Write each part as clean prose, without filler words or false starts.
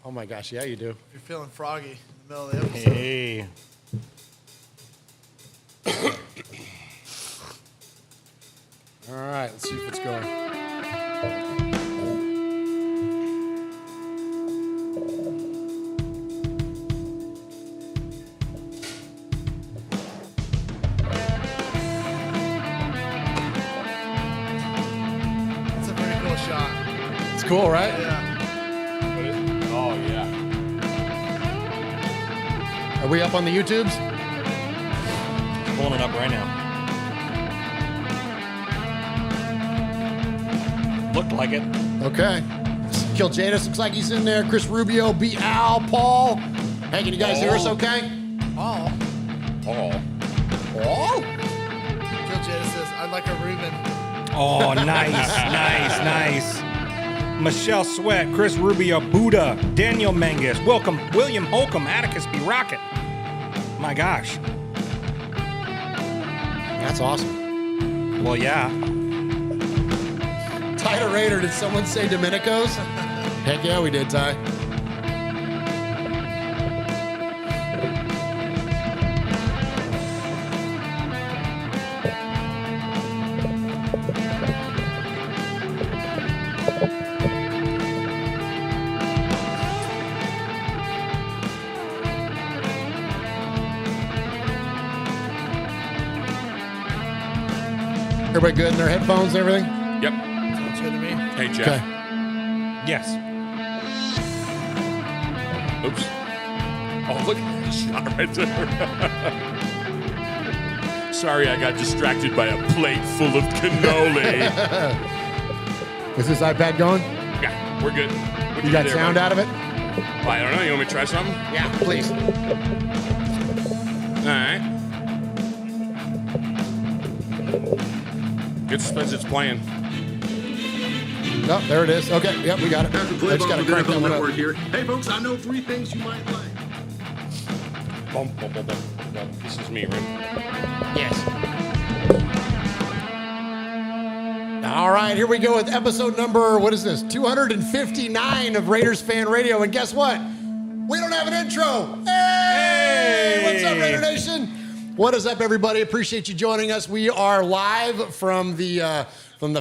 Oh my gosh, yeah, you do. You're feeling froggy in the middle of the episode. Hey. All right, let's see if it's going. That's a pretty cool shot. It's cool, right? Yeah. Oh, yeah. Are we up on the YouTubes? Pulling it up right now. Looked like it. Okay. Kill Jadis looks like he's in there. Chris Rubio, B. Al, Paul. Hey, can you guys hear us okay? Oh. Oh. Paul? Kill Jada says, I'd like a Reuben. Oh, nice, nice. Michelle Sweat, Chris Rubio, Buddha, Daniel Menges, welcome, William Holcomb, Atticus B. Rocket. My gosh. That's awesome. Well, yeah. Ty to Raider, did someone say Domenico's? Heck yeah, we did, Ty. Everybody good in their headphones and everything? Yep. Sounds good to me. Hey, Jeff. Okay. Yes. Oops. Oh, look at that shot right there. Sorry, I got distracted by a plate full of cannoli. Is this iPad going? Yeah, we're good. What You got there, sound buddy? out of it? I don't know. You want me to try something? Yeah, please. All right. Good suspense. It's playing. Oh, there it is. Okay, yep, we got it. After I play just ball got to the crank that NFL one up. Network here. Hey, folks, I know 3 things you might like. Bum, bum, bum, bum, bum. This is me, right? Yes. All right, here we go with episode number, what is this? 259 of Raiders Fan Radio. And guess what? We don't have an intro. Hey! What's up, Raider Nation? What is up, everybody? Appreciate you joining us. We are live from the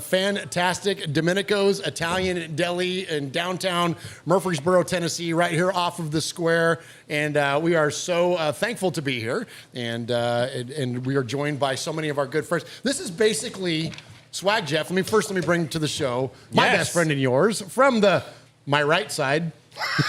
fantastic Domenico's Italian Deli in downtown Murfreesboro, Tennessee, right here off of the square. And we are so thankful to be here. And we are joined by so many of our good friends. This is basically Swag Jeff. Let me bring to the show my Yes. best friend and yours from my right side.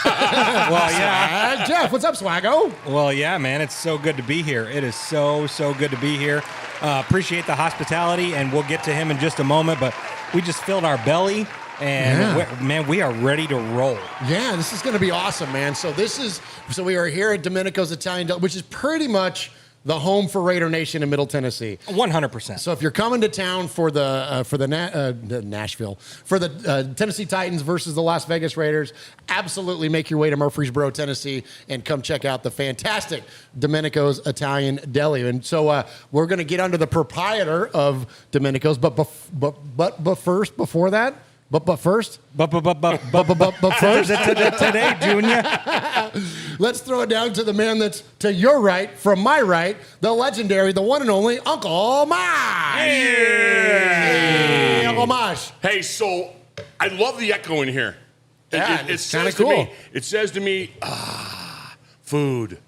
Well, yeah. Swag Jeff, what's up, Swaggo? Well, yeah, man. It's so good to be here. It is so good to be here. Appreciate the hospitality, and we'll get to him in just a moment. But we just filled our belly, and we are ready to roll. Yeah, this is going to be awesome, man. So we are here at Domenico's Italian Deli, which is pretty much the home for Raider Nation in Middle Tennessee. 100%. So if you're coming to town for the Nashville, for the Tennessee Titans versus the Las Vegas Raiders, absolutely make your way to Murfreesboro, Tennessee, and come check out the fantastic Domenico's Italian Deli. And so we're going to get under the proprietor of Domenico's, but first, Today, Junior. let's throw it down to the man that's to your right, from my right, the legendary, the one and only Uncle Mosh. Hey, Uncle Mosh. Hey, so I love the echo in here. Yeah, it it's kinda says to cool. me, it says to me, food.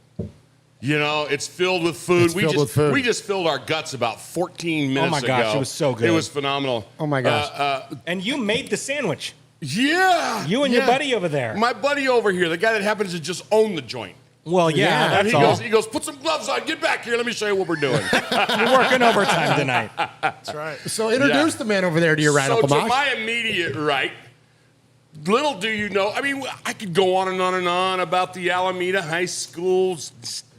You know, it's filled with food. It's filled with food. We just filled our guts about 14 minutes ago. my gosh, it was so good. It was phenomenal. Oh my gosh. And you made the sandwich. Yeah. You and your yeah. buddy over there. My buddy over here, the guy that happens to just own the joint. Well, Yeah, And that's all. he goes, put some gloves on. Get back here. Let me show you what we're doing. You're working overtime tonight. That's right. So introduce Yeah. the man over there to your right, So Uncle to Mosh. my immediate right, little do you know, I mean, I could go on and on and on about the Alameda High School's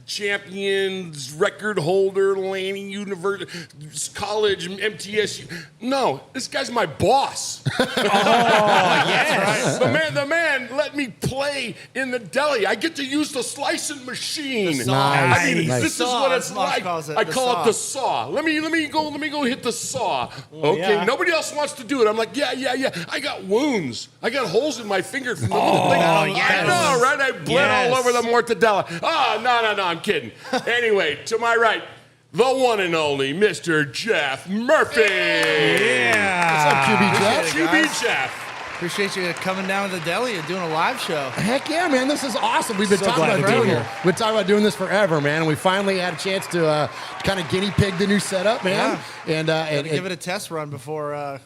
champions, record holder, Lanning University, college, MTSU. No, this guy's my boss. Yes. The man let me play in the deli. I get to use the slicing machine. The saw. Nice. I mean, Nice. this is Saw, what it's as Mosh like. calls it, I the call saw. it the saw. Let me go hit the saw. Okay, yeah. nobody else wants to do it. I'm like, yeah. I got wounds. I got holes in my finger from the little thing. yes. I know, it bled all over the mortadella. Oh, no, I'm kidding. Anyway, to my right, the one and only Mr. Jeff Murphy. Yeah. What's up, QB Jeff? QB Jeff. Appreciate you coming down to the deli and doing a live show. Heck yeah, man. This is awesome. We've been So talking glad about to be doing here. it. We've been talking about doing this forever, man. And we finally had a chance to kind of guinea pig the new setup, man. And Give it a test run before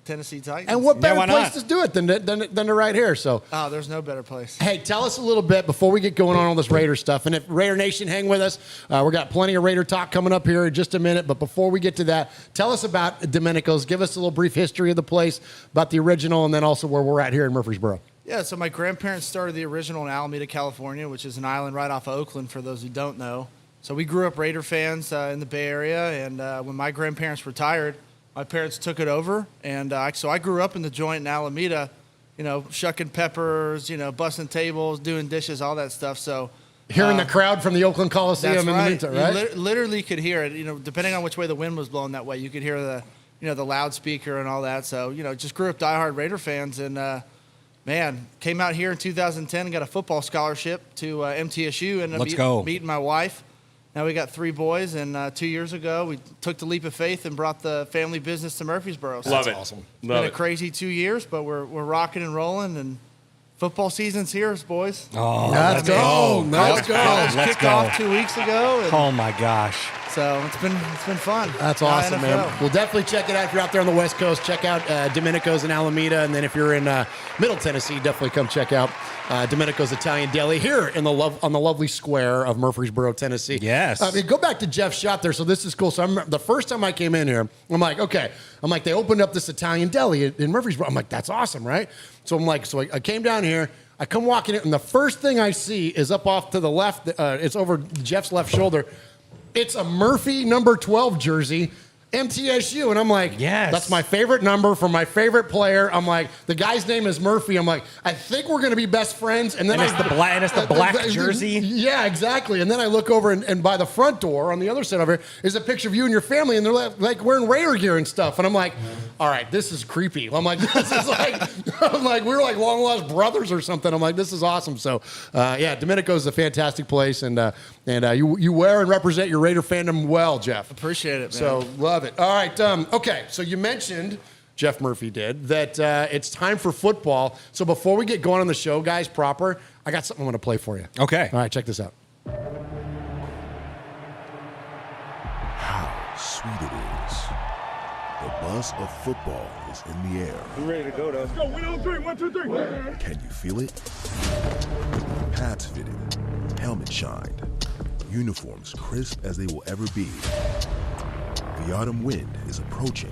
Tennessee Titans. and what better why place not? to do it than to right here? So, Oh, there's no better place. hey, tell us a little bit before we get going on all this Raider stuff. And if Raider Nation, hang with us. We got plenty of Raider talk coming up here in just a minute. But before we get to that, tell us about Domenico's. Give us a little brief history of the place, about the original, and then also where we're at here in Murfreesboro. Yeah, so my grandparents started the original in Alameda, California, which is an island right off of Oakland, for those who don't know. So we grew up Raider fans in the Bay Area, and when my grandparents retired, my parents took it over, and so I grew up in the joint in Alameda, shucking peppers, busting tables, doing dishes, all that stuff. So Hearing the crowd from the Oakland Coliseum that's in right. the meantime, right? You literally could hear it. Depending on which way the wind was blowing that way, you could hear the loudspeaker and all that. So just grew up diehard Raider fans, and came out here in 2010 and got a football scholarship to MTSU, and Let's go. meeting my wife. Now we got 3 boys, and 2 years ago we took the leap of faith and brought the family business to Murfreesboro. So Love it. awesome. It's been a crazy 2 years, but we're rocking and rolling, and football season's here, boys. Oh, Let's go. Let's go. College Let's kicked go. off 2 weeks ago, and Oh my gosh. so it's been fun. That's Now awesome, man. NFL. We'll definitely check it out if you're out there on the West Coast. Check out Domenico's in Alameda, and then if you're in Middle Tennessee, definitely come check out Domenico's Italian Deli here on the lovely square of Murfreesboro, Tennessee. Yes. Go back to Jeff's shop there. So this is cool. So the first time I came in here, I'm like, okay. I'm like, they opened up this Italian deli in Murfreesboro. I'm like, that's awesome, right? So I'm like, I came down here. I come walking in, and the first thing I see is up off to the left. It's over Jeff's left shoulder. It's a Murphy number 12 jersey, MTSU. And I'm like, Yes. that's my favorite number for my favorite player. I'm like, the guy's name is Murphy. I'm like, I think we're going to be best friends. And then And it's the black jersey. Yeah, exactly. And then I look over, and by the front door on the other side of here is a picture of you and your family, and they're like wearing Raider gear and stuff. And I'm like, all right, this is creepy. I'm like, this is like, we're like long lost brothers or something. I'm like, this is awesome. So, Domenico's a fantastic place, and you wear and represent your Raider fandom well, Jeff. Appreciate it, man. So love it. All right. Okay. So you mentioned, Jeff Murphy did, that it's time for football. So before we get going on the show, guys, proper, I got something I want to play for you. Okay. All right. Check this out. How sweet it is. The buzz of football is in the air. We're ready to go, though. Let's go. 1, 2, 3. 1, 2, 3. Can you feel it? Pads fitted, helmet shined, uniforms crisp as they will ever be. The autumn wind is approaching.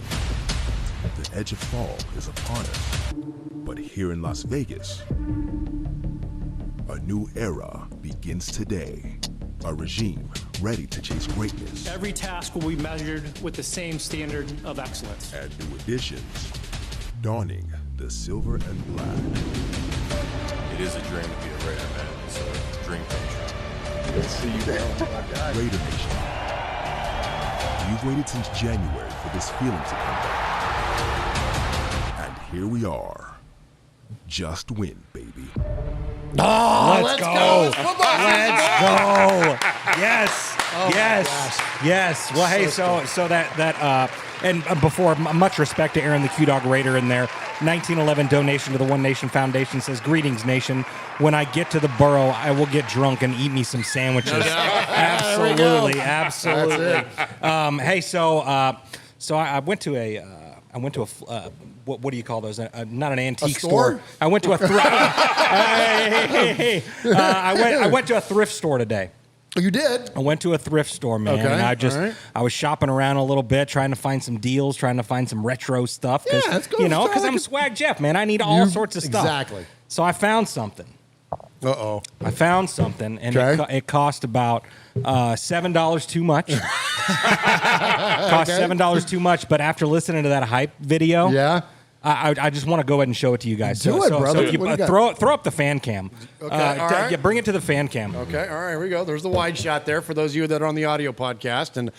The edge of fall is upon us. But here in Las Vegas, a new era begins today. A regime ready to chase greatness. Every task will be measured with the same standard of excellence. And new additions, donning the silver and black. It is a dream to be a Raider, man. It's a dream come true. Let's see you down. Raider Nation. You've waited since January for this feeling to come back. And here we are. Just win, baby. Oh, Let's go. Let's go. Yes. Yes. Well, hey, so that and before, much respect to Aaron the Q-Dog Raider in there. 1911 donation to the One Nation Foundation says, "Greetings, nation. When I get to the borough, I will get drunk and eat me some sandwiches." Absolutely. Hey, so I went to a what do you call those? Not an antique store? I went to a thrift. I went to a thrift store today. Oh, you did? I went to a thrift store, man. Okay, And all right. I was shopping around a little bit, trying to find some deals, trying to find some retro stuff. Yeah, let's go. Because I'm Swag Jeff, man. I need all sorts of stuff. Exactly. So I found something. Uh-oh. I found something, and Okay. it cost about $7 too much. Cost $7 too much, but after listening to that hype video, Yeah? I just want to go ahead and show it to you guys. Do it, brother. So if you, What do you got? throw up the fan cam. Okay, all right. Yeah, bring it to the fan cam. Okay, all right, here we go. There's the wide shot there for those of you that are on the audio podcast. And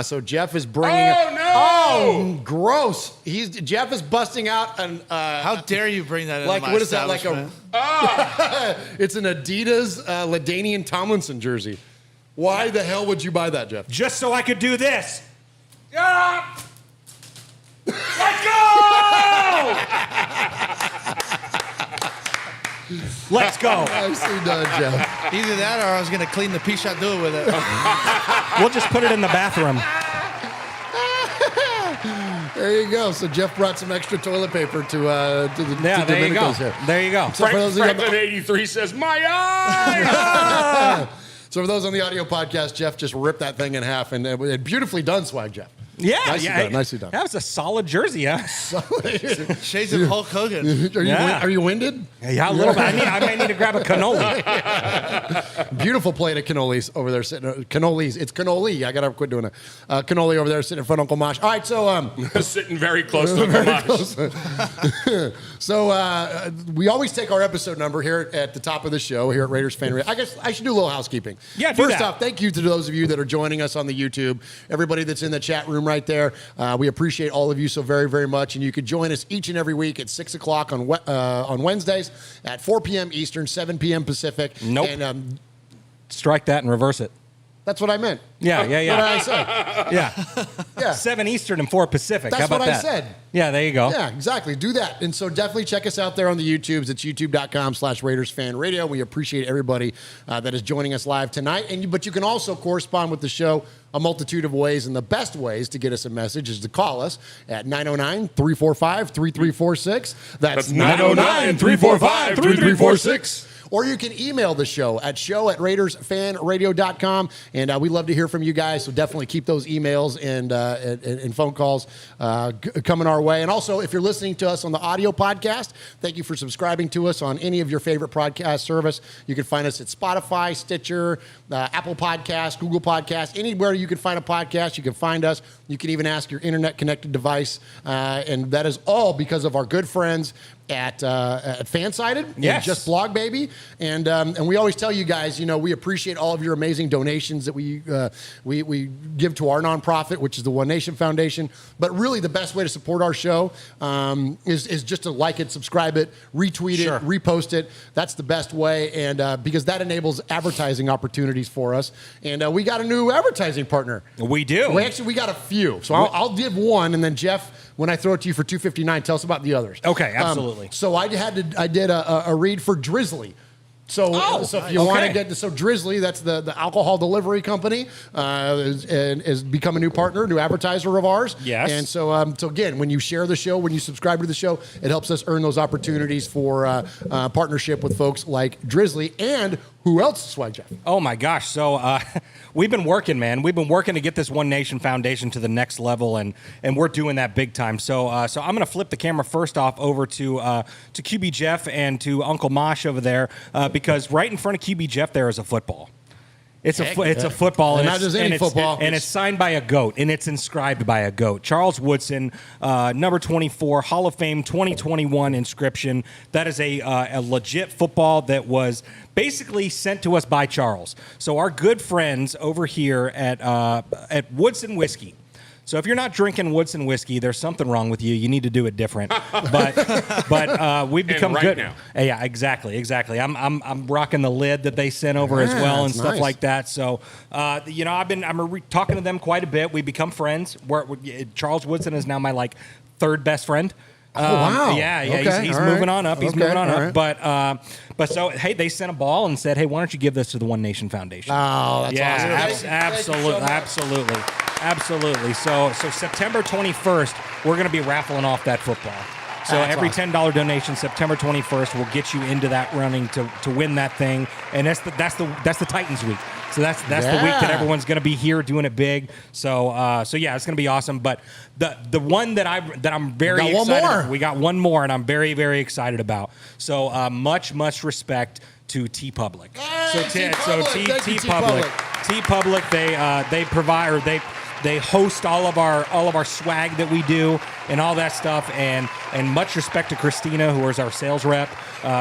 so Jeff is bringing... Oh, no! Oh, gross. Jeff is busting out an... How dare you bring that in like, my what is that, like a... establishment? It's an Adidas LaDainian Tomlinson jersey. Why the hell would you buy that, Jeff? Just so I could do this. Ah! Let's go! Let's go. Nicely done, Jeff. Either that or I was going to clean the P-shot do with it. We'll just put it in the bathroom. There you go. So Jeff brought some extra toilet paper to Yeah, to there you go. Domenico's here. There you go. So for those of you on the- Franklin 83 says, my eye! So for those on the audio podcast, Jeff just ripped that thing in half, and it beautifully done, Swag Jeff. Yeah, Nicely done, nicely done. That was a solid jersey, huh? Shades of Hulk Hogan. Are you winded? Yeah, a little bit. I may need to grab a cannoli. Beautiful plate of cannolis over there sitting. Cannolis. It's cannoli. I got to quit doing it. Cannoli over there sitting in front of Uncle Mosh. All right, so... Sitting very close to Uncle Mosh. So we always take our episode number here at the top of the show here at Raiders Fan Radio. I guess I should do a little housekeeping. Yeah, do First that. off, thank you to those of you that are joining us on the YouTube. Everybody that's in the chat room right there. We appreciate all of you so very, very much. And you can join us each and every week at 6 o'clock on Wednesdays at 4 p.m. Eastern, 7 p.m. Pacific. Nope. And Strike that and reverse it. that's what I meant. Yeah. What did I say? Yeah. Yeah. 7 Eastern and 4 Pacific. That's How about what I that? said. Yeah, there you go. Yeah, exactly. Do that. And so definitely check us out there on the YouTubes. It's youtube.com/Raiders Fan Radio. We appreciate everybody that is joining us live tonight. But you can also correspond with the show a multitude of ways. And the best ways to get us a message is to call us at 909-345-3346. That's 909-345-3346. Or you can email the show at show@RaidersFanRadio.com. And we love to hear from you guys, so definitely keep those emails and phone calls coming our way. And also, if you're listening to us on the audio podcast, thank you for subscribing to us on any of your favorite podcast service. You can find us at Spotify, Stitcher, Apple Podcasts, Google Podcasts, anywhere you can find a podcast, you can find us. You can even ask your internet-connected device. And that is all because of our good friends at Fansided, Yes. and Just Blog Baby, and we always tell you guys, we appreciate all of your amazing donations that we give to our nonprofit, which is the One Nation Foundation. But really, the best way to support our show is just to like it, subscribe it, retweet Sure. it, repost it. That's the best way, and because that enables advertising opportunities for us. And we got a new advertising partner. We do. We got a few, so I'll give one, and then Jeff, when I throw it to you for $2.59, tell us about the others. Okay, absolutely. So I did a read for Drizzly. So if you want to get Drizzly, that's the alcohol delivery company, is become a new partner, new advertiser of ours. Yes. And so again, when you share the show, when you subscribe to the show, it helps us earn those opportunities for partnership with folks like Drizzly. And who else, Swag Jeff? Oh my gosh! So we've been working, man. We've been working to get this One Nation Foundation to the next level, and we're doing that big time. So I'm going to flip the camera first off over to QB Jeff and to Uncle Mosh over there, because right in front of QB Jeff there is a football. It's a football, And not just any football. and it's signed by a goat, and it's inscribed by a goat. Charles Woodson, number 24, Hall of Fame 2021 inscription. That is a legit football that was basically sent to us by Charles. So our good friends over here at Woodson Whiskey. So if you're not drinking Woodson whiskey, there's something wrong with you. You need to do it different. But we've become right good now. Yeah, exactly. I'm rocking the lid that they sent over as well and that's stuff nice. like that. So I'm talking to them quite a bit. We become friends. Charles Woodson is now my third best friend. Wow. Yeah. Okay, He's all moving right. on up. He's Okay, moving on all up. right. But so hey, they sent a ball and said, hey, why don't you give this to the One Nation Foundation? Oh, that's awesome. Absolutely. So September 21st, we're going to be raffling off that football. So That's every awesome. $10 donation, September 21st, will get you into that running to win that thing, and that's the Titans week. So that's the week that everyone's going to be here doing it big. So yeah, it's going to be awesome. But the one that I'm very Got one excited more. about, we got one more, and I'm very, very excited about. So much respect to T Public. Hey, Thank you, T Public, they provide, or they host all of our swag that we do, and all that stuff. And much respect to Christina, who is our sales rep.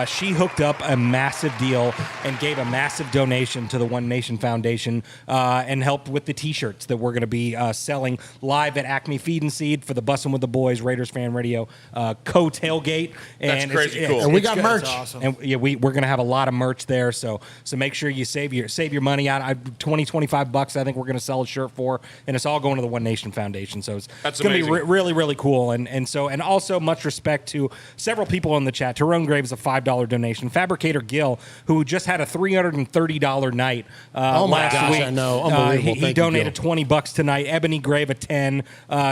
She hooked up a massive deal and gave a massive donation to the One Nation Foundation and helped with the T-shirts that we're going to be selling live at Acme Feed and Seed for the Bussin' with the Boys Raiders Fan Radio co-tailgate. That's crazy cool. And we got merch. Awesome. And yeah, we're going to have a lot of merch there, so make sure you save your money out. $25 I think we're going to sell a shirt for, and it's all going to the One Nation Foundation. So it's going to be really, really cool. And also much respect to several people in the chat. Tyrone Graves, a $5 donation. Fabricator Gill, who just had a $330 night last week. I know. Unbelievable. He donated $20 tonight. Ebony Grave, a 10,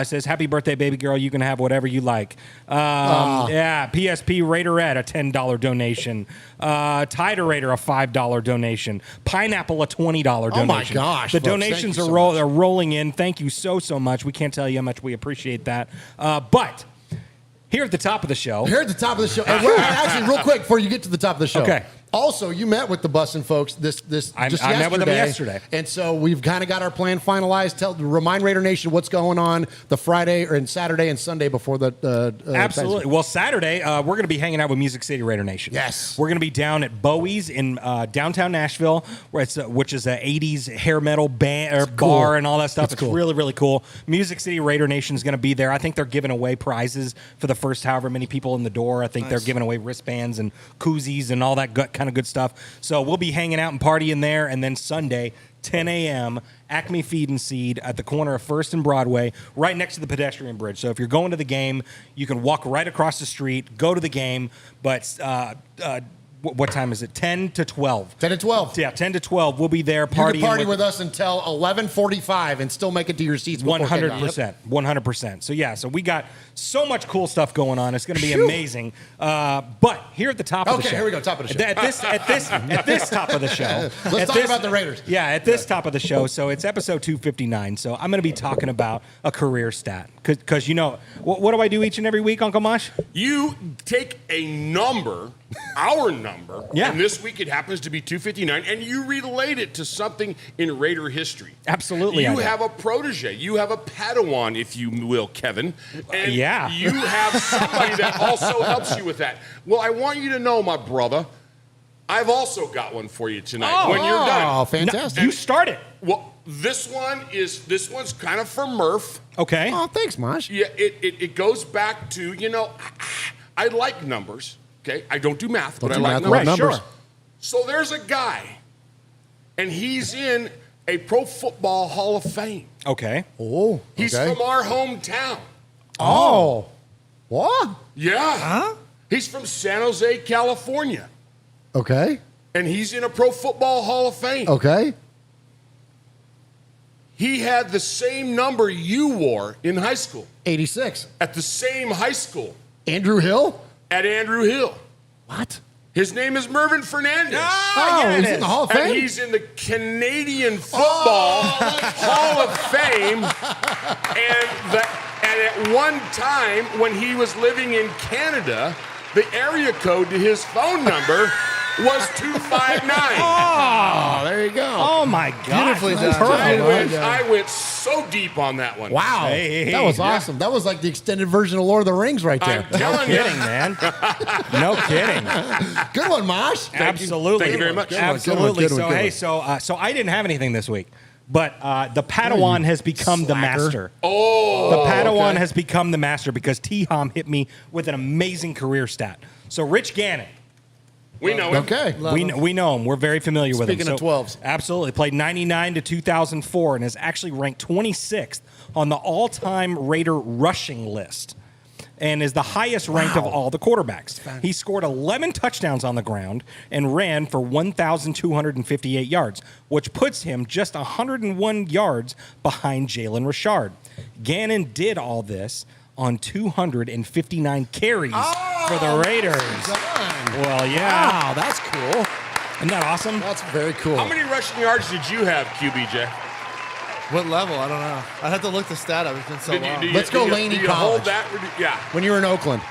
says, "Happy birthday, baby girl. You can have whatever you like." Yeah, PSP Raiderette, a $10 donation. Tiderator, a $5 donation. Pineapple, a $20 donation. Oh my gosh, the folks, donations thank you are so much. rolling in. Thank you so much. We can't tell you how much we appreciate that. But here at the top of the show, Here at the top of the show. And actually, real quick, before you get to the top of the show. Okay. Also, you met with the Bussin' folks I met with them yesterday. And so we've kind of got our plan finalized. Remind Raider Nation what's going on the Friday and Saturday and Sunday before the absolutely. Thanksgiving. Well, Saturday, we're going to be hanging out with Music City Raider Nation. Yes. We're going to be down at Bowie's in downtown Nashville, which is an 80s hair metal band or bar and all that stuff. It's cool. really, really cool. Music City Raider Nation is going to be there. I think they're giving away prizes for the first however many people in the door. I think they're giving away wristbands and koozies and all that kind of good stuff. So we'll be hanging out and partying there. And then Sunday, 10 a.m., Acme Feed and Seed at the corner of 1st and Broadway, right next to the pedestrian bridge. So if you're going to the game, you can walk right across the street, go to the game. But what time is it? 10 to 12. 10 to 12. Yeah, 10 to 12. We'll be there You partying. can party with us until 11:45 and still make it to your seats. 100%. 100%. So, yeah, so we got so much cool stuff going on. It's going to be amazing. But here at the top of the show. Okay, here we go. Top of the show. At this top of the show. Let's talk about the Raiders. Yeah, at this top of the show. So it's episode 259. So I'm going to be talking about a career stat. Because, you know, what do I do each and every week, Uncle Mosh? You take a number, our number, Yeah. and this week it happens to be 259, and you relate it to something in Raider history. Absolutely, I You do. have a protege. You have a Padawan, if you will, Kevin. And yeah. you have somebody that also helps you with that. Well, I want you to know, my brother, I've also got one for you tonight when you're done. Oh, fantastic. You start it. Well, this one's kind of for Murph. Okay. Oh, thanks, Mosh. Yeah, it goes back to, you know, I like numbers. Okay, I don't do math, but I like numbers. Right, numbers. sure. So there's a guy, and he's in a Pro Football Hall of Fame. Okay. Oh, He's okay. from our hometown. Oh. What? Yeah. Huh? He's from San Jose, California, Okay. and he's in a Pro Football Hall of Fame. Okay. He had the same number you wore in high school, 86. at the same high school, Andrew Hill? at Andrew Hill. What? His name is Mervyn Fernandez. Oh, he's in the Hall of And Fame? he's in the Canadian Football Hall of Fame. And at one time, when he was living in Canada, the area code to his phone number was 259. Oh, there you go. Oh, my God. Beautifully That's done. perfect. I went so deep on that one. Wow. Hey, that was yeah. awesome. That was like the extended version of Lord of the Rings right there. I'm telling you. Kidding, man. No kidding. Good one, Mosh. Absolutely. Thank you very much. Good one, Absolutely. good one, So, good hey, one. so I didn't have anything this week, but the Padawan has become the slacker. master. Oh, The Padawan okay. has become the master because T-Hom hit me with an amazing career stat. So Rich Gannon, we know him. Okay. we know him. We're very familiar with him. Speaking of So, 12s. Absolutely. Played 99 to 2004 and is actually ranked 26th on the all-time Raider rushing list and is the highest ranked of all the quarterbacks. He scored 11 touchdowns on the ground and ran for 1,258 yards, which puts him just 101 yards behind Jalen Richard. Gannon did all this on 259 carries for the Raiders. Well, yeah. Wow, that's cool. Isn't that awesome? That's very cool. How many rushing yards did you have, QBJ? What level? I don't know. I'd have to look the stat up. It's been so long. Let's go do Laney you College. hold that? Yeah. When you were in Oakland.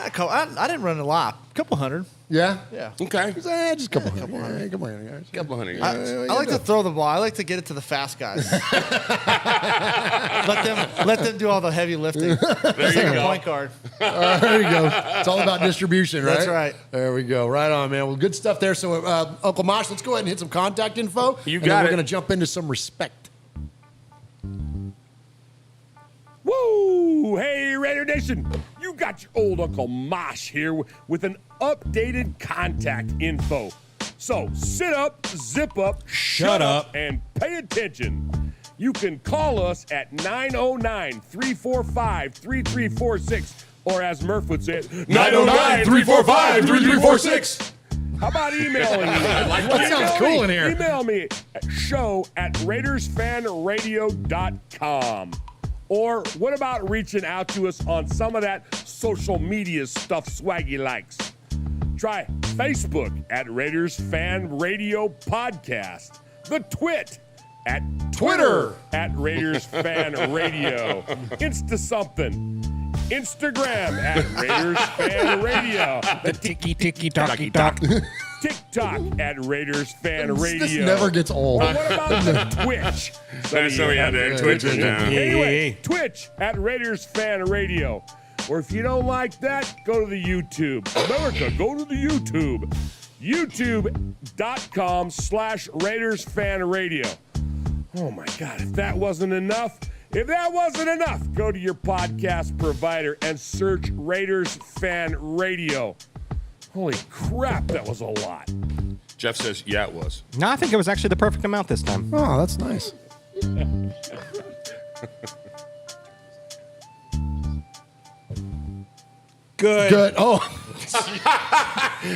I didn't run a lot. A couple hundred. Yeah? Yeah. Okay. Just a couple hundred. Yeah, couple hundred yards. Couple hundred I, yards. I like to throw the ball. I like to get it to the fast guys. let them do all the heavy lifting. There you go. Point guard. There you go. It's all about distribution, right? That's right. There we go. Right on, man. Well, good stuff there. So, Uncle Mosh, let's go ahead and hit some contact info. You and then got we're it. going to jump into some respect. Woo! Hey, Raider Nation! You got your old Uncle Mosh here with an updated contact info. So sit up, zip up, shut up, and pay attention. You can call us at 909-345-3346, or as Murph would say it, 909-345-3346. How about emailing me? That sounds cool in here. Email me at show@RaidersFanRadio.com. Or what about reaching out to us on some of that social media stuff Swaggy likes? Try Facebook at Raiders Fan Radio Podcast. The Twit at Twitter at Raiders Fan Radio. Insta something. Instagram at Raiders Fan Radio. The ticky-ticky-tocky-tock. TikTok at Raiders Fan Radio. This never gets old. Or what about the Twitch? So we had that Twitch in there. Anyway, Twitch at Raiders Fan Radio. Or if you don't like that, go to the YouTube. America, go to the YouTube. YouTube.com/Raiders Fan Radio. Oh my God, if that wasn't enough, go to your podcast provider and search Raiders Fan Radio. Holy crap, that was a lot. Jeff says, yeah, it was. No, I think it was actually the perfect amount this time. Oh, that's nice. Good. Oh,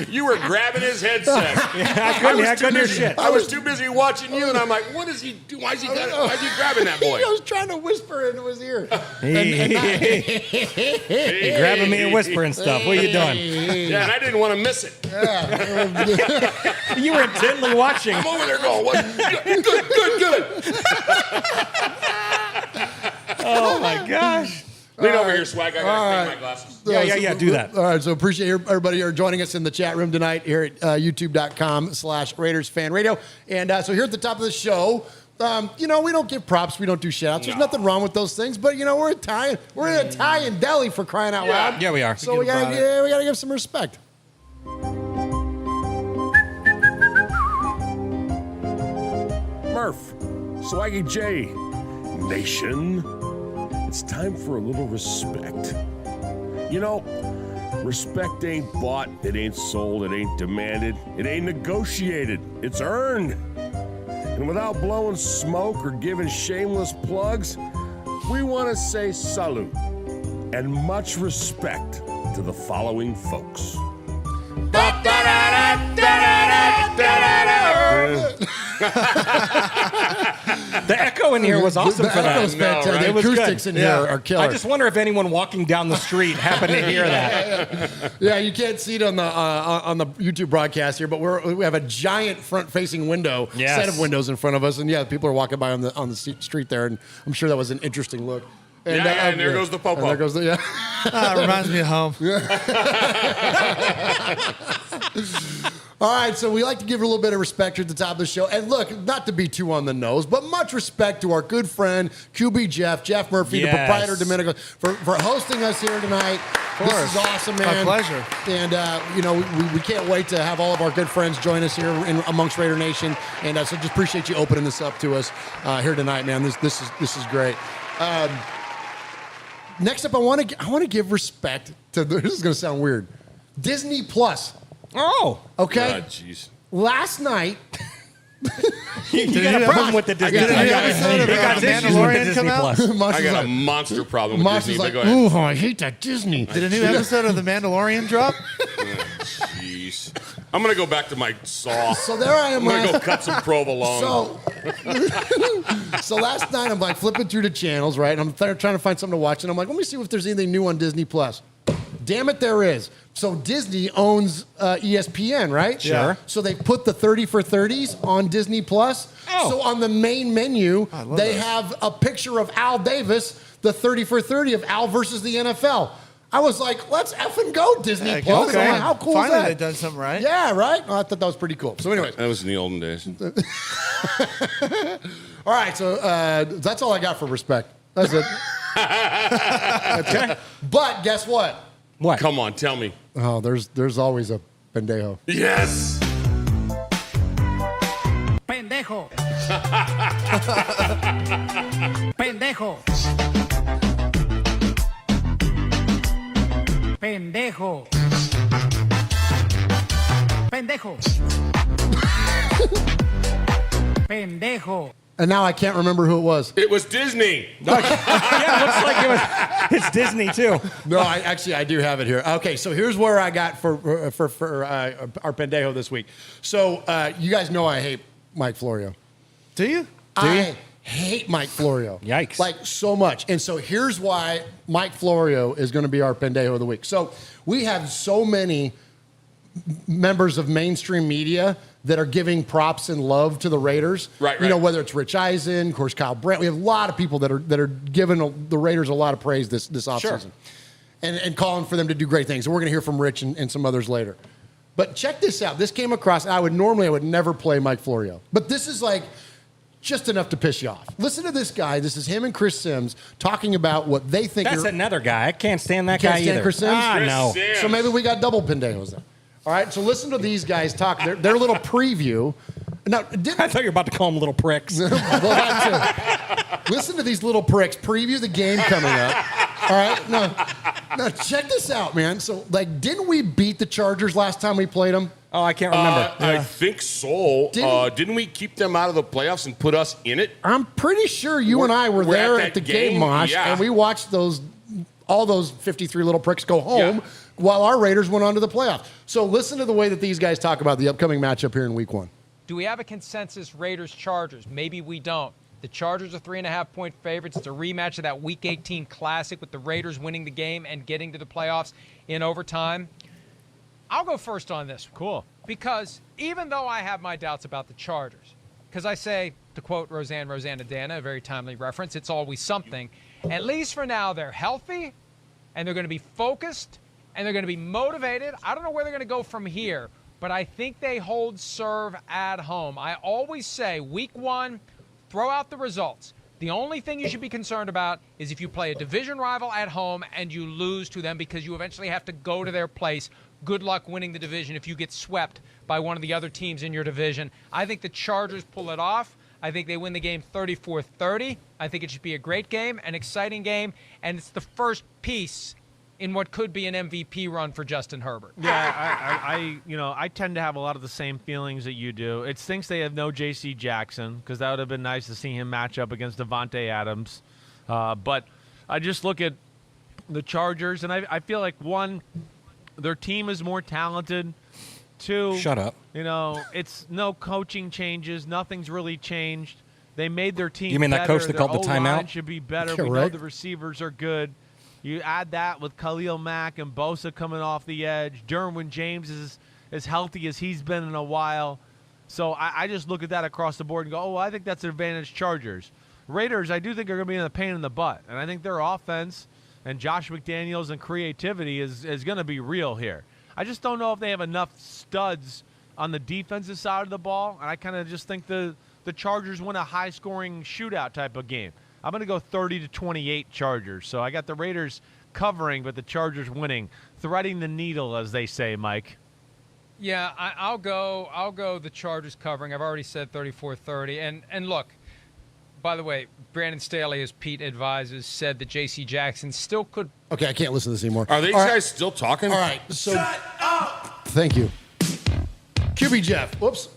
You were grabbing his headset. I couldn't hear shit. I was too busy watching you, and I'm like, what is he doing? Why is he grabbing that boy? I was trying to whisper into his ear. Grabbing me and whispering stuff. What are you doing? Yeah, and I didn't want to miss it. You were intently watching. I'm over there going, what? Good. Oh, my gosh. Lean over here, Swag. I got to clean my glasses. Yeah, do that. All right, so appreciate everybody here joining us in the chat room tonight here at youtube.com/Raiders Fan Radio. And so here at the top of the show, we don't give props. We don't do shout outs. There's nothing wrong with those things. But, we're Italian. We're an Italian deli for crying out loud. Yeah, we are. So we gotta give some respect. Murph, Swaggy J, Nation, it's time for a little respect. Respect ain't bought, it ain't sold, it ain't demanded, it ain't negotiated, it's earned. And without blowing smoke or giving shameless plugs, we want to say salute and much respect to the following folks. The echo in here was awesome The for that. echo's fantastic. The It was acoustics good. in here are killer. I just wonder if anyone walking down the street happened to hear that. Yeah, you can't see it on the YouTube broadcast here, but we have a giant front-facing window, Yes. set of windows in front of us, and people are walking by on the street there, and I'm sure that was an interesting look. And, and there goes the popo. And there goes the It reminds me of home. All right, so we like to give a little bit of respect here at the top of the show. And look, not to be too on the nose, but much respect to our good friend, QB Jeff Murphy, the proprietor of Domenico, for hosting us here tonight. This is awesome, man. My pleasure. And, we can't wait to have all of our good friends join us here amongst Raider Nation. And so just appreciate you opening this up to us here tonight, man. This is great. Next up, I want to give respect to, this is going to sound weird, Disney Plus. Oh. Okay. Jeez. Last night. You got a problem with the Disney Plus. Did a new episode of You got issues with the Mandalorian Disney come out? Plus. I got a monster problem with Moss Disney, is but like, go ahead. ooh, I hate that Disney. Did a new episode of The Mandalorian drop? Jeez. I'm going to go back to my saw. So there I am. I'm going to go cut some provolone. So last night I'm like flipping through the channels, right? And I'm trying to find something to watch, and I'm like, let me see if there's anything new on Disney Plus. Damn it, there is. So Disney owns ESPN, right? Sure. So they put the 30 for 30s on Disney Plus. Oh. So on the main menu, they have a picture of Al Davis, the 30 for 30 of Al versus the NFL. I was like, let's effing go, Disney Yeah, Plus. okay. I'm like, how cool Finally, is that? they've done something right. Yeah, right? Oh, I thought that was pretty cool. So anyways. That was in the olden days. All right, so that's all I got for respect. That's it. Okay. But guess what? What? Come on, tell me. Oh, there's always a pendejo. Yes. Pendejo. Pendejo. Pendejo. Pendejo. Pendejo. And now I can't remember who it was. It was Disney. Yeah, it looks like it's Disney too. No, I do have it here. Okay, so here's where I got for our pendejo this week. So you guys know I hate Mike Florio. Do you? I hate Mike Florio. Yikes. Like so much. And so here's why Mike Florio is going to be our pendejo of the week. So we have so many members of mainstream media that are giving props and love to the Raiders. Right. You know, whether it's Rich Eisen, of course, Kyle Brandt. We have a lot of people that are giving the Raiders a lot of praise this offseason. Sure. And calling for them to do great things. And we're going to hear from Rich and some others later. But check this out. This came across, I would never play Mike Florio. But this is like just enough to piss you off. Listen to this guy. This is him and Chris Sims talking about what they think. That's another guy. I can't stand that Can't guy stand either. Chris Sims? Ah, Chris no. Sims. So maybe we got double pendejos then. All right, so listen to these guys talk. Their little preview. Now, I thought you were about to call them little pricks. well, that too. Listen to these little pricks preview the game coming up. All right, now check this out, man. So, like, didn't we beat the Chargers last time we played them? Oh, I can't remember. I think so. Didn't- Didn't we keep them out of the playoffs and put us in it? I'm pretty sure you and I were We're there at at the that game, game, Mosh, yeah. and we watched all those 53 little pricks go home Yeah. while our Raiders went on to the playoffs. So listen to the way that these guys talk about the upcoming matchup here in Week 1. Do we have a consensus Raiders-Chargers? Maybe we don't. The Chargers are 3.5-point favorites. It's a rematch of that Week 18 Classic with the Raiders winning the game and getting to the playoffs in overtime. I'll go first on this one. Cool. Because even though I have my doubts about the Chargers, because I say, to quote Rosanna Dana, a very timely reference, it's always something. At least for now, they're healthy, and they're going to be focused, and they're going to be motivated. I don't know where they're going to go from here, but I think they hold serve at home. I always say, Week 1, throw out the results. The only thing you should be concerned about is if you play a division rival at home and you lose to them because you eventually have to go to their place. Good luck winning the division if you get swept by one of the other teams in your division. I think the Chargers pull it off. I think they win the game 34-30. I think it should be a great game, an exciting game, and it's the first piece in what could be an MVP run for Justin Herbert. Yeah, I tend to have a lot of the same feelings that you do. It stinks they have no J.C. Jackson because that would have been nice to see him match up against Devontae Adams. But I just look at the Chargers, and I feel like, one, their team is more talented. Two, Shut up. It's no coaching changes. Nothing's really changed. They made their team You mean that better. coach that called the Their O-line timeout? should be better. We know Correct. the receivers are good. You add that with Khalil Mack and Bosa coming off the edge. Derwin James is as healthy as he's been in a while. So I just look at that across the board and go, I think that's an advantage Chargers. Raiders, I do think are going to be in the pain in the butt. And I think their offense and Josh McDaniels and creativity is going to be real here. I just don't know if they have enough studs on the defensive side of the ball. And I kind of just think the Chargers win a high-scoring shootout type of game. I'm going to go 30-28 Chargers. So I got the Raiders covering, but the Chargers winning, threading the needle, as they say, Mike. Yeah, I'll go the Chargers covering. I've already said 34-30. And look, by the way, Brandon Staley, as Pete advises, said that J.C. Jackson still could. Okay, I can't listen to this anymore. Are these All right. guys still talking? All right, so. Shut up! Thank you. QB Jeff. Whoops.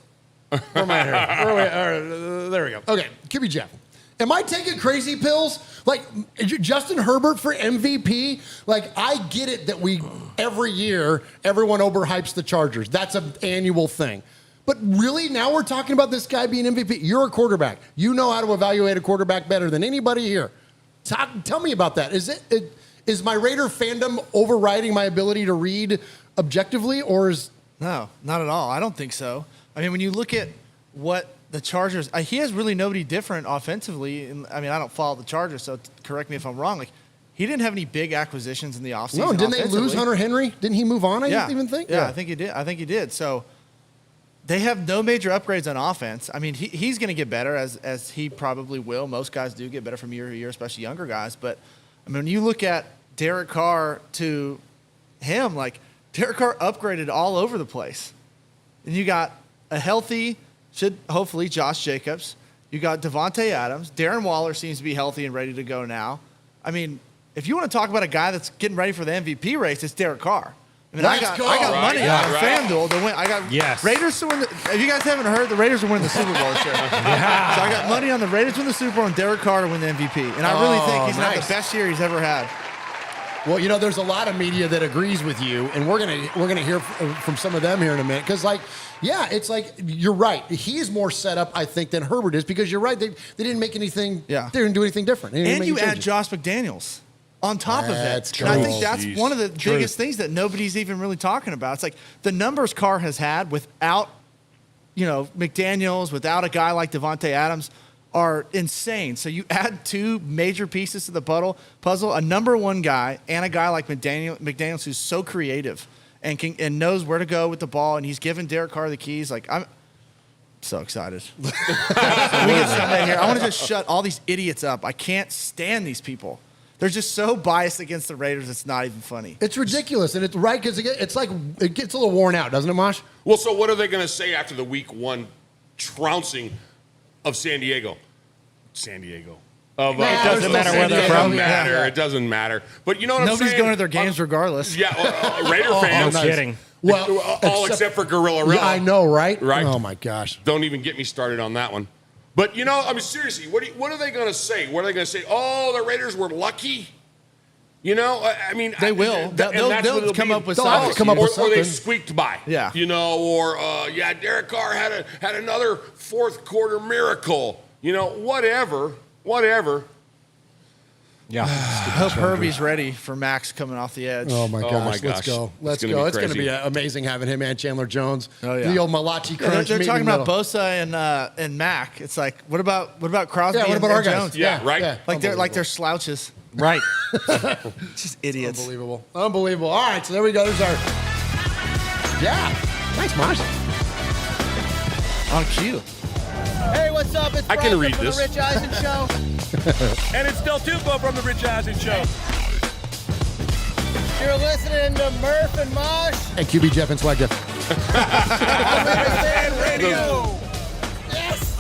Where am I here? There we go. Okay, QB Jeff. Am I taking crazy pills? Like, Justin Herbert for MVP? Like, I get it that every year, everyone overhypes the Chargers. That's an annual thing. But really, now we're talking about this guy being MVP. You're a quarterback. You know how to evaluate a quarterback better than anybody here. Tell me about that. Is my Raider fandom overriding my ability to read objectively, or is... No, not at all. I don't think so. I mean, when you look at what the Chargers, he has really nobody different offensively. I mean, I don't follow the Chargers, so correct me if I'm wrong. Like, he didn't have any big acquisitions in the offseason. No, didn't they lose Hunter Henry? Didn't he move on? I even think. Yeah, I think he did. So they have no major upgrades on offense. I mean, he's going to get better as he probably will. Most guys do get better from year to year, especially younger guys. But I mean, when you look at Derek Carr to him, like Derek Carr upgraded all over the place. And you got a healthy, hopefully Josh Jacobs. You got Devontae Adams. Darren Waller seems to be healthy and ready to go now. I mean, if you want to talk about a guy that's getting ready for the MVP race, it's Derek Carr. I mean, I got money on FanDuel to win. I got Raiders to win. If you guys haven't heard, the Raiders are winning the Super Bowl this year. So I got money on the Raiders to win the Super Bowl and Derek Carr to win the MVP. And I really think he's had the best year he's ever had. Well, you know, there's a lot of media that agrees with you, and we're gonna hear from some of them here in a minute. Because, it's like you're right. He's more set up, I think, than Herbert is. Because you're right. They didn't make anything. Yeah. They didn't do anything different. And you add Josh McDaniels on top of it. And I think that's one of the biggest things that nobody's even really talking about. It's like the numbers Carr has had without, McDaniels, without a guy like Devontae Adams, are insane. So you add two major pieces to the puzzle, a number one guy and a guy like McDaniels who's so creative and knows where to go with the ball, and he's giving Derek Carr the keys. Like, I'm so excited. We get somebody here. I want to just shut all these idiots up. I can't stand these people. They're just so biased against the Raiders, it's not even funny. It's ridiculous, and it's right because it's like it gets a little worn out, doesn't it, Mosh? Well, so what are they going to say after the week one trouncing of San Diego? It doesn't matter where they're from. It doesn't matter. But you know what I'm saying? Nobody's going to their games regardless. Yeah, Raider fans. No kidding. Well, all except for Guerrilla. Yeah, I know, right? Right. Oh my gosh. Don't even get me started on that one. But seriously, what are they going to say? What are they going to say? Oh, the Raiders were lucky. I mean, they will. They'll come up with something. Or they squeaked by. Yeah. Derek Carr had another fourth quarter miracle. Whatever. Yeah. I hope Herbie's ready for Max coming off the edge. Oh my gosh. Let's go. Let's go. It's going to be amazing having him and Chandler Jones. Oh yeah. The old Malachi crunch. They're talking about Bosa and Mack. It's like, what about Crosby? Yeah. What about our guys? Jones? Yeah. Right. Yeah. Like they're slouches. Right. Just idiots. Unbelievable. All right. So there we go. There's our. Yeah. Nice, Mosh. On cue. Hey, what's up? It's I can read from this. The Rich Eisen Show. And it's Del Tufo from The Rich Eisen Show. You're listening to Murph and Mosh. And QB Jeff and Swag Jeff. Fan Radio. Yes.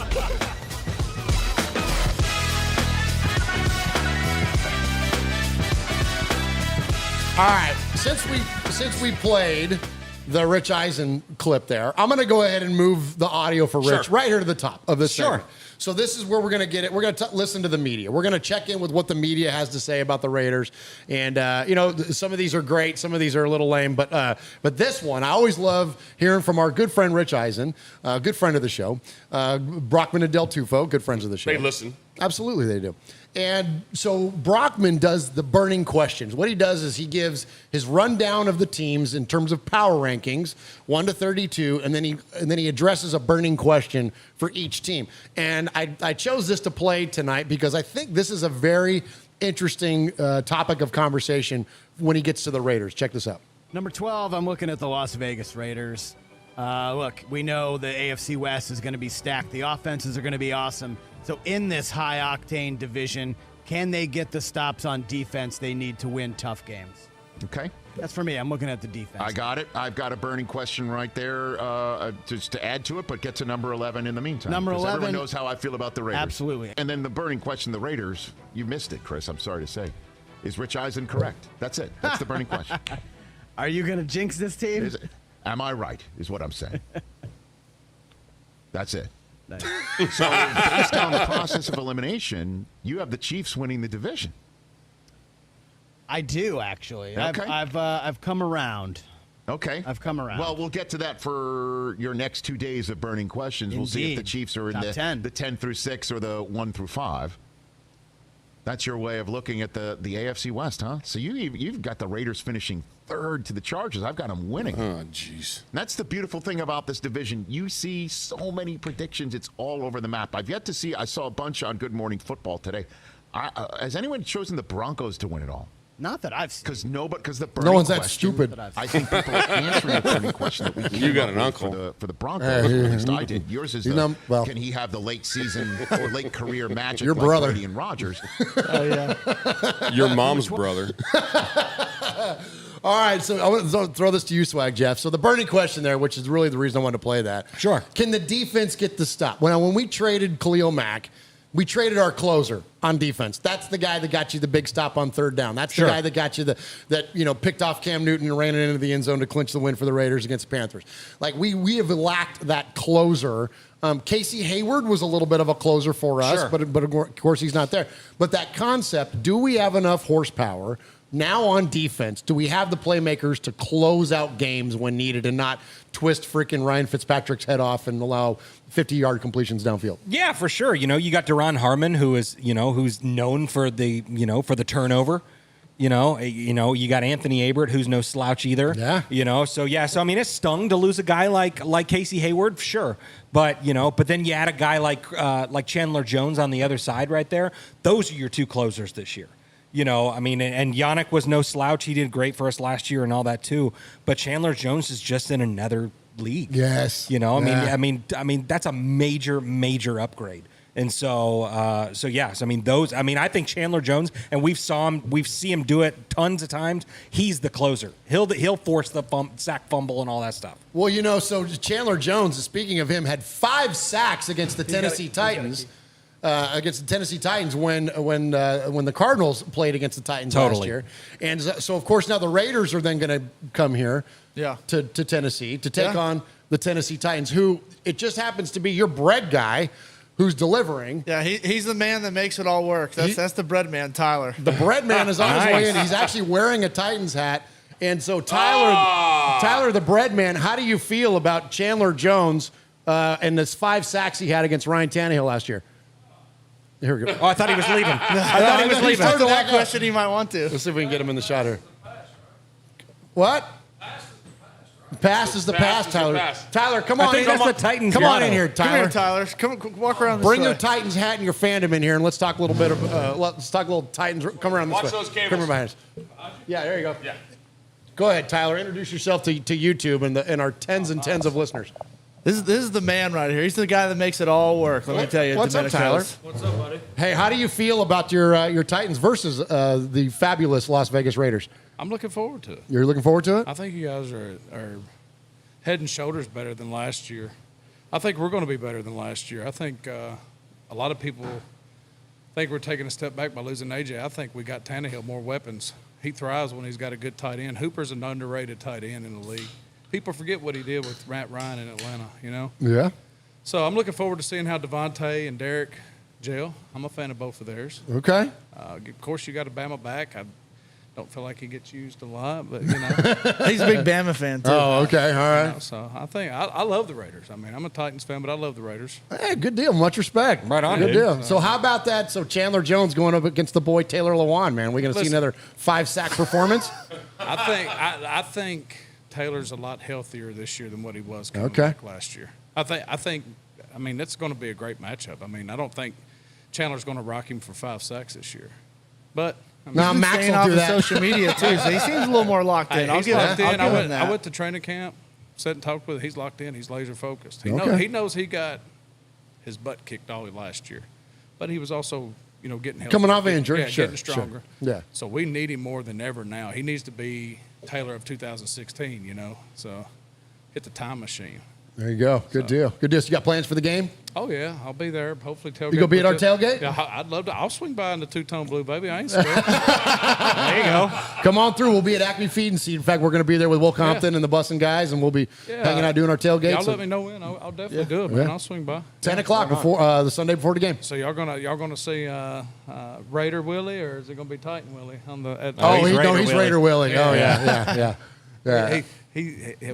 All right. Since we played the Rich Eisen clip there, I'm going to go ahead and move the audio for Rich right here to the top of this segment. So this is where we're going to get it. We're going to listen to the media. We're going to check in with what the media has to say about the Raiders. And, some of these are great. Some of these are a little lame. But this one, I always love hearing from our good friend Rich Eisen, good friend of the show, Brockman and Del Tufo, good friends of the show. They listen. Absolutely they do. And so Brockman does the burning questions. What he does is he gives his rundown of the teams in terms of power rankings, 1 to 32, and then he addresses a burning question for each team. And I chose this to play tonight because I think this is a very interesting topic of conversation when he gets to the Raiders. Check this out. Number 12, I'm looking at the Las Vegas Raiders. Look, we know the AFC West is going to be stacked. The offenses are going to be awesome. So in this high-octane division, can they get the stops on defense they need to win tough games? Okay. That's for me. I'm looking at the defense. I got it. I've got a burning question right there just to add to it, but get to number 11 in the meantime. Number 11. Everyone knows how I feel about the Raiders. Absolutely. And then the burning question, the Raiders, you missed it, Chris. I'm sorry to say. Is Rich Eisen correct? That's it. That's the burning question. Are you going to jinx this team? Am I right, is what I'm saying. That's it. Nice. So based on the process of elimination, you have the Chiefs winning the division. I do, actually. Okay. I've come around. Okay. I've come around. Well, we'll get to that for your next 2 days of burning questions. We'll see if the Chiefs are in the 10 through 6 or the 1 through 5. That's your way of looking at the AFC West, huh? So you've got the Raiders finishing third to the Chargers. I've got them winning. Oh, jeez. That's the beautiful thing about this division. You see so many predictions. It's all over the map. I've yet to see. I saw a bunch on Good Morning Football today. Has anyone chosen the Broncos to win it all? Not that I've seen. Because the No one's that question, stupid. I think people are answering the burning question that we came You got up an with uncle. for the Broncos. At least I did. Yours is well, can he have the late season or late career magic Your like brother. Brady and Rodgers? Oh yeah. Your mom's brother. All right, so I want to throw this to you, Swag Jeff. So the burning question there, which is really the reason I wanted to play that. Sure. Can the defense get the stop? When we traded Khalil Mack, we traded our closer on defense. That's the guy that got you the big stop on third down. That's the guy that got you that picked off Cam Newton and ran it into the end zone to clinch the win for the Raiders against the Panthers. Like we have lacked that closer. Casey Hayward was a little bit of a closer for us, but of course he's not there. But that concept, do we have enough horsepower now on defense? Do we have the playmakers to close out games when needed and not twist freaking Ryan Fitzpatrick's head off and allow 50-yard completions downfield? Yeah, for sure. You got Deron Harmon, who's known for the turnover. You got Anthony Herbert, who's no slouch either. Yeah. So I mean, it stung to lose a guy like Casey Hayward, sure. But then you add a guy like Chandler Jones on the other side right there. Those are your two closers this year. I mean, and Yannick was no slouch. He did great for us last year and all that too. But Chandler Jones is just in another league. Yes. I mean, that's a major upgrade. And so yes, I mean those. I mean, I think Chandler Jones, and we've seen him do it tons of times. He's the closer. He'll force the sack fumble and all that stuff. Well, so Chandler Jones, speaking of him, had 5 sacks against the Tennessee Titans. Against the Tennessee Titans when the Cardinals played against the Titans last year. And so, of course, now the Raiders are then going to come here to Tennessee to take on the Tennessee Titans, who it just happens to be your bread guy who's delivering. Yeah, he's the man that makes it all work. That's the bread man, Tyler. The bread man is on his way in. He's actually wearing a Titans hat. And so, Tyler, the bread man, how do you feel about Chandler Jones and this 5 sacks he had against Ryan Tannehill last year? Here we go. Oh, I thought he was leaving. I thought he was leaving. After that question, he might want to. Let's see if we can get him in the shot here. What? Pass is the pass, Tyler. Tyler, come on. I think that's the Titans. Come on in here, Tyler. Come here, Tyler. Come walk around this Bring way. your Titans hat and your fandom in here, and let's talk a little bit of let's talk a little Titans. Come around this way. Watch those cables. Come around behind us. Yeah, there you go. Yeah. Go ahead, Tyler. Introduce yourself to YouTube and our tens and tens of listeners. This is the man right here. He's the guy that makes it all work. Let me tell you. What's up, Tyler? What's up, buddy? Hey, how do you feel about your Titans versus the fabulous Las Vegas Raiders? I'm looking forward to it. You're looking forward to it? I think you guys are head and shoulders better than last year. I think we're going to be better than last year. I think a lot of people think we're taking a step back by losing AJ. I think we got Tannehill more weapons. He thrives when he's got a good tight end. Hooper's an underrated tight end in the league. People forget what he did with Matt Ryan in Atlanta, Yeah. So I'm looking forward to seeing how Devontae and Derek gel. I'm a fan of both of theirs. Okay. Of course, you got a Bama back. I don't feel like he gets used a lot, but, He's a big Bama fan, too. Oh, okay. All right. So I think I love the Raiders. I mean, I'm a Titans fan, but I love the Raiders. Hey, good deal. Much respect. Right on, Good dude. deal. So how about that? So Chandler Jones going up against the boy Taylor Lewan, man. We're going to see Listen. another 5-sack performance? I think Taylor's a lot healthier this year than what he was coming Okay. back last year. I mean, it's going to be a great matchup. I mean, I don't think Chandler's going to rock him for 5 sacks this year. But Now, Max staying will off do of that. social media, too, so he seems a little more locked in. He's locked in. I'll give him that. I went to training camp, sat and talked with him. He's locked in. He's laser focused. Okay. He knows he got his butt kicked all last year. But he was also, getting healthy. Coming off injury. Yeah, Sure, getting stronger. sure. Yeah. So we need him more than ever now. He needs to be Taylor of 2016, So hit the time machine. There you go. Good deal. Good deal. So you got plans for the game? Oh, yeah. I'll be there. Hopefully tailgate. You gonna be at our with you. tailgate? Yeah, I'd love to. I'll swing by in the two-tone blue, baby. I ain't scared. There you go. Come on through. We'll be at Acme Feed and Seed. In fact, we're going to be there with Will Compton and the Bussin' guys, and we'll be hanging out doing our tailgate. Y'all let me know when. I'll definitely do it, man. I'll swing by. 10 o'clock before the Sunday before the game. So y'all gonna see Raider Willie, or is it gonna be Titan Willie on the? He's Raider Willie. Oh yeah.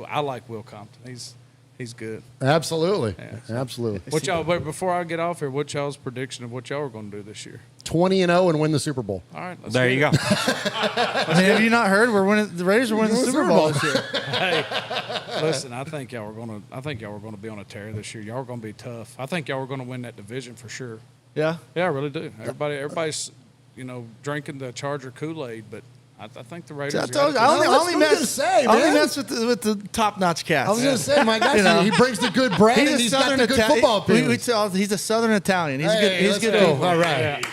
I like Will Compton. He's good. Absolutely. Absolutely. What y'all? But before I get off here, what y'all's prediction of what y'all are going to do this year? 20-0 and win the Super Bowl. All right. There you go. I mean, have you not heard? The Raiders are winning the Super Bowl this year. Hey, listen. I think y'all were gonna be on a tear this year. Y'all were gonna be tough. I think y'all were gonna win that division for sure. Yeah. Yeah, I really do. Everybody's drinking the Charger Kool-Aid, but I think the Raiders. I told you, I only mess with the top-notch cats. I was going to say, my guy, he brings the good bread and he's got the good football opinions. He's a Southern Italian. He's good. All right.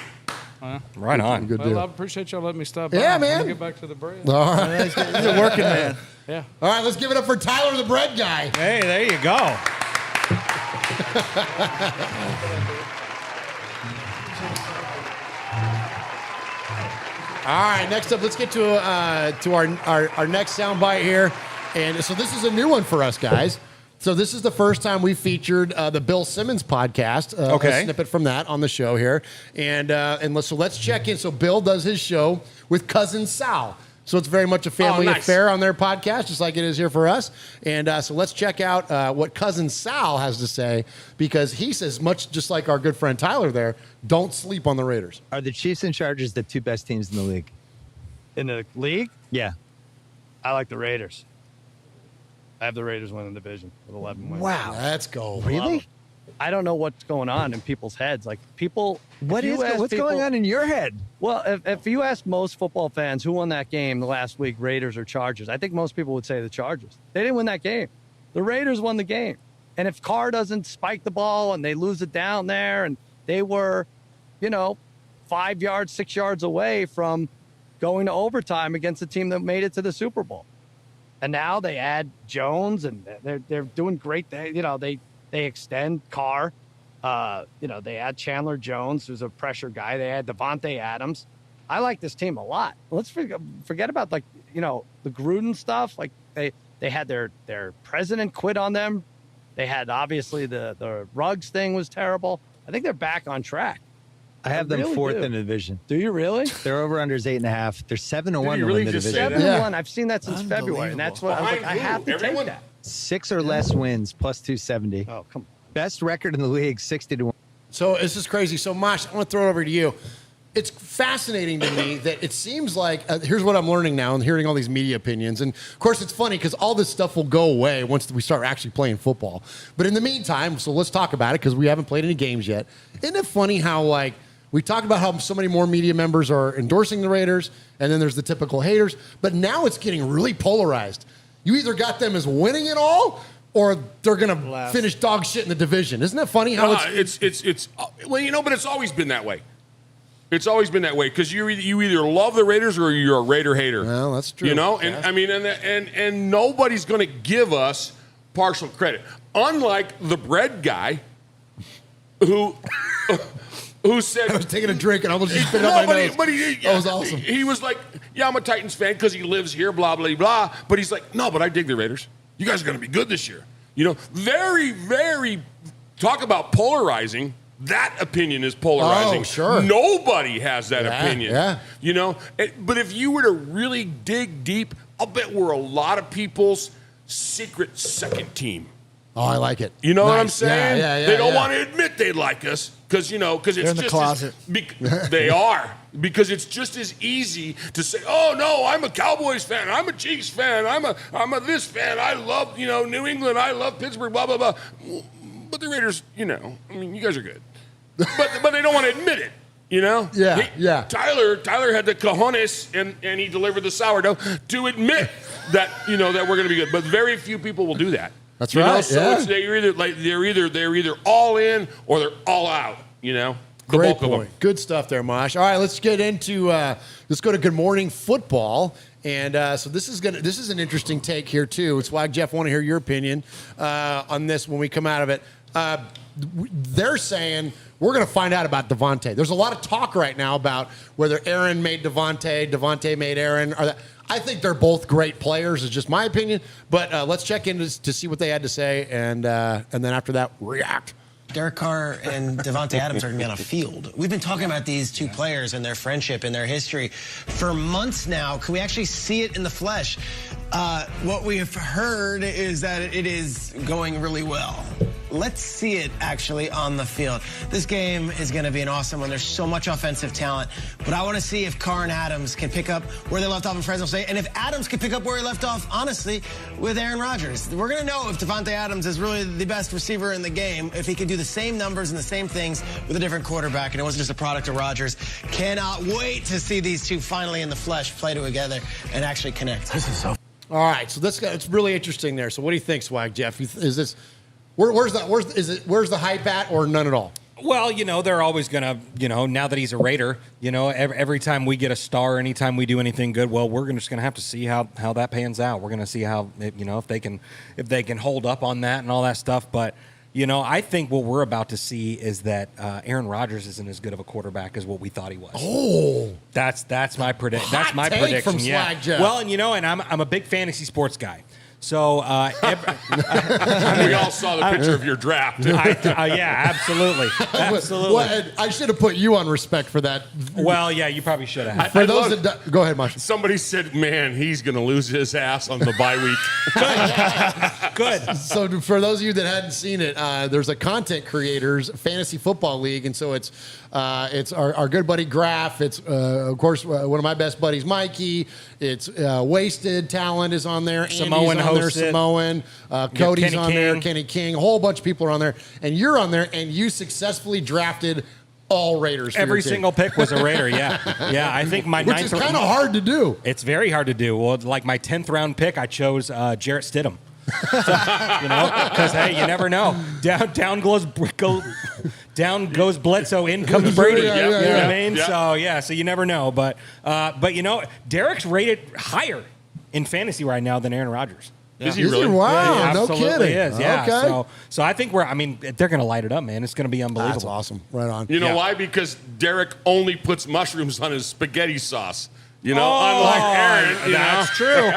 Right on. Good well, deal. I appreciate y'all letting me stop by. Yeah, I'm man. gonna get back to the bread. All right. He's a working man. Yeah. All right, let's give it up for Tyler, the bread guy. Hey, there you go. All right, next up, let's get to our next soundbite here. And so this is a new one for us, guys. So this is the first time we featured the Bill Simmons podcast. A snippet from that on the show here. And let's check in. So Bill does his show with Cousin Sal. So it's very much a family affair on their podcast, just like it is here for us. And so let's check out what Cousin Sal has to say, because he says, much just like our good friend Tyler there, don't sleep on the Raiders. Are the Chiefs and Chargers the two best teams in the league? In the league? Yeah. I like the Raiders. I have the Raiders winning the division with 11 wins. Wow. Let's go. Really? I don't know what's going on in people's heads. Like people, what's going on in your head? Well, if you ask most football fans who won that game last week, Raiders or Chargers, I think most people would say the Chargers. They didn't win that game. The Raiders won the game. And if Carr doesn't spike the ball and they lose it down there, and they were, 5 yards, 6 yards away from going to overtime against a team that made it to the Super Bowl. And now they add Jones, and they're doing great. They extend Carr. They add Chandler Jones, who's a pressure guy. They add Devontae Adams. I like this team a lot. Let's forget about the Gruden stuff. Like they had their president quit on them. They had obviously the Ruggs thing was terrible. I think they're back on track. I have them fourth in the division. Do you really? Their over/under is 8.5. They're 7-1 to win the division. 7-1. I've seen that since February, and that's what I was like. I have to take that. 6 or less wins, plus 270. Oh, come on. Best record in the league, 60-1. So this is crazy. So Mosh, I want to throw it over to you. It's fascinating to me that it seems like, here's what I'm learning now and hearing all these media opinions. And of course, it's funny because all this stuff will go away once we start actually playing football. But in the meantime, so let's talk about it because we haven't played any games yet. Isn't it funny how, we talked about how so many more media members are endorsing the Raiders, and then there's the typical haters. But now it's getting really polarized. You either got them as winning it all, or they're going to finish dog shit in the division. Isn't that funny how but it's always been that way. It's always been that way because you either love the Raiders or you're a Raider hater. Well, that's true. And nobody's going to give us partial credit. Unlike the bread guy who said... I was taking a drink and I almost just spit it up my nose. That was awesome. He was like, yeah, I'm a Titans fan because he lives here, blah, blah, blah. But he's like, no, but I dig the Raiders. You guys are going to be good this year. Very, very... Talk about polarizing. That opinion is polarizing. Oh, sure. Nobody has that opinion. Yeah. But if you were to really dig deep, I'll bet we're a lot of people's secret second team. Oh, I like it. You know what I'm saying? Yeah, they don't want to admit they like us because it's in the closet. They are, because it's just as easy to say, "Oh no, I'm a Cowboys fan. I'm a Chiefs fan. I'm a this fan. I love New England. I love Pittsburgh. Blah blah blah." But the Raiders, you guys are good, but they don't want to admit it. Yeah. Tyler had the cojones and he delivered the sourdough to admit that that we're going to be good. But very few people will do that. That's right. So they're either all in or they're all out. Great point. Good stuff there, Mosh. All right, let's get into let's go to Good Morning Football. And so this is an interesting take here too. It's why, Jeff, I want to hear your opinion on this when we come out of it. They're saying we're going to find out about Devontae. There's a lot of talk right now about whether Aaron made Devontae made Aaron. I think they're both great players. It's just my opinion. But let's check in to see what they had to say, and then after that, react. Derek Carr and Devontae Adams are going to be on a field. We've been talking about these two players and their friendship and their history for months now. Can we actually see it in the flesh? What we have heard is that it is going really well. Let's see it actually on the field. This game is going to be an awesome one. There's so much offensive talent, but I want to see if Carr and Adams can pick up where they left off in Fresno State, and if Adams can pick up where he left off, honestly, with Aaron Rodgers. We're going to know if Davante Adams is really the best receiver in the game, if he can do the same numbers and the same things with a different quarterback, and it wasn't just a product of Rodgers. Cannot wait to see these two finally in the flesh play together and actually connect. This is so. All right, so it's really interesting there. So what do you think, Swag Jeff? Is this where's the hype at, or none at all? Well, they're always gonna, now that he's a Raider, every time we get a star, anytime we do anything good, well, we're just gonna have to see how that pans out. We're gonna see how if they can hold up on that and all that stuff. But I think what we're about to see is that Aaron Rodgers isn't as good of a quarterback as what we thought he was. Oh, that's my prediction. That's my take prediction. From Swag Jeff. Well, and I'm a big fantasy sports guy. So we all saw the picture of your draft. Yeah, absolutely. Well, I should have put you on respect for that. Well, yeah, you probably should have. For those that go ahead, Marshall. Somebody said, "Man, he's going to lose his ass on the bye week." Good. So for those of you that hadn't seen it, there's a content creators fantasy football league, and so it's our good buddy Graf. It's of course one of my best buddies, Mikey. It's Wasted Talent is on there. Samoan Andy's on there. hosts it. Samoan. Cody's Kenny on there. King. Kenny King. A whole bunch of people are on there, and you're on there, and you successfully drafted all Raiders. For Every your team. single pick was a Raider. Yeah. I think my which is kind of hard to do. It's very hard to do. Well, like my 10th round pick, I chose Jarrett Stidham. Because hey, you never know. Down goes Bledsoe, in comes Brady. Yeah, You know what I mean? Yeah. So you never know. But Derek's rated higher in fantasy right now than Aaron Rodgers. Is he really? Wow, Yeah, no absolutely kidding. is. Yeah. Okay. So I think they're going to light it up, man. It's going to be unbelievable. That's awesome. Right on. You know why? Because Derek only puts mushrooms on his spaghetti sauce. Unlike Aaron. That's true.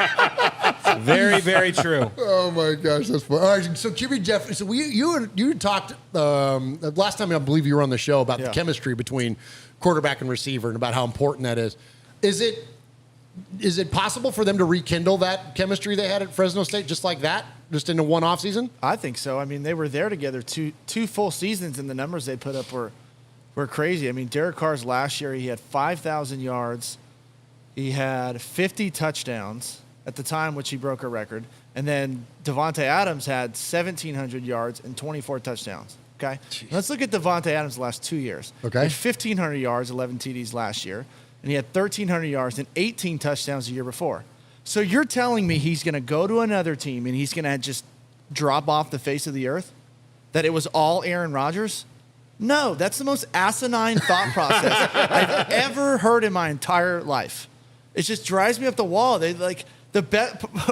Very, very true. Oh my gosh, that's fun. All right, so QB Jeff, so you talked last time I believe you were on the show about the chemistry between quarterback and receiver and about how important that is. Is it possible for them to rekindle that chemistry they had at Fresno State just like that, just in a one off season? I think so. I mean, they were there together two full seasons, and the numbers they put up were crazy. I mean, Derek Carr's last year, he had 5,000 yards. He had 50 touchdowns at the time, which he broke a record. And then Davante Adams had 1,700 yards and 24 touchdowns. Okay? Let's look at Davante Adams the last 2 years. Okay. He had 1,500 yards, 11 TDs last year. And he had 1,300 yards and 18 touchdowns the year before. So you're telling me he's going to go to another team and he's going to just drop off the face of the earth? That it was all Aaron Rodgers? No, that's the most asinine thought process I've ever heard in my entire life. It just drives me up the wall. They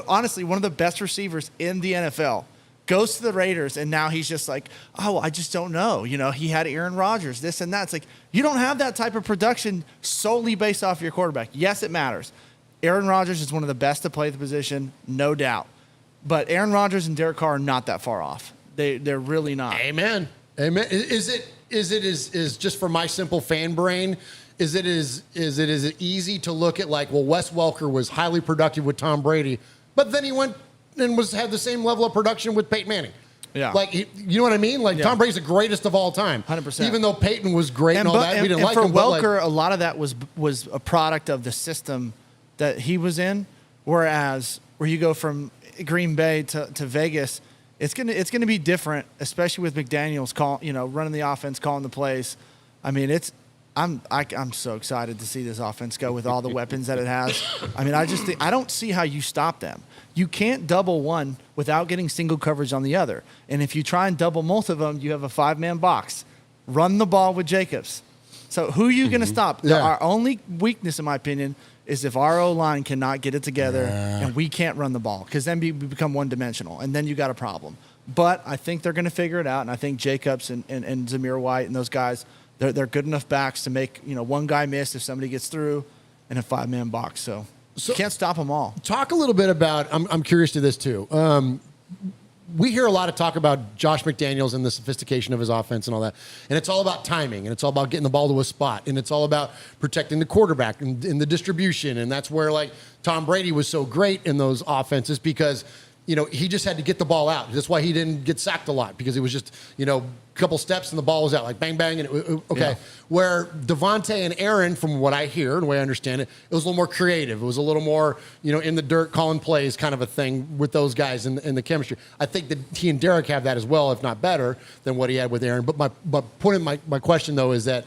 honestly, one of the best receivers in the NFL goes to the Raiders, and now he's just like, oh, I just don't know. He had Aaron Rodgers, this and that. It's like, you don't have that type of production solely based off your quarterback. Yes, it matters. Aaron Rodgers is one of the best to play the position, no doubt. But Aaron Rodgers and Derek Carr are not that far off. They're really not. Amen. Is it just for my simple fan brain? Is it easy to look at like, well, Wes Welker was highly productive with Tom Brady, but then he went and had the same level of production with Peyton Manning. Yeah. Like, you know what I mean? Like, Tom Brady's the greatest of all time. 100%. Even though Peyton was great and all that, we didn't like him. For Welker, a lot of that was a product of the system that he was in, whereas where you go from Green Bay to Vegas, it's gonna be different, especially with McDaniels running the offense, calling the plays. I mean, I'm so excited to see this offense go with all the weapons that it has. I mean, I don't see how you stop them. You can't double one without getting single coverage on the other. And if you try and double both of them, you have a 5-man box. Run the ball with Jacobs. So who are you going to stop? Yeah. Our only weakness, in my opinion, is if our O-line cannot get it together and we can't run the ball, because then we become one-dimensional, and then you got a problem. But I think they're going to figure it out, and I think Jacobs and Zamir White and those guys, they're good enough backs to make one guy miss if somebody gets through in a 5-man box. So you can't stop them all. Talk a little bit about, I'm curious to this too. We hear a lot of talk about Josh McDaniels and the sophistication of his offense and all that. And it's all about timing, and it's all about getting the ball to a spot, and it's all about protecting the quarterback and the distribution. And that's where, like, Tom Brady was so great in those offenses, because he just had to get the ball out. That's why he didn't get sacked a lot, because it was just, a couple steps and the ball was out, like bang, bang, and okay. Yeah. Where Devontae and Aaron, from what I hear and the way I understand it, it was a little more creative. It was a little more, in the dirt, calling plays kind of a thing with those guys in the chemistry. I think that he and Derek have that as well, if not better than what he had with Aaron. But my point of my question, though, is that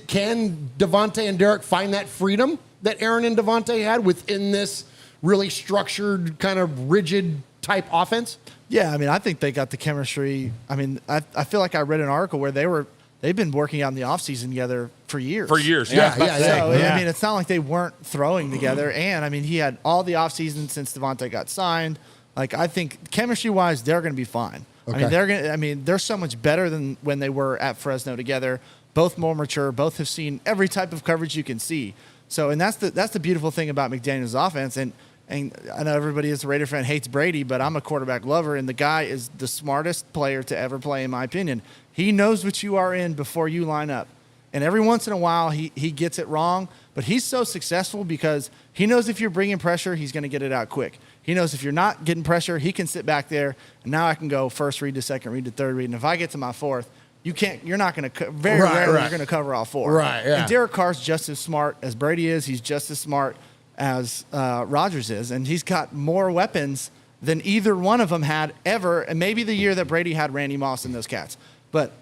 can Devontae and Derek find that freedom that Aaron and Devontae had within this really structured, kind of rigid type offense? Yeah, I think they got the chemistry. I feel like I read an article where they've been working out in the offseason together for years. For years, yeah. So, it's not like they weren't throwing together. And, he had all the offseason since Devontae got signed. Like, I think chemistry-wise, they're going to be fine. Okay. They're so much better than when they were at Fresno together. Both more mature. Both have seen every type of coverage you can see. So, and that's the beautiful thing about McDaniels' offense. And I know everybody as a Raider fan hates Brady, but I'm a quarterback lover, and the guy is the smartest player to ever play, in my opinion. He knows what you are in before you line up. And every once in a while, he gets it wrong, but he's so successful because he knows if you're bringing pressure, he's going to get it out quick. He knows if you're not getting pressure, he can sit back there, and now I can go first read to second read to third read, and if I get to my fourth, you're not going to, rarely you're going to cover all four. Right, yeah. And Derek Carr's just as smart as Brady is. He's just as smart as Rodgers is, and he's got more weapons than either one of them had ever, and maybe the year that Brady had Randy Moss and those cats. But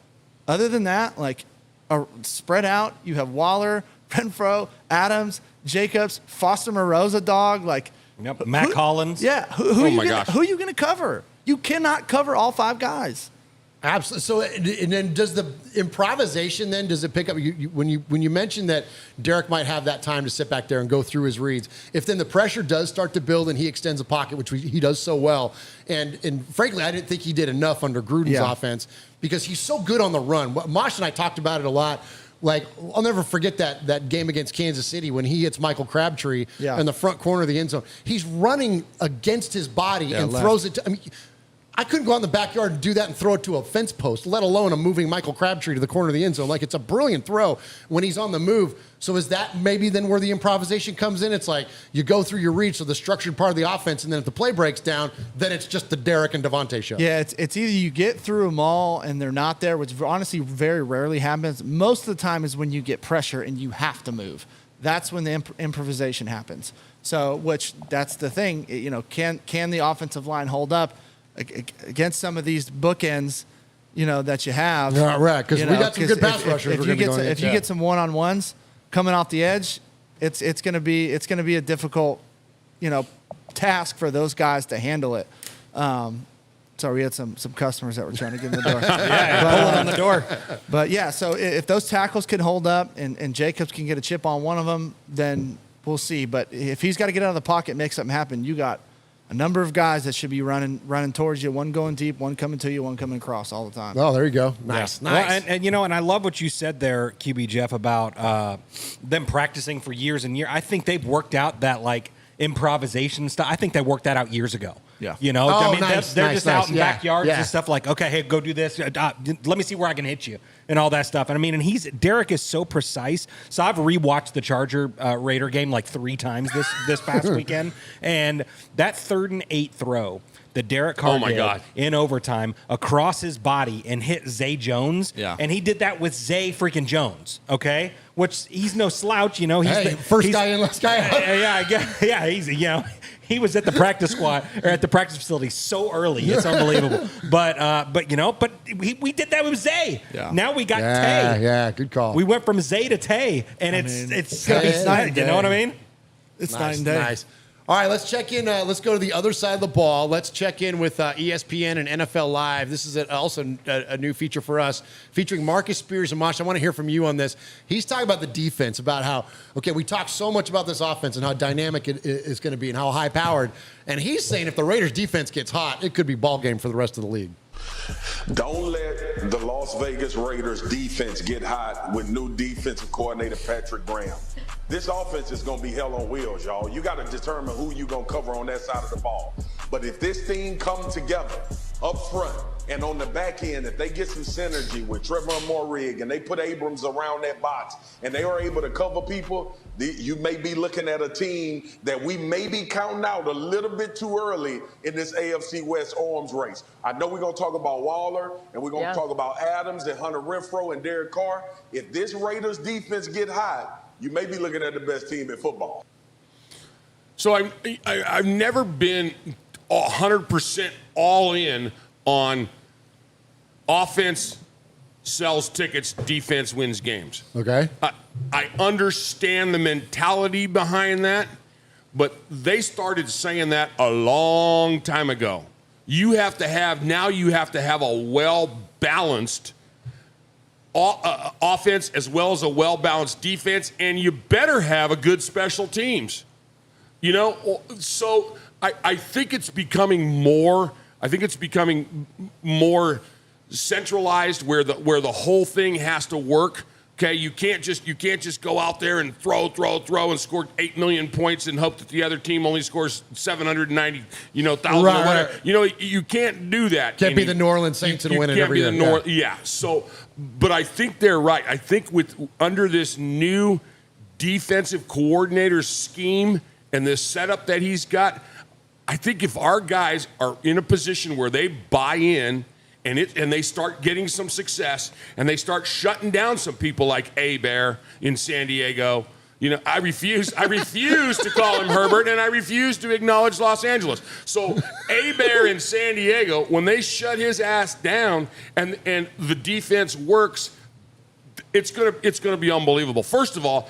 other than that, spread out, you have Waller, Renfro, Adams, Jacobs, Foster Moreau's a dog. Matt Collins. Yeah. Who are you going to cover? You cannot cover all five guys. Absolutely. So, and then does the improvisation does it pick up? When you mentioned that Derek might have that time to sit back there and go through his reads, if then the pressure does start to build and he extends the pocket, which he does so well, and frankly, I didn't think he did enough under Gruden's offense because he's so good on the run. Mosh and I talked about it a lot. I'll never forget that game against Kansas City when he hits Michael Crabtree in the front corner of the end zone. He's running against his body and throws it to, I couldn't go out in the backyard and do that and throw it to a fence post, let alone a moving Michael Crabtree to the corner of the end zone. It's a brilliant throw when he's on the move. So is that maybe then where the improvisation comes in? It's like you go through your read, so the structured part of the offense, and then if the play breaks down, then it's just the Derek and Devontae show. Yeah, it's either you get through them all and they're not there, which honestly very rarely happens. Most of the time is when you get pressure and you have to move. That's when the improvisation happens. So, that's the thing. Can the offensive line hold up against some of these bookends, that you have? Yeah, right, because we got some good pass rushers. If you get some one-on-ones coming off the edge, it's going to be a difficult, task for those guys to handle it. Sorry, we had some customers that were trying to get in the door. Pulling on the door. But yeah, so if those tackles can hold up and Jacobs can get a chip on one of them, then we'll see. But if he's got to get out of the pocket, make something happen, you got a number of guys that should be running towards you, one going deep, one coming to you, one coming across all the time. Oh, there you go. Nice. Well, and I love what you said there, QB Jeff, about them practicing for years and years. I think they've worked out that improvisation stuff. I think they worked that out years ago. Yeah. They're just out in backyards and stuff okay, hey, go do this. Let me see where I can hit you and all that stuff. And Derek is so precise. So I've rewatched the Charger Raider game 3 times this past weekend. And that 3rd and 8 throw that Derek Carr did in overtime across his body and hit Zay Jones. Yeah. And he did that with Zay freaking Jones, okay? Which he's no slouch, He's first guy in, last guy out. He's he was at the practice squad or at the practice facility so early. It's unbelievable. But we did that with Zay. Yeah. Now we got Tay. Yeah, good call. We went from Zay to Tay, and it's gonna be nice. You know what I mean? It's night and day. Nice. All right, let's check in. Let's go to the other side of the ball. Let's check in with ESPN and NFL Live. This is also a new feature for us, featuring Marcus Spears and Mosh. I want to hear from you on this. He's talking about the defense, about how, we talk so much about this offense and how dynamic it is going to be and how high-powered. And he's saying if the Raiders' defense gets hot, it could be ball game for the rest of the league. Don't let the Las Vegas Raiders defense get hot with new defensive coordinator Patrick Graham. This offense is going to be hell on wheels, y'all. You got to determine who you're going to cover on that side of the ball. But if this thing comes together up front, And on the back end, if they get some synergy with Trevor Morig and they put Abrams around that box and they are able to cover people, you may be looking at a team that we may be counting out a little bit too early in this AFC West arms race. I know we're going to talk about Waller and we're going to talk about Adams and Hunter Renfrow and Derek Carr. If this Raiders defense get hot, you may be looking at the best team in football. So I've never been 100% all in on offense sells tickets, defense wins games. Okay. I understand the mentality behind that, but they started saying that a long time ago. You have to have a well-balanced offense as well as a well-balanced defense, and you better have a good special teams. You know, so I think it's becoming more centralized where the whole thing has to work. Okay, you can't just go out there and throw and score 8 million points and hope that the other team only scores 790, thousand or whatever. You know, you can't do that. Can't be the New Orleans Saints and win it every year. Yeah. So, but I think they're right. I think under this new defensive coordinator scheme and this setup that he's got, I think if our guys are in a position where they buy in and they start getting some success and they start shutting down some people like A-Bear in San Diego. You know, I refuse to call him Herbert, and I refuse to acknowledge Los Angeles. So A-Bear in San Diego, when they shut his ass down and the defense works, it's gonna be unbelievable. First of all,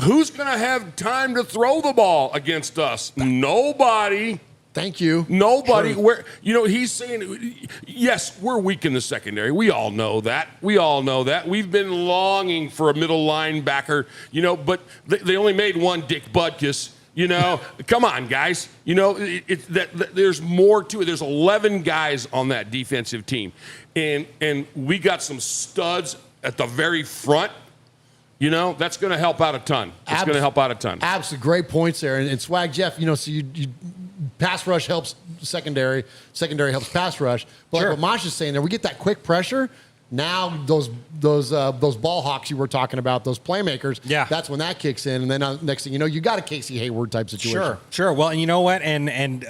who's gonna have time to throw the ball against us? Nobody. Thank you. Nobody. True. Where he's saying, yes, we're weak in the secondary. We all know that. We've been longing for a middle linebacker, but they only made one Dick Butkus. Come on, guys. There's more to it. There's 11 guys on that defensive team, and we got some studs at the very front. That's going to help out a ton. Absolutely, great points there. And Swag Jeff, so you pass rush helps secondary helps pass rush. But like what Mosh is saying there, we get that quick pressure. Now those ball hawks you were talking about, those playmakers, that's when that kicks in. And then next thing you know, you got a Casey Hayward type situation. Sure. Well, and you know what? And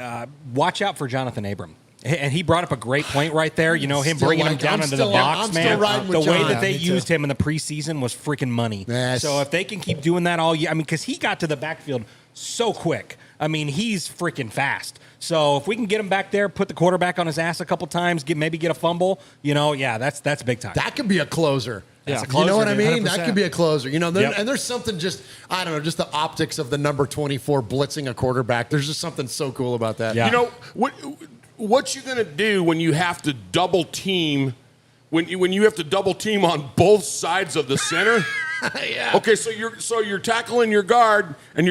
watch out for Jonathan Abram. And he brought up a great point right there. Him bringing him down into the box, man. The way that they used him in the preseason was freaking money. Yes. So if they can keep doing that all year, because he got to the backfield so quick. He's freaking fast. So if we can get him back there, put the quarterback on his ass a couple times, maybe get a fumble, that's big time. That could be a closer. That's a closer, you know what I mean? 100%. That could be a closer. And there's something just the optics of the number 24 blitzing a quarterback. There's just something so cool about that. Yeah. What you gonna do when you have to double team, when you have to double team on both sides of the center? Yeah. Okay, so you're tackling your guard, and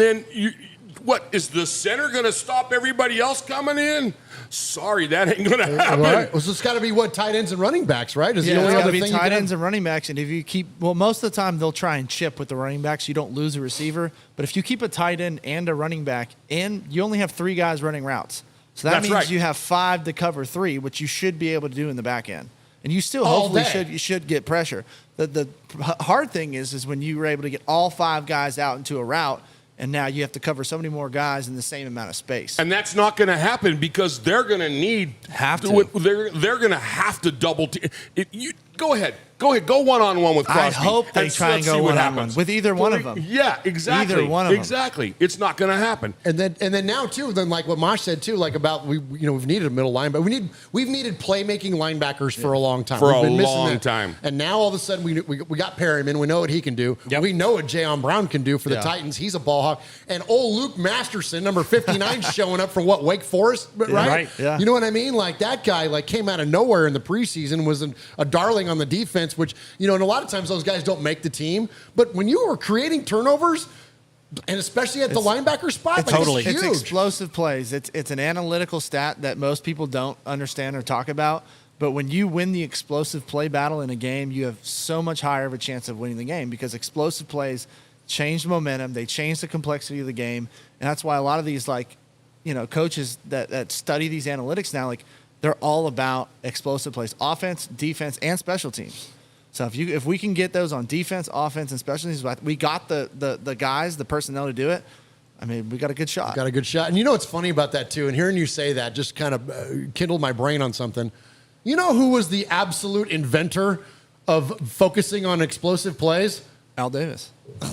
then what is the center gonna stop everybody else coming in? Sorry, that ain't gonna happen. Right. Well, so it's got to be tight ends and running backs, right? It's got to be tight ends and running backs. And if you most of the time they'll try and chip with the running backs. You don't lose a receiver. But if you keep a tight end and a running back, and you only have 3 guys running routes, so that means you have 5 to cover 3, which you should be able to do in the back end. And you still hopefully should get pressure. The hard thing is when you were able to get all 5 guys out into a route, and now you have to cover so many more guys in the same amount of space. And that's not going to happen because they're going to they're going to have to double team. Go ahead. Go one-on-one with Crosby. I hope they try and go one-on-one with either one of them. Yeah, exactly. Either one of them. Exactly. It's not going to happen. And then now too, like what Mosh said too, like about we've needed a middle linebacker. We've needed playmaking linebackers for a long time. We've been missing long time. And now all of a sudden we got Perryman. We know what he can do. Yep. We know what Jayon Brown can do for the Titans. He's a ball hawk. And old Luke Masterson, number 59, showing up for Wake Forest, right? Right. Yeah. You know what I mean? Like that guy came out of nowhere in the preseason, was a darling on the defense, which and a lot of times those guys don't make the team. But when you are creating turnovers, and especially at the linebacker spot, it's huge. It's explosive plays. It's an analytical stat that most people don't understand or talk about. But when you win the explosive play battle in a game, you have so much higher of a chance of winning the game because explosive plays change the momentum. They change the complexity of the game. And that's why a lot of these coaches that study these analytics now, they're all about explosive plays, offense, defense, and special teams. So if we can get those on defense, offense, and special teams, we got the guys, the personnel to do it. I mean, we got a good shot. Got a good shot. And you know what's funny about that, too? And hearing you say that just kind of kindled my brain on something. You know who was the absolute inventor of focusing on explosive plays? Al Davis.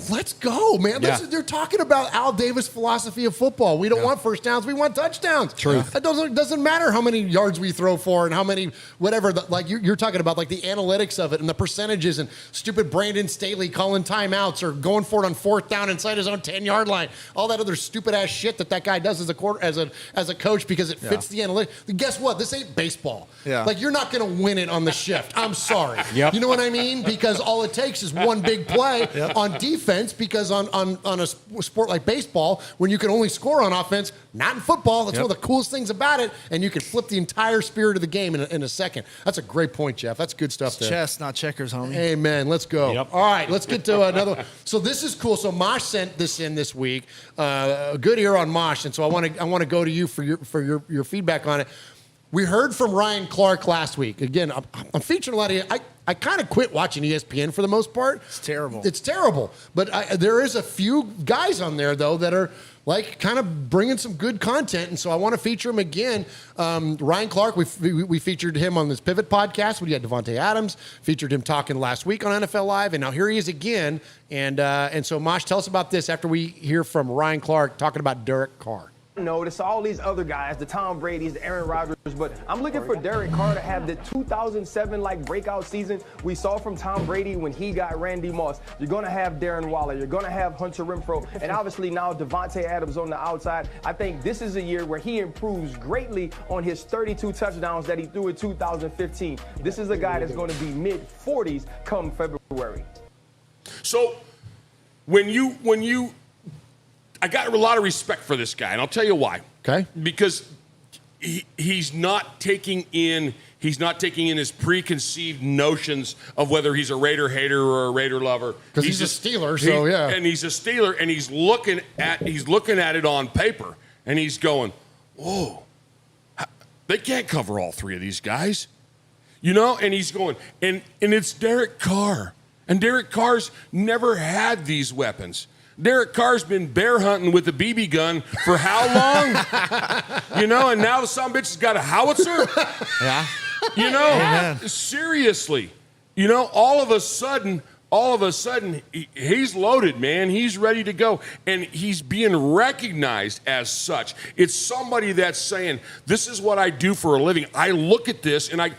Let's go, man. Yeah. They're talking about Al Davis' philosophy of football. We don't want first downs. We want touchdowns. Truth. It doesn't matter how many yards we throw for and how many whatever. Like you're talking about like the analytics of it and the percentages and stupid Brandon Staley calling timeouts or going for it on fourth down inside his own 10-yard line. All that other stupid ass shit that guy does as a coach because it fits the analytics. Guess what? This ain't baseball. Yeah. Like you're not going to win it on the shift. I'm sorry. Yep. You know what I mean? Because all it takes is one big play on defense, because on a sport like baseball, when you can only score on offense, not in football, that's one of the coolest things about it, and you can flip the entire spirit of the game in a second. That's a great point, Jeff. That's good stuff there. Chess, not checkers, homie. Amen. Let's go. Yep. All right, let's get to another one. So this is cool. So Mosh sent this in this week. Good ear on Mosh, and so I want to go to you for your feedback on it. We heard from Ryan Clark last week. Again, I'm featuring a lot of. I kind of quit watching ESPN for the most part. It's terrible. It's terrible. But there is a few guys on there though that are like kind of bringing some good content, and so I want to feature him again. Ryan Clark, we featured him on this Pivot podcast. We had Devontae Adams, featured him talking last week on NFL Live, and now here he is again. And so Mosh, tell us about this after we hear from Ryan Clark talking about Derek Carr. No, it's all these other guys, the Tom Brady's, the Aaron Rodgers, but I'm looking for Derek Carr to have the 2007 breakout season we saw from Tom Brady when he got Randy Moss. You're going to have Darren Waller, you're going to have Hunter Renfrow, and obviously now Devontae Adams on the outside. I think this is a year where he improves greatly on his 32 touchdowns that he threw in 2015. This is a guy that's going to be mid-40s come February. So when you I got a lot of respect for this guy, and I'll tell you why. Okay. Because he's not taking in his preconceived notions of whether he's a Raider hater or a Raider lover. Because he's a Steeler, so yeah. And he's a Steeler, and he's looking at it on paper, and he's going, "Whoa, they can't cover all three of these guys," And he's going, and it's Derek Carr, and Derek Carr's never had these weapons. Derek Carr's been bear hunting with a BB gun for how long? And now some bitch has got a howitzer? Yeah. Seriously. All of a sudden, he's loaded, man. He's ready to go. And he's being recognized as such. It's somebody that's saying, this is what I do for a living. I look at this and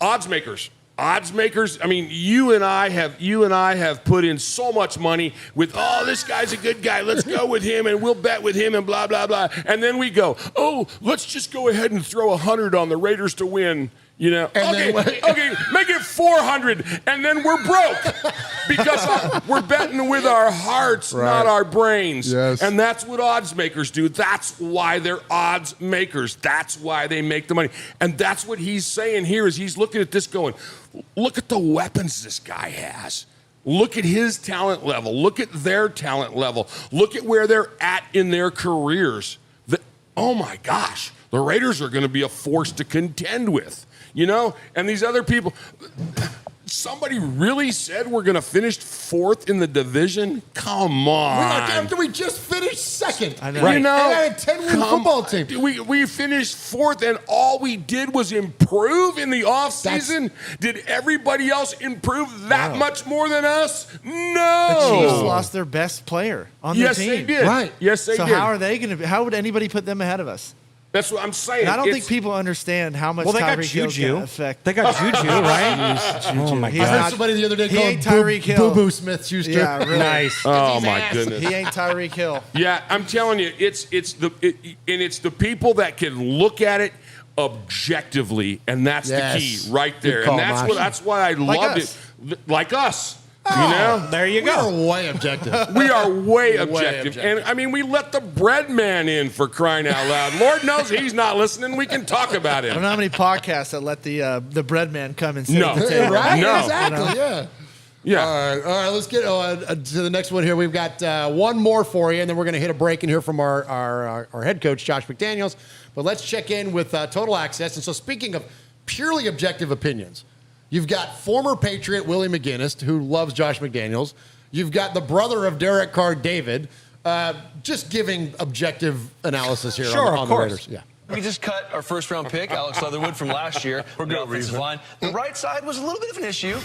odds makers. I mean, you and I have put in so much money with, this guy's a good guy. Let's go with him, and we'll bet with him, and blah, blah, blah. And then we go, let's just go ahead and throw 100 on the Raiders to win. Okay, make it 400, and then we're broke because we're betting with our hearts, not our brains. Yes. And that's what odds makers do. That's why they're odds makers. That's why they make the money. And that's what he's saying here is he's looking at this going, look at the weapons this guy has. Look at his talent level. Look at their talent level. Look at where they're at in their careers. Oh, my gosh. The Raiders are going to be a force to contend with. And these other people, somebody really said we're going to finish fourth in the division? Come on. After we just finished second. I know. Right. And I had a 10-win football team. We finished fourth, and all we did was improve in the offseason. Did everybody else improve that much more than us? No. The Chiefs lost their best player on their team. Yes, they did. Right. Yes, they did. So how would anybody put them ahead of us? That's what I'm saying. And I don't think people understand how much Tyreek Hill's going to affect. They got Juju, right? Oh, my God. I heard somebody the other day called Tyreek Hill. Boo-Boo Smith-Schuster. Yeah, really. Nice. Oh, my goodness. He ain't Tyreek Hill. Yeah, I'm telling you, it's the people that can look at it objectively, and that's the key right there. Good call, and that's why I loved it. Like us. There you go. We're way objective. We are way objective. And, I mean, we let the bread man in for crying out loud. Lord knows he's not listening. We can talk about I him. don't know how many podcasts that let the bread man come and sit No. at the table. Right? No. Exactly, yeah. Yeah. All right. Let's get to the next one here. We've got one more for you, and then we're going to hit a break and hear from our head coach, Josh McDaniels. But let's check in with Total Access. And so speaking of purely objective opinions, you've got former Patriot Willie McGinnis, who loves Josh McDaniels. You've got the brother of Derek Carr, David, just giving objective analysis here on the Raiders. Yeah. We just cut our first-round pick, Alex Leatherwood, from last year. For good offensive line. The right side was a little bit of an issue.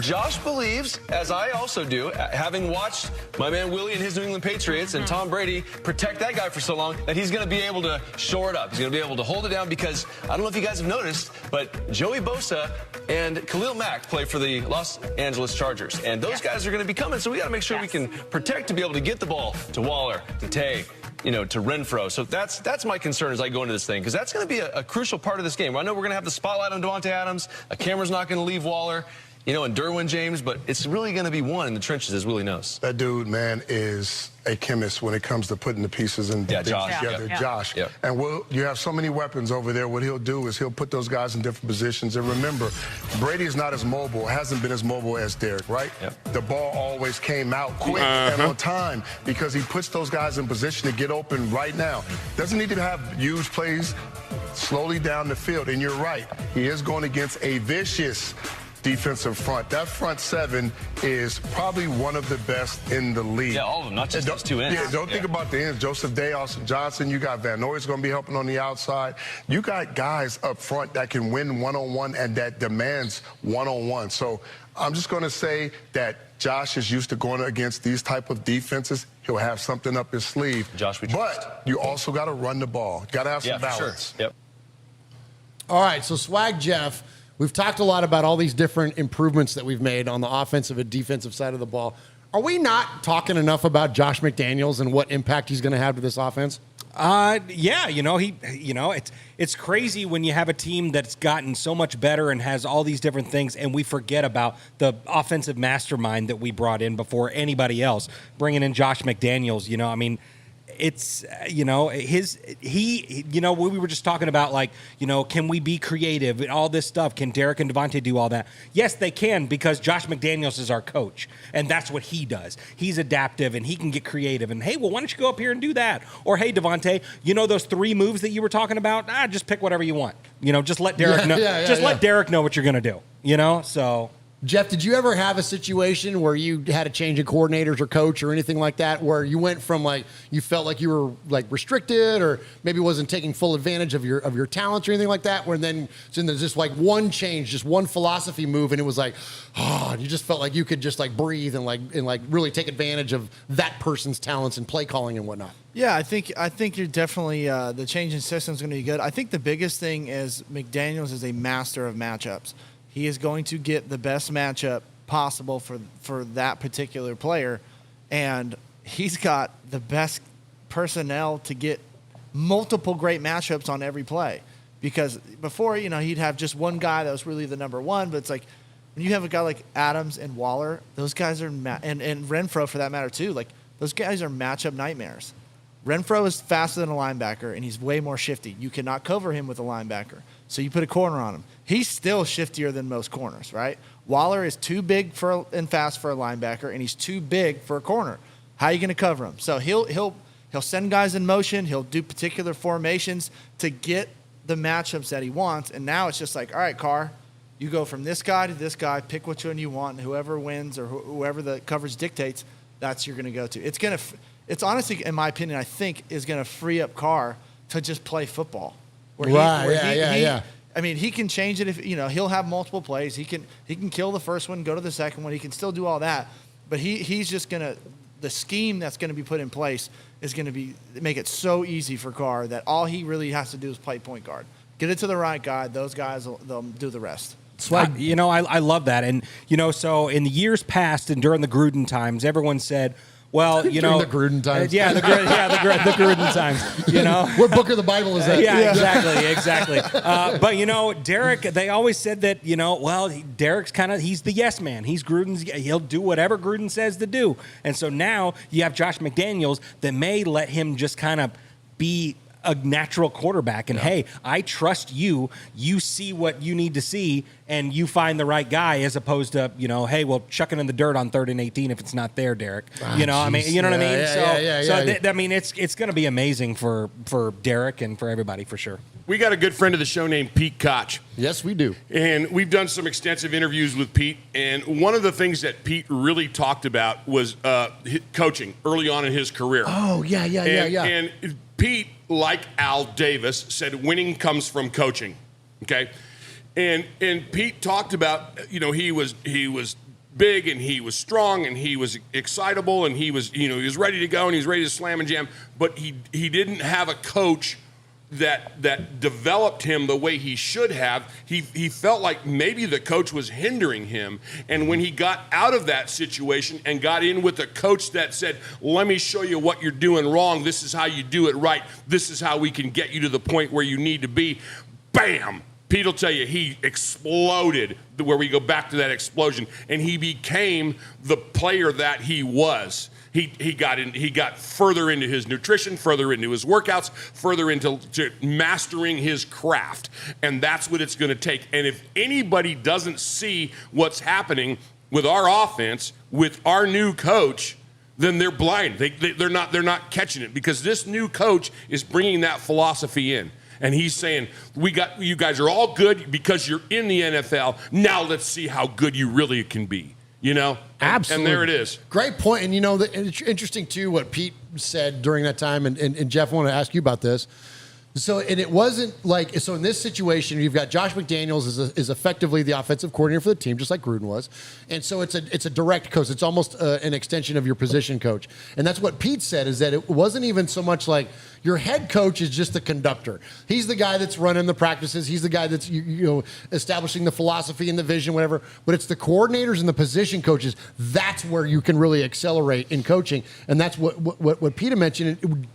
Josh believes, as I also do, having watched my man Willie and his New England Patriots and Tom Brady protect that guy for so long, that he's going to be able to shore it up. He's going to be able to hold it down because, I don't know if you guys have noticed, but Joey Bosa and Khalil Mack play for the Los Angeles Chargers. And those guys are going to be coming, so we got to make sure we can protect to be able to get the ball to Waller, to Tay, to Renfro. So that's my concern as I go into this thing, because that's going to be a crucial part of this game. I know we're going to have the spotlight on Davante Adams. A camera's not going to leave Waller, and Derwin James, but it's really going to be one in the trenches, as Willie knows. That dude, man, is a chemist when it comes to putting the pieces and things together. Josh. Yeah. And you have so many weapons over there. What he'll do is he'll put those guys in different positions. And remember, Brady is not as mobile, hasn't been as mobile as Derek, right? Yep. The ball always came out quick and on time because he puts those guys in position to get open right now. Doesn't need to have huge plays slowly down the field. And you're right. He is going against a vicious defensive front. That front seven is probably one of the best in the league. Yeah, all of them, not just those two ends. Yeah, don't think about the ends. Joseph Day, Austin Johnson, you got Van Noy's going to be helping on the outside. You got guys up front that can win one-on-one and that demands one-on-one. So I'm just going to say that Josh is used to going against these type of defenses. He'll have something up his sleeve. Josh, but you also got to run the ball. Got to have some balance. Sure. Yep. All right, so Swag Jeff, we've talked a lot about all these different improvements that we've made on the offensive and defensive side of the ball. Are we not talking enough about Josh McDaniels and what impact he's going to have to this offense? Yeah, it's crazy when you have a team that's gotten so much better and has all these different things, and we forget about the offensive mastermind that we brought in before anybody else, bringing in Josh McDaniels. It's, we were just talking about, can we be creative and all this stuff? Can Derek and Davante do all that? Yes, they can, because Josh McDaniels is our coach, and that's what he does. He's adaptive, and he can get creative. And, hey, well, why don't you go up here and do that? Or, hey, Davante, those 3 moves that you were talking about? Just pick whatever you want. Just let Derek know. Let Derek know what you're going to do, so... Jeff, did you ever have a situation where you had a change in coordinators or coach or anything like that, where you went from you felt like you were restricted or maybe wasn't taking full advantage of your talents or anything like that, where then there's just one change, just one philosophy move, and it was and you just felt like you could just breathe and really take advantage of that person's talents and play calling and whatnot? Yeah, I think you're definitely the change in system is going to be good. I think the biggest thing is McDaniels is a master of matchups. He is going to get the best matchup possible for that particular player, and he's got the best personnel to get multiple great matchups on every play. Because before, he'd have just one guy that was really the number one, but it's when you have a guy like Adams and Waller, those guys are and Renfro for that matter too. Those guys are matchup nightmares. Renfro is faster than a linebacker, and he's way more shifty. You cannot cover him with a linebacker, so you put a corner on him. He's still shiftier than most corners, right? Waller is too big and fast for a linebacker, and he's too big for a corner. How are you going to cover him? So he'll send guys in motion. He'll do particular formations to get the matchups that he wants. And now it's just all right, Carr, you go from this guy to this guy, pick which one you want, and whoever wins or whoever the coverage dictates, that's you're going to go to. It's honestly, in my opinion, I think is going to free up Carr to just play football. Yeah. I mean, he can change it if he'll have multiple plays. He can kill the first one, go to the second one. He can still do all that, but he's just gonna the scheme that's going to be put in place is going to make it so easy for Carr that all he really has to do is play point guard, get it to the right guy. Those guys they'll do the rest. I love that, and so in the years past and during the Gruden times, everyone said, well, during the Gruden times. The Gruden times. What book of the Bible is that? Yeah, exactly. But Derek, they always said that Derek's he's the yes man. He's Gruden's. He'll do whatever Gruden says to do. And so now you have Josh McDaniels that may let him just be a natural quarterback. And hey, I trust you. You see what you need to see, and you find the right guy as opposed to, hey, well, chuck it in the dirt on 3rd and 18 if it's not there, Derek. I mean, you know what I mean? I mean, it's going to be amazing for Derek and for everybody for sure. We got a good friend of the show named Pete Koch. Yes, we do. And we've done some extensive interviews with Pete. And one of the things that Pete really talked about was coaching early on in his career. Oh, yeah. And Pete, like Al Davis, said winning comes from coaching. Okay? And Pete talked about, he was big and he was strong and he was excitable and he was ready to go and he was ready to slam and jam. But he didn't have a coach that developed him the way he should have. He felt like maybe the coach was hindering him. And when he got out of that situation and got in with a coach that said, let me show you what you're doing wrong. This is how you do it right. This is how we can get you to the point where you need to be. Bam! Pete will tell you he exploded, where we go back to that explosion, and he became the player that he was. He got further into his nutrition, further into his workouts, further into mastering his craft. And that's what it's going to take. And if anybody doesn't see what's happening with our offense, with our new coach, then they're blind. They're not catching it, because this new coach is bringing that philosophy in. And he's saying, you guys are all good because you're in the NFL. Now let's see how good you really can be. Absolutely. And there it is. Great point. And it's interesting too what Pete said during that time. And Jeff, I want to ask you about this. So, and it wasn't like, so in this situation, you've got Josh McDaniels is effectively the offensive coordinator for the team, just like Gruden was. And so it's a direct coach. It's almost an extension of your position coach. And that's what Pete said, is that it wasn't even so much like your head coach is just the conductor. He's the guy that's running the practices. He's the guy that's, establishing the philosophy and the vision, whatever. But it's the coordinators and the position coaches. That's where you can really accelerate in coaching. And that's what Peter mentioned.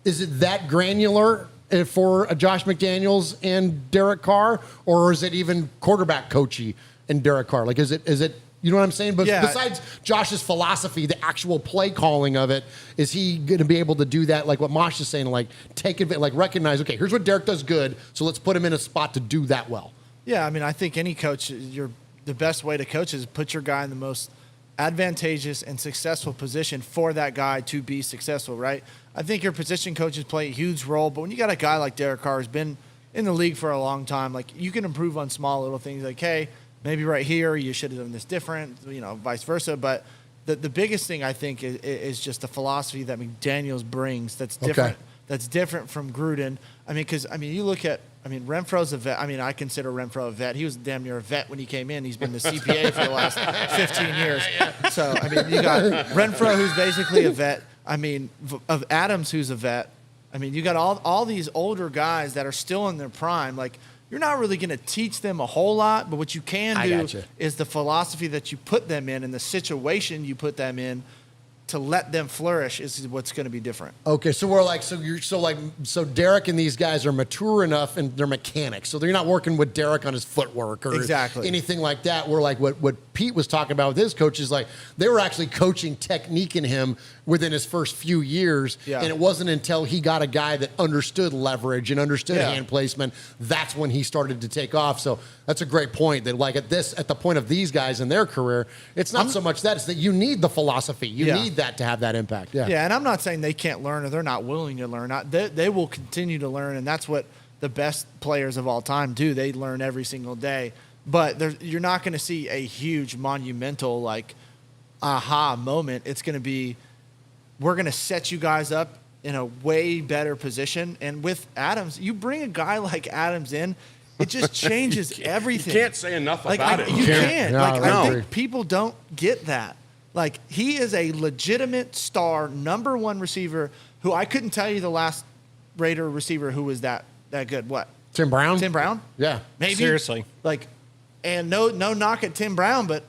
Is it that granular for Josh McDaniels and Derek Carr, or is it even quarterback coachy and Derek Carr? Like, is it? You know what I'm saying? But besides Josh's philosophy, the actual play calling of it, is he going to be able to do that? Like what Mosh is saying, like take it, like recognize, okay, here's what Derek does good, so let's put him in a spot to do that well. Yeah, I mean, I think any coach, the best way to coach is put your guy in the most advantageous and successful position for that guy to be successful, right? I think your position coaches play a huge role, but when you got a guy like Derek Carr who's been in the league for a long time, like you can improve on small little things, like, hey, maybe right here you should have done this different, vice versa. But the biggest thing I think is just the philosophy that McDaniels brings that's different. Okay. That's different from Gruden. You look at, Renfro's a vet. I consider Renfro a vet. He was damn near a vet when he came in. He's been the CPA for the last 15 years. So, you got Renfro, who's basically a vet. Of Adams, who's a vet. You got all these older guys that are still in their prime. Like, you're not really going to teach them a whole lot, but what you can do is the philosophy that you put them in and the situation you put them in to let them flourish is what's going to be different. Okay, so we're like, so Derek and these guys are mature enough and they're mechanics. So they're not working with Derek on his footwork or anything like that. We're like what Pete was talking about with his coaches, like they were actually coaching technique in him within his first few years. Yeah. And it wasn't until he got a guy that understood leverage and understood hand placement, that's when he started to take off. So that's a great point, that like at the point of these guys in their career, it's not so much that, it's that you need the philosophy. You need that to have that impact. Yeah. Yeah, and I'm not saying they can't learn or they're not willing to learn. They will continue to learn, and that's what the best players of all time do. They learn every single day. But you're not going to see a huge monumental aha moment. It's going to be, we're going to set you guys up in a way better position. And with Adams, you bring a guy like Adams in, it just changes everything. You can't say enough about it. You can't. I think people don't get that. Like, he is a legitimate star, number one receiver who I couldn't tell you the last Raider receiver who was that good. What? Tim Brown? Tim Brown? Yeah. Maybe. Seriously. And no knock at Tim Brown, but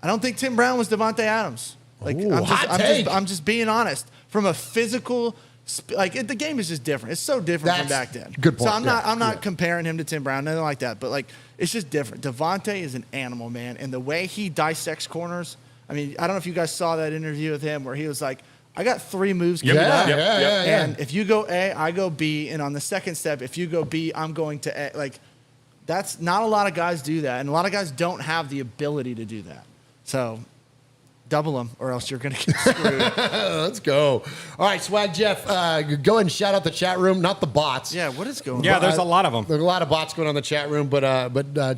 I don't think Tim Brown was Devontae Adams. I'm just being honest. From a physical, the game is just different. It's so different from back then. Good point. So I'm not comparing him to Tim Brown, nothing like that. But it's just different. Devontae is an animal, man, and the way he dissects corners. I don't know if you guys saw that interview with him where he was like, I got 3 moves. And if you go A, I go B, and on the second step, if you go B, I'm going to A. That's not a lot of guys do that, and a lot of guys don't have the ability to do that. So double them, or else you're going to get screwed. Let's go. All right, Swag Jeff, go ahead and shout out the chat room, not the bots. Yeah, what is going on? Yeah, there's a lot of them. There's a lot of bots going on in the chat room, but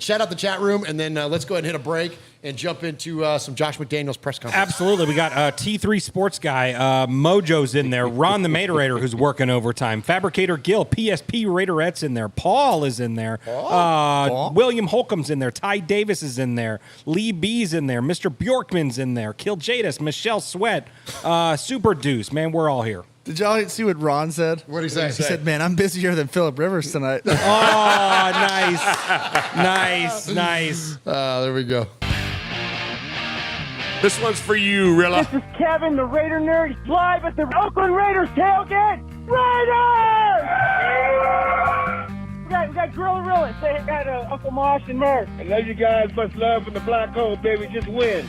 shout out the chat room, and then let's go ahead and hit a break and jump into some Josh McDaniels press conference. Absolutely. We got T3 Sports Guy, Mojo's in there, Ron the Materator who's working overtime, Fabricator Gil, PSP Raiderette's in there, Paul is in there, Paul? William Holcomb's in there, Ty Davis is in there, Lee B's in there, Mr. Bjorkman's in there, Kill Jadis, Michelle Sweat, Super Deuce. Man, we're all here. Did y'all see what Ron said? What did he say? He said, man, I'm busier than Phillip Rivers tonight. Oh, nice. Nice. There we go. This one's for you, Rilla. This is Kevin, the Raider Nerd, live at the Oakland Raiders tailgate. Raiders! We got Gorilla Rilla. Say hi to Uncle Mosh and Murph. I love you guys. Much love from the black hole, baby. Just win.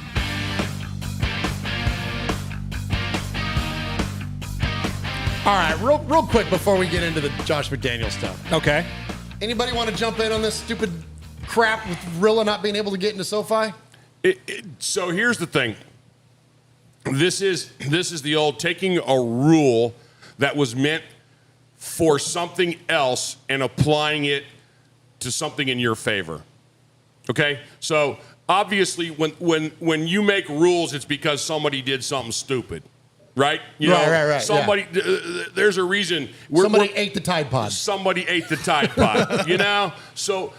All right, real quick before we get into the Josh McDaniels stuff. Okay. Anybody want to jump in on this stupid crap with Rilla not being able to get into SoFi? So here's the thing. This is the old taking a rule that was meant for something else and applying it to something in your favor. Okay? So obviously when you make rules, it's because somebody did something stupid. Right? Right. Somebody, there's a reason. Somebody ate the Tide Pod. Somebody ate the Tide Pod. So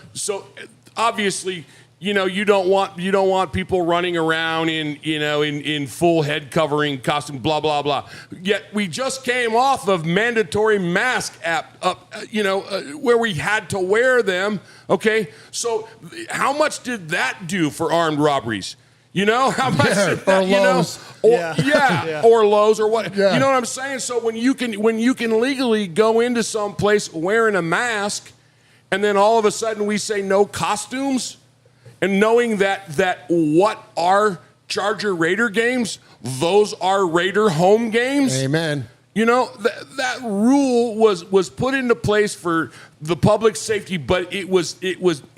obviously, you don't want people running around in full head covering costume, blah blah blah. Yet we just came off of mandatory mask where we had to wear them. Okay, so how much did that do for armed robberies? How much did that, or Lowe's or what? Yeah. You know what I'm saying? So when you can legally go into some place wearing a mask, and then all of a sudden we say no costumes, and knowing that what are Charger Raider games, those are Raider home games. Amen. That rule was put into place for the public safety, but it was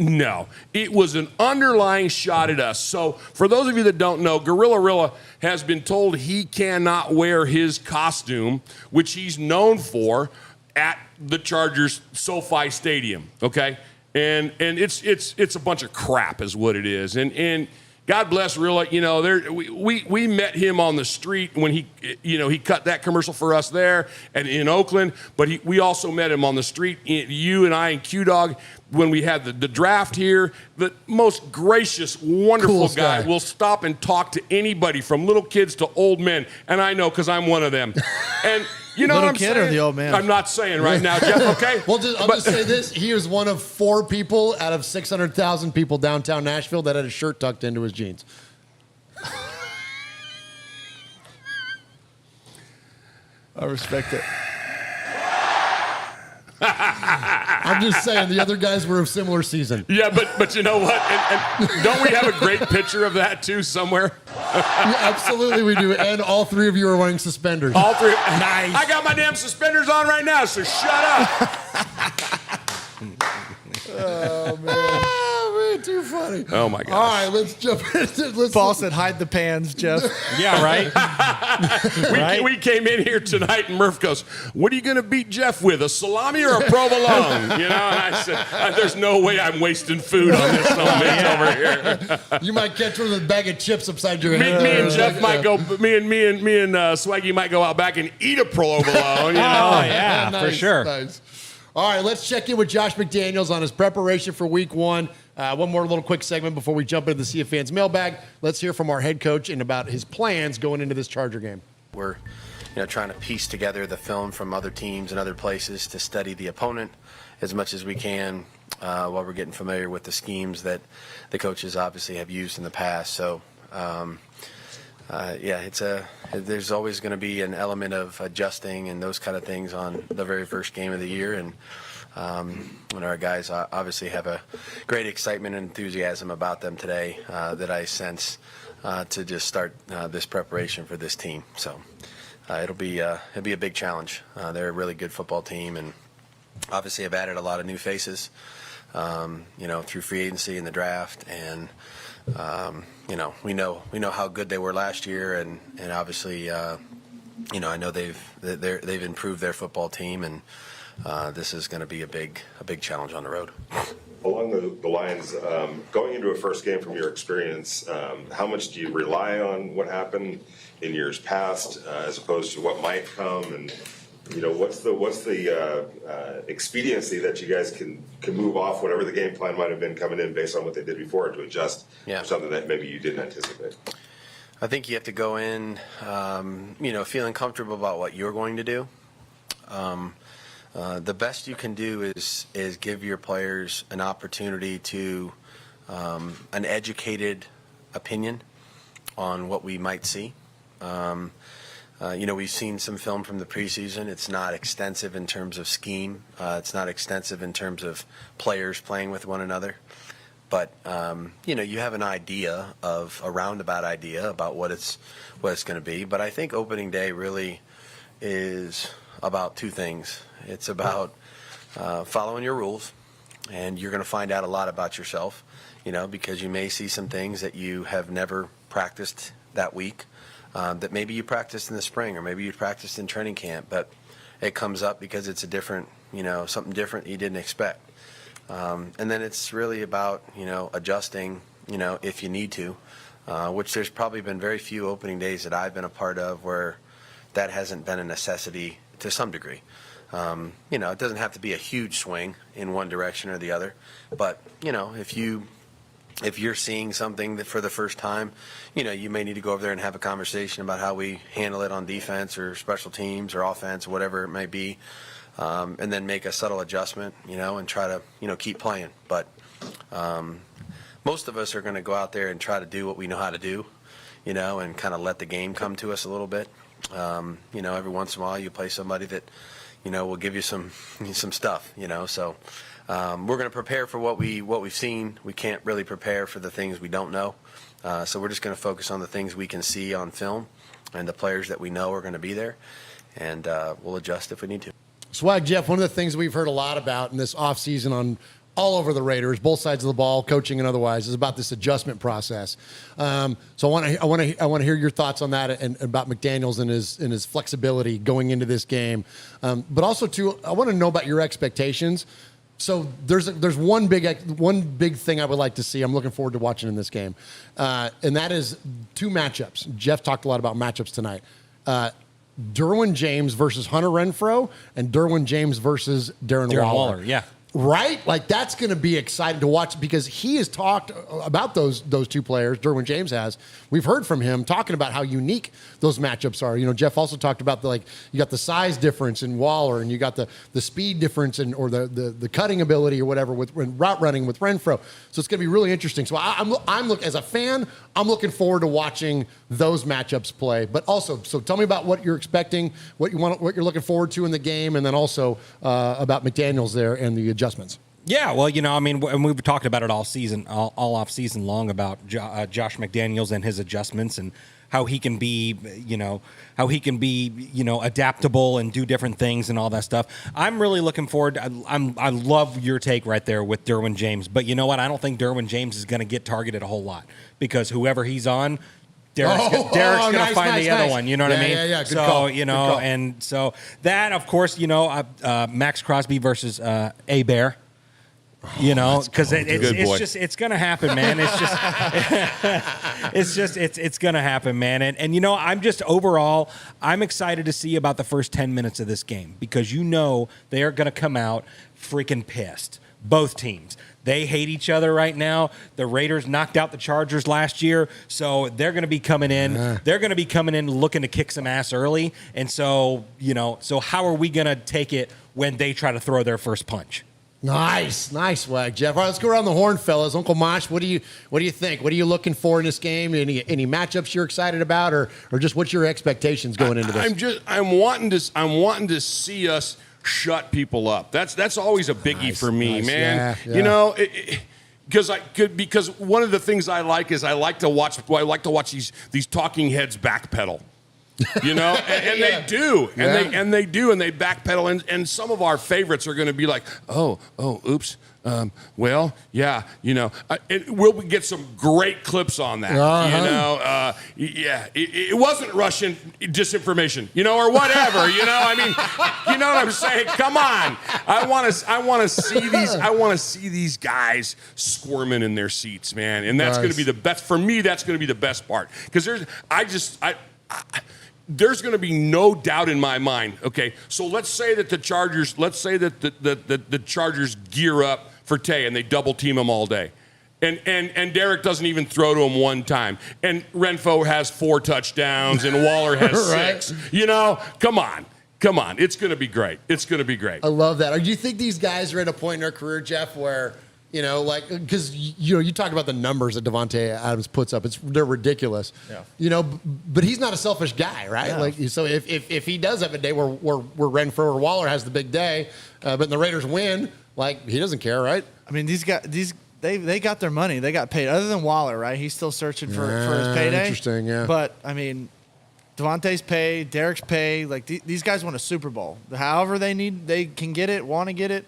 an underlying shot at us. So for those of you that don't know, Gorilla Rilla has been told he cannot wear his costume, which he's known for, at the Chargers SoFi Stadium. Okay, and it's a bunch of crap, is what it is, and. God bless Rilla. We met him on the street when he cut that commercial for us there and in Oakland. But we also met him on the street, you and I and Q-Dog, when we had the draft here. The most gracious, wonderful guy. Will stop and talk to anybody from little kids to old men. And I know because I'm one of them. And you know Little what I'm kid saying? or the old man? I'm not saying right now, Jeff, okay? I'll just say this. He was one of 4 people out of 600,000 people downtown Nashville that had a shirt tucked into his jeans. I respect it. I'm just saying, the other guys were of similar season. Yeah, but you know what? And don't we have a great picture of that too somewhere? Yeah, absolutely we do. And all 3 of you are wearing suspenders. All 3. Nice. I got my damn suspenders on right now, so shut up. Oh, man, too funny. Oh, my gosh. All right, let's jump into Paul said, hide the pans, Jeff. Yeah, right? We came in here tonight, and Murph goes, what are you going to beat Jeff with, a salami or a provolone? And I said, there's no way I'm wasting food on this over here. You might catch one with a bag of chips upside your head. Me and Jeff might go, me and Swaggy might go out back and eat a provolone, Oh, yeah, Nice, for sure. Nice. All right, let's check in with Josh McDaniels on his preparation for week 1. One more little quick segment before we jump into the Sea of Fans mailbag. Let's hear from our head coach and about his plans going into this Charger game. We're trying to piece together the film from other teams and other places to study the opponent as much as we can while we're getting familiar with the schemes that the coaches obviously have used in the past. So, there's always going to be an element of adjusting and those kind of things on the very first game of the year. And when our guys obviously have a great excitement and enthusiasm about them today that I sense to just start this preparation for this team. So it'll be a big challenge. They're a really good football team, and obviously have added a lot of new faces. through free agency and the draft, and we know how good they were last year, and obviously, I know they've improved their football team, and this is going to be a big challenge on the road. Along the lines, going into a first game from your experience, how much do you rely on what happened in years past as opposed to what might come? And what's the expediency that you guys can move off whatever the game plan might have been coming in based on what they did before to adjust for something that maybe you didn't anticipate? I think you have to go in, feeling comfortable about what you're going to do. The best you can do is give your players an opportunity to an educated opinion on what we might see. We've seen some film from the preseason. It's not extensive in terms of scheme. It's not extensive in terms of players playing with one another. But you have an idea of a roundabout idea about what it's going to be. But I think opening day really is about two things. It's about following your rules, and you're going to find out a lot about yourself, because you may see some things that you have never practiced that week, that maybe you practiced in the spring or maybe you practiced in training camp, but it comes up because it's a different, something different you didn't expect. And then it's really about, adjusting, if you need to, which there's probably been very few opening days that I've been a part of where that hasn't been a necessity to some degree. It doesn't have to be a huge swing in one direction or the other, but if you're seeing something that for the first time, you may need to go over there and have a conversation about how we handle it on defense or special teams or offense, whatever it may be, and then make a subtle adjustment, and try to keep playing. But most of us are going to go out there and try to do what we know how to do, and kind of let the game come to us a little bit. Every once in a while you play somebody that will give you some stuff, so we're going to prepare for what we've seen. We can't really prepare for the things we don't know, so we're just going to focus on the things we can see on film and the players that we know are going to be there, and we'll adjust if we need to. Swag, Jeff, one of the things we've heard a lot about in this offseason on all over the Raiders, both sides of the ball, coaching and otherwise, is about this adjustment process. So I want to hear your thoughts on that and about McDaniels and his flexibility going into this game. But also too, I want to know about your expectations. So there's one big thing I would like to see. I'm looking forward to watching in this game, and that is two matchups. Jeff talked a lot about matchups tonight. Derwin James versus Hunter Renfrow, and Derwin James versus Darren Waller. Yeah. Right? Like, that's going to be exciting to watch because he has talked about those two players, Derwin James has. We've heard from him talking about how unique those matchups are. Jeff also talked about you got the size difference in Waller, and you got the speed difference or the cutting ability or whatever with route running with Renfrow. So it's going to be really interesting. So as a fan, I'm looking forward to watching those matchups play. But also, so tell me about what you're expecting, what you're looking forward to in the game, and then also about McDaniels there and the adjustments. Yeah, well, and we've talked about it all season, all off season long about Josh McDaniels and his adjustments and how he can be, adaptable and do different things and all that stuff. I'm really looking forward. I love your take right there with Derwin James, but you know what? I don't think Derwin James is going to get targeted a whole lot because whoever he's on, Derek's going to find the other one. You know what I mean? Yeah. Good call. And so that, of course, Max Crosby versus A-Bear. Because it's going to happen, man. It's going to happen, man. And I'm just overall, I'm excited to see about the first 10 minutes of this game because they are going to come out freaking pissed. Both teams. They hate each other right now. The Raiders knocked out the Chargers last year, so they're going to be coming in. They're going to be coming in looking to kick some ass early. And so, so how are we going to take it when they try to throw their first punch? Nice, Swag, Jeff. All right, let's go around the horn, fellas. Uncle Mosh, what do you think? What are you looking for in this game? Any matchups you're excited about, or just what's your expectations going into this? I'm wanting to see us shut people up. That's always a biggie for me, man. Yeah. Because one of the things I like to watch these talking heads backpedal. You know, and Yeah. they do, and Yeah. they do, and they backpedal, and some of our favorites are going to be like, oops, well, yeah, you know, and we'll get some great clips on that. Uh-huh. You know, it wasn't Russian disinformation, you know, or whatever. You know, I mean, you know what I'm saying? Come on, I want to see these guys squirming in their seats, man, and that's going to be the best for me. That's going to be the best part because there's going to be no doubt in my mind. Okay, so let's say that the Chargers gear up for Tay and they double team him all day. And Derek doesn't even throw to him one time. And Renfro has 4 touchdowns and Waller has 6. You know, come on. It's going to be great. It's going to be great. I love that. Do you think these guys are at a point in their career, Jeff, where, you know, like, because, you know, you talk about the numbers that Davante Adams puts up. They're ridiculous. Yeah. You know, but he's not a selfish guy, right? Yeah. Like, so if he does have a day where Renfro or Waller has the big day, but the Raiders win, like, he doesn't care, right? I mean, these guys, they got their money. They got paid. Other than Waller, right? He's still searching for his payday. Interesting, yeah. But, I mean, Davante's paid, Derek's paid. Like, these guys won a Super Bowl. However they can get it, want to get it,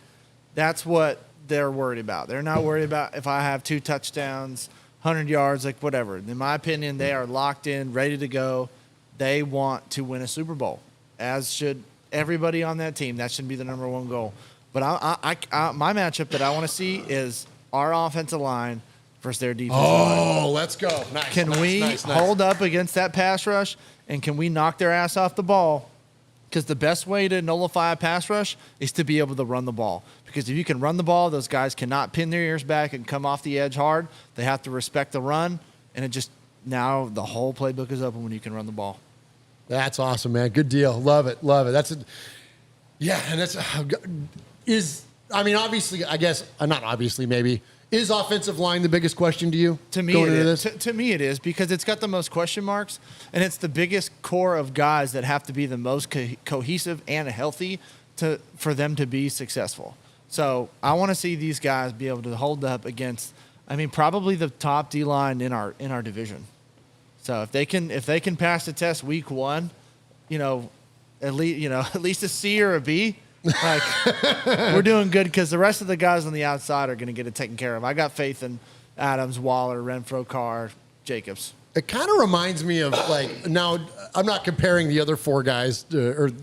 that's what they're worried about. They're not worried about if I have 2 touchdowns, 100 yards, like whatever. In my opinion, they are locked in, ready to go. They want to win a Super Bowl, as should everybody on that team. That should be the number one goal. But my matchup that I want to see is our offensive line versus their defensive line. Oh, let's go. Nice. Can we hold up against that pass rush, and can we knock their ass off the ball? Because the best way to nullify a pass rush is to be able to run the ball. Because if you can run the ball, those guys cannot pin their ears back and come off the edge hard. They have to respect the run, and now the whole playbook is open when you can run the ball. That's awesome, man. Good deal. Love it. Obviously, I guess, not obviously, maybe. Is offensive line the biggest question to you? To me, it is. To me, it is because it's got the most question marks, and it's the biggest core of guys that have to be the most cohesive and healthy for them to be successful. So I want to see these guys be able to hold up against, probably the top D line in our division. So if they can pass the test week 1, at least a C or a B. Like, we're doing good because the rest of the guys on the outside are going to get it taken care of. I got faith in Adams, Waller, Renfro, Carr, Jacobs. It kind of reminds me of, like, now I'm not comparing the other 4 guys to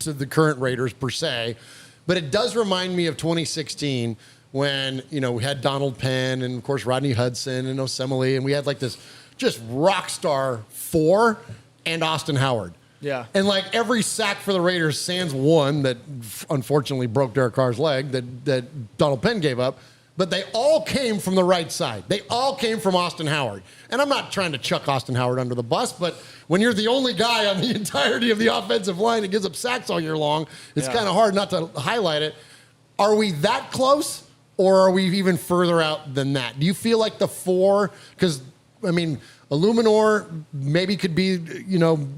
the current Raiders per se, but it does remind me of 2016 when, we had Donald Penn and, of course, Rodney Hudson and Osemele, and we had, like, this just rock star 4 and Austin Howard. Yeah. And like every sack for the Raiders, sans one that unfortunately broke Derek Carr's leg that Donald Penn gave up, but they all came from the right side. They all came from Austin Howard. And I'm not trying to chuck Austin Howard under the bus, but when you're the only guy on the entirety of the offensive line that gives up sacks all year long, it's kind of hard not to highlight it. Are we that close, or are we even further out than that? Do you feel like the 4, because, Illuminor maybe could be,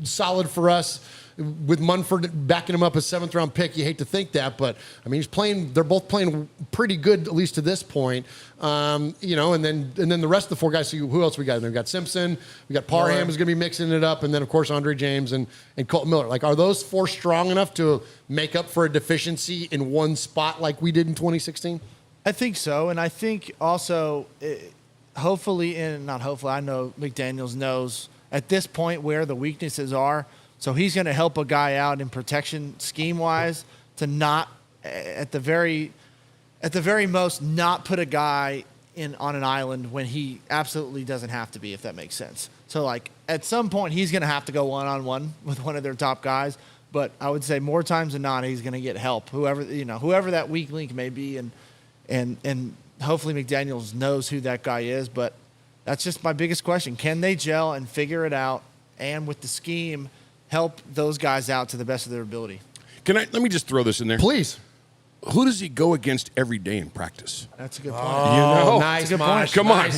solid for us with Munford backing him up a 7th-round pick. You hate to think that, but they're both playing pretty good, at least to this point. And then the rest of the 4 guys. So who else we got? We've got Simpson, we got Parham who's going to be mixing it up, and then of course Andre James and Colton Miller. Like, are those 4 strong enough to make up for a deficiency in one spot like we did in 2016? I think so, and I think also. I know McDaniels knows at this point where the weaknesses are, so he's going to help a guy out in protection scheme-wise to not, at the very most, not put a guy on an island when he absolutely doesn't have to be, if that makes sense. So, like, at some point, he's going to have to go one-on-one with one of their top guys, but I would say more times than not, he's going to get help, whoever that weak link may be, and hopefully McDaniels knows who that guy is, but that's just my biggest question. Can they gel and figure it out, and with the scheme, help those guys out to the best of their ability? Let me just throw this in there. Please. Who does he go against every day in practice? That's a good point. Nice, That's a good point. Come on.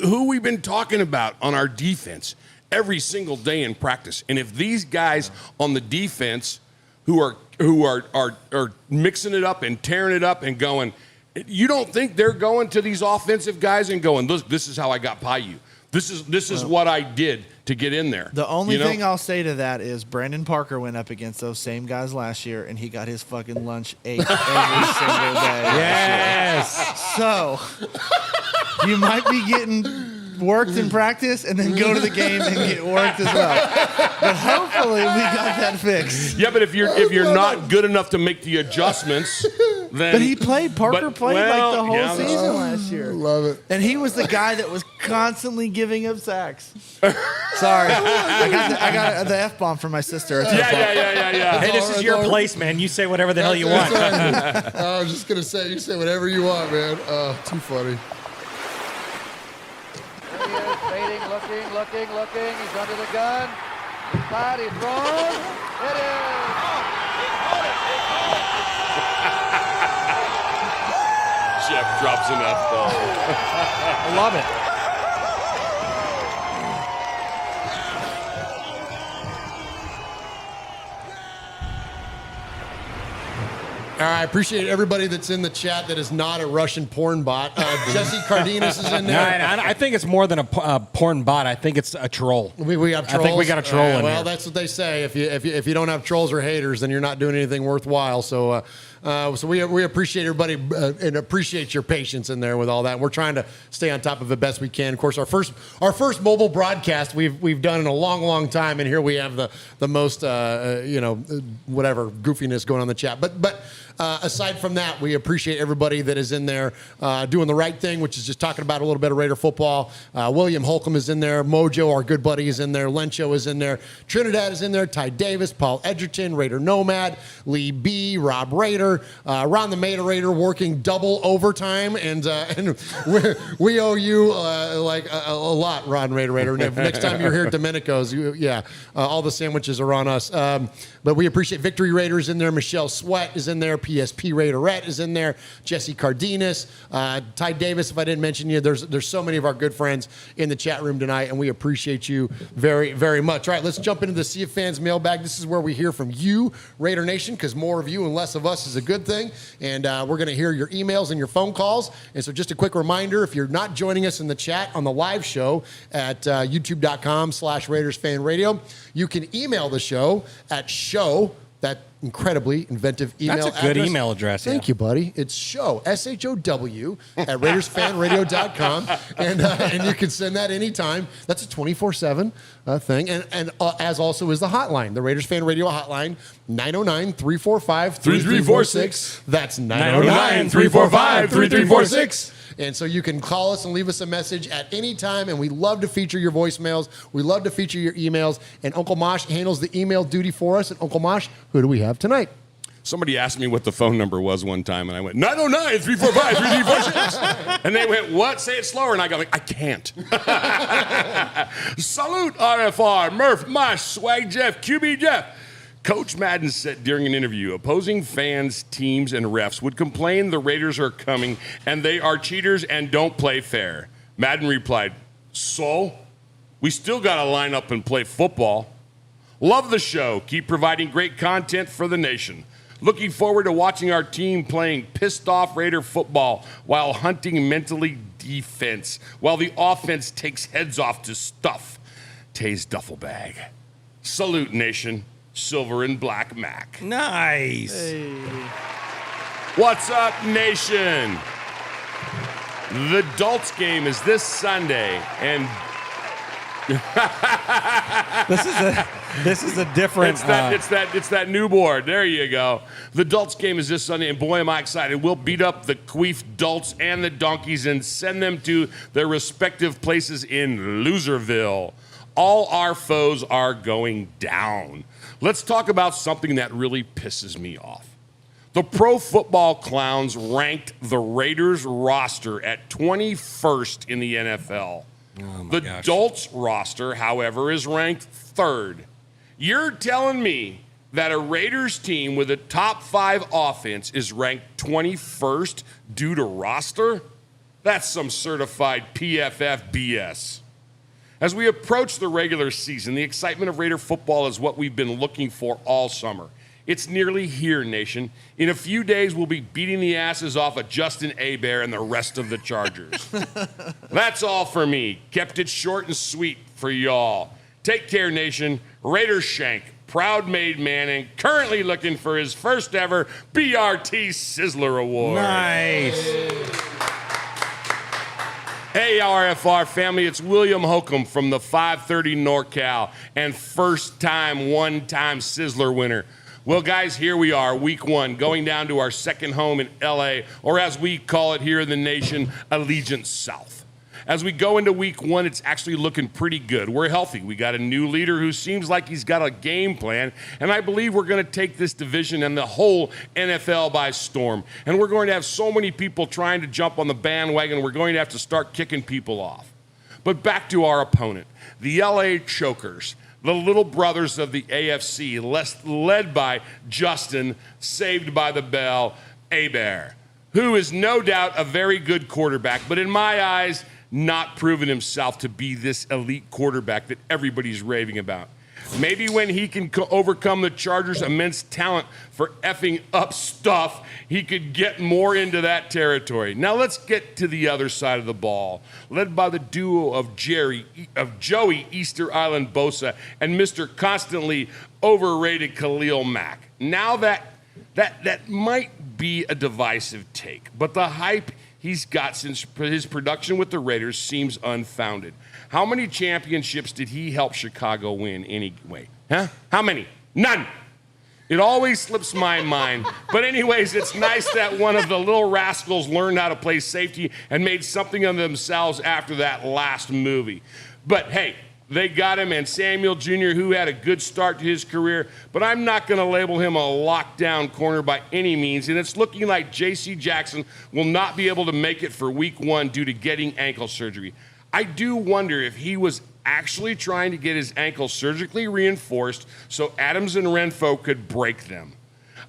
Who we've been talking about on our defense every single day in practice. And if these guys on the defense who are mixing it up and tearing it up and going, you don't think they're going to these offensive guys and going, look, this is how I got by you. This is what I did to get in there. The only you know? thing I'll say to that is Brandon Parker went up against those same guys last year, and he got his fucking lunch ate every single day. Yes. So you might be getting worked in practice and then go to the game and get worked as well. But hopefully we got that fixed. Yeah, but if you're not good enough to make the adjustments, then But he played. Parker played like the whole yeah, season last year. Love it. And he was the guy that was constantly giving up sacks. Sorry, I got the F-bomb from my sister. It's her fault. Yeah. Hey, this is your place, man. You say whatever the hell you want. I was just gonna say, you say whatever you want, man. Too funny. He is fading, looking. He's under the gun. He's flat, he's thrown. It is. Jeff drops an F-ball. I love it. All right, appreciate everybody that's in the chat that is not a Russian porn bot. Jesse Cardenas is in there. No, I think it's more than a porn bot. I think it's a troll. We have trolls. I think we got a troll in Well, here. that's what they say. If you don't have trolls or haters, then you're not doing anything worthwhile. So we appreciate everybody and appreciate your patience in there with all that. We're trying to stay on top of it best we can. Of course, our first mobile broadcast we've done in a long time, and here we have the most whatever goofiness going on in the chat. But aside from that, we appreciate everybody that is in there doing the right thing, which is just talking about a little bit of Raider football. William Holcomb is in there. Mojo, our good buddy, is in there. Lencho is in there. Trinidad is in there. Ty Davis, Paul Edgerton, Raider Nomad, Lee B, Rob Raider, Ron the Mater Raider working double overtime, and we owe you like a lot, Ron Raider. Next time you're here at Domenico's, all the sandwiches are on us. But we appreciate Victory Raiders in there. Michelle Sweat is in there. PSP Raiderette is in there. Jesse Cardenas, Ty Davis. If I didn't mention you, there's so many of our good friends in the chat room tonight, and we appreciate you very, very much. All right, let's jump into the Sea of Fans mailbag. This is where we hear from you, Raider Nation, because more of you and less of us is a good thing. And we're going to hear your emails and your phone calls. And so just a quick reminder, if you're not joining us in the chat on the live show at youtube.com/RaidersFanRadio, you can email the show at that incredibly inventive email address. That's a good email address. Thank you, buddy. It's show, SHOW, at RaidersFanRadio.com. And you can send that anytime. That's a 24/7 thing. And as also is the hotline, the Raiders Fan Radio hotline, 909-345-3346. That's 909-345-3346. And so you can call us and leave us a message at any time, and we love to feature your voicemails. We love to feature your emails, and Uncle Mosh handles the email duty for us. And Uncle Mosh, who do we have tonight? Somebody asked me what the phone number was one time, and I went, 909-345-3346. And they went, what? Say it slower. And I go, I can't. Salute, RFR, Murph, Mosh, Swag Jeff, QB Jeff. Coach Madden said during an interview, opposing fans, teams, and refs would complain the Raiders are coming and they are cheaters and don't play fair. Madden replied, so? We still got to line up and play football. Love the show. Keep providing great content for the nation. Looking forward to watching our team playing pissed-off Raider football while hunting mentally defense, while the offense takes heads off to stuff Tay's duffel bag. Salute, nation. Silver and Black Mac. Nice. Hey. What's up, nation? The Dolts game is this Sunday, and this is a different. It's that new board. There you go. The Dolts game is this Sunday, and boy, am I excited. We'll beat up the Queef Dolts and the Donkeys and send them to their respective places in Loserville. All our foes are going down. Let's talk about something that really pisses me off. The Pro Football Clowns ranked the Raiders roster at 21st in the NFL. The Dolts roster, however, is ranked 3rd. You're telling me that a Raiders team with a top 5 offense is ranked 21st due to roster? That's some certified PFF BS. As we approach the regular season, the excitement of Raider football is what we've been looking for all summer. It's nearly here, nation. In a few days, we'll be beating the asses off of Justin Hebert and the rest of the Chargers. That's all for me. Kept it short and sweet for y'all. Take care, nation. Raiders Shank, proud made man, and currently looking for his first ever BRT Sizzler Award. Nice. Hey, RFR family, it's William Holcomb from the 530 NorCal and first-time, one-time Sizzler winner. Well, guys, here we are, week 1, going down to our second home in L.A., or as we call it here in the nation, Allegiant South. As we go into week 1, it's actually looking pretty good. We're healthy. We got a new leader who seems like he's got a game plan, and I believe we're going to take this division and the whole NFL by storm. And we're going to have so many people trying to jump on the bandwagon, we're going to have to start kicking people off. But back to our opponent, the LA Chokers, the little brothers of the AFC, led by Justin, saved by the bell, Herbert, who is no doubt a very good quarterback, but in my eyes, not proven himself to be this elite quarterback that everybody's raving about. Maybe when he can overcome the Chargers' immense talent for effing up stuff, he could get more into that territory. Now let's get to the other side of the ball, led by the duo of Joey Easter Island Bosa and Mr. constantly overrated Khalil Mack. Now that might be a divisive take, but the hype he's got since his production with the Raiders seems unfounded. How many championships did he help Chicago win anyway? Huh? How many? None. It always slips my mind. But anyways, it's nice that one of the little rascals learned how to play safety and made something of themselves after that last movie. But hey, they got him, and Samuel Jr., who had a good start to his career, but I'm not going to label him a lockdown corner by any means, and it's looking like J.C. Jackson will not be able to make it for week 1 due to getting ankle surgery. I do wonder if he was actually trying to get his ankle surgically reinforced so Adams and Renfro could break them.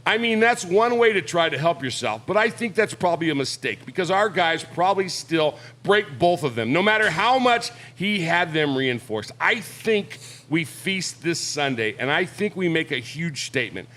I mean, that's one way to try to help yourself, but I think that's probably a mistake because our guys probably still break both of them, no matter how much he had them reinforced. I think we feast this Sunday, and I think we make a huge statement.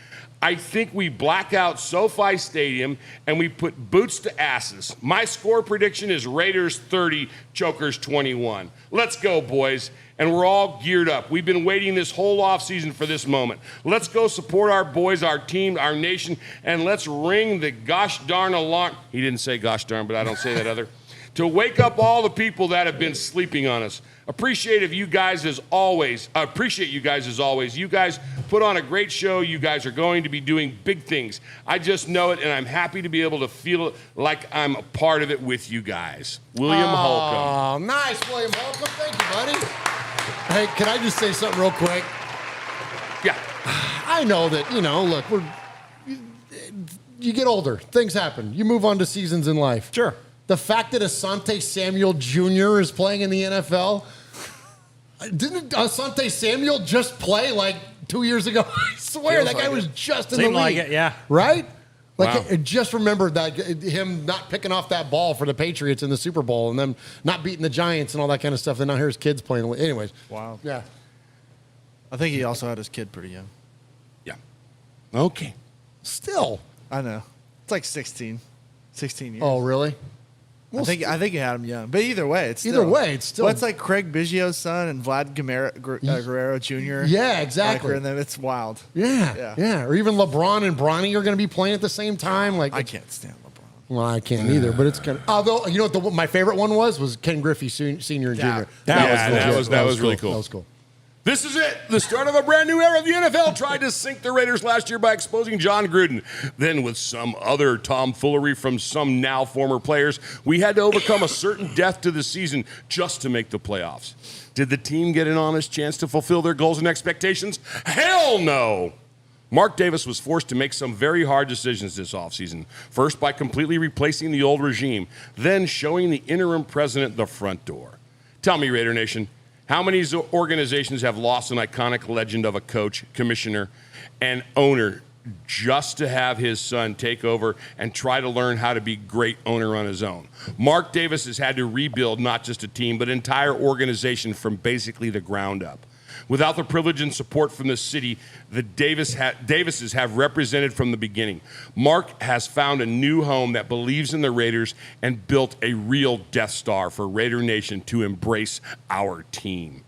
I think we black out SoFi Stadium, and we put boots to asses. My score prediction is Raiders 30, Chokers 21. Let's go, boys. And we're all geared up. We've been waiting this whole offseason for this moment. Let's go support our boys, our team, our nation, and let's ring the gosh darn alarm. He didn't say gosh darn, but I don't say that other. To wake up all the people that have been sleeping on us. Appreciate you guys as always. You guys put on a great show. You guys are going to be doing big things. I just know it, and I'm happy to be able to feel it like I'm a part of it with you guys. William Holcomb. Oh, nice, William Holcomb. Thank you, buddy. Hey, can I just say something real quick? Yeah. I know that, look, you get older. Things happen. You move on to seasons in life. Sure. The fact that Asante Samuel Jr. is playing in the NFL, didn't Asante Samuel just play like 2 years ago? I swear, that guy was just in the league. Like it, yeah. Right? Like, wow. I just remembered that him not picking off that ball for the Patriots in the Super Bowl and them not beating the Giants and all that kind of stuff. And now here's kids playing. Anyways. Wow. Yeah. I think he also had his kid pretty young. Yeah. Okay. Still. I know. It's like 16 years. Oh, really? I think he had him young. But either way, it's still. Well, it's like Craig Biggio's son and Vlad Guerrero Jr. Yeah, exactly. And then it's wild. Yeah. Or even LeBron and Bronny are going to be playing at the same time. Like I can't stand LeBron. Well, I can't either, but it's kind of. Although, you know what my favorite one was Ken Griffey Sr. and Jr. That was really cool. That was cool. This is it, the start of a brand new era. The NFL tried to sink the Raiders last year by exposing John Gruden. Then with some other tomfoolery from some now former players, we had to overcome a certain death to the season just to make the playoffs. Did the team get an honest chance to fulfill their goals and expectations? Hell no! Mark Davis was forced to make some very hard decisions this offseason. First, by completely replacing the old regime, then showing the interim president the front door. Tell me, Raider Nation, how many organizations have lost an iconic legend of a coach, commissioner, and owner just to have his son take over and try to learn how to be great owner on his own? Mark Davis has had to rebuild not just a team, but an entire organization from basically the ground up. Without the privilege and support from the city, the Davises have represented from the beginning. Mark has found a new home that believes in the Raiders and built a real Death Star for Raider Nation to embrace our team.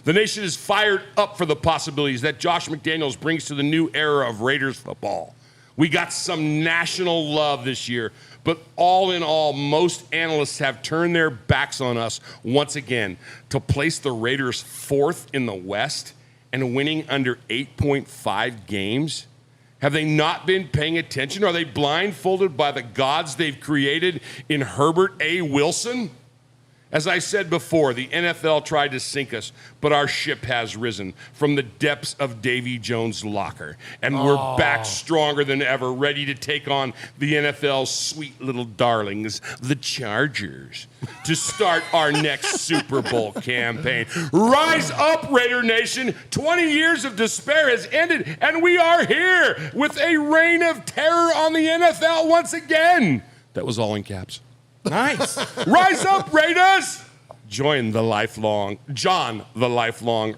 The nation is fired up for the possibilities that Josh McDaniels brings to the new era of Raiders football. We got some national love this year, but all in all, most analysts have turned their backs on us once again. To place the Raiders 4th in the West and winning under 8.5 games? Have they not been paying attention? Are they blindfolded by the gods they've created in Herbert A. Wilson? As I said before, the NFL tried to sink us, but our ship has risen from the depths of Davy Jones' locker. And we're back stronger than ever, ready to take on the NFL's sweet little darlings, the Chargers, to start our next Super Bowl campaign. Rise up, Raider Nation. 20 years of despair has ended, and we are here with a reign of terror on the NFL once again. That was all in caps. Nice. Rise up, Raiders! Join the lifelong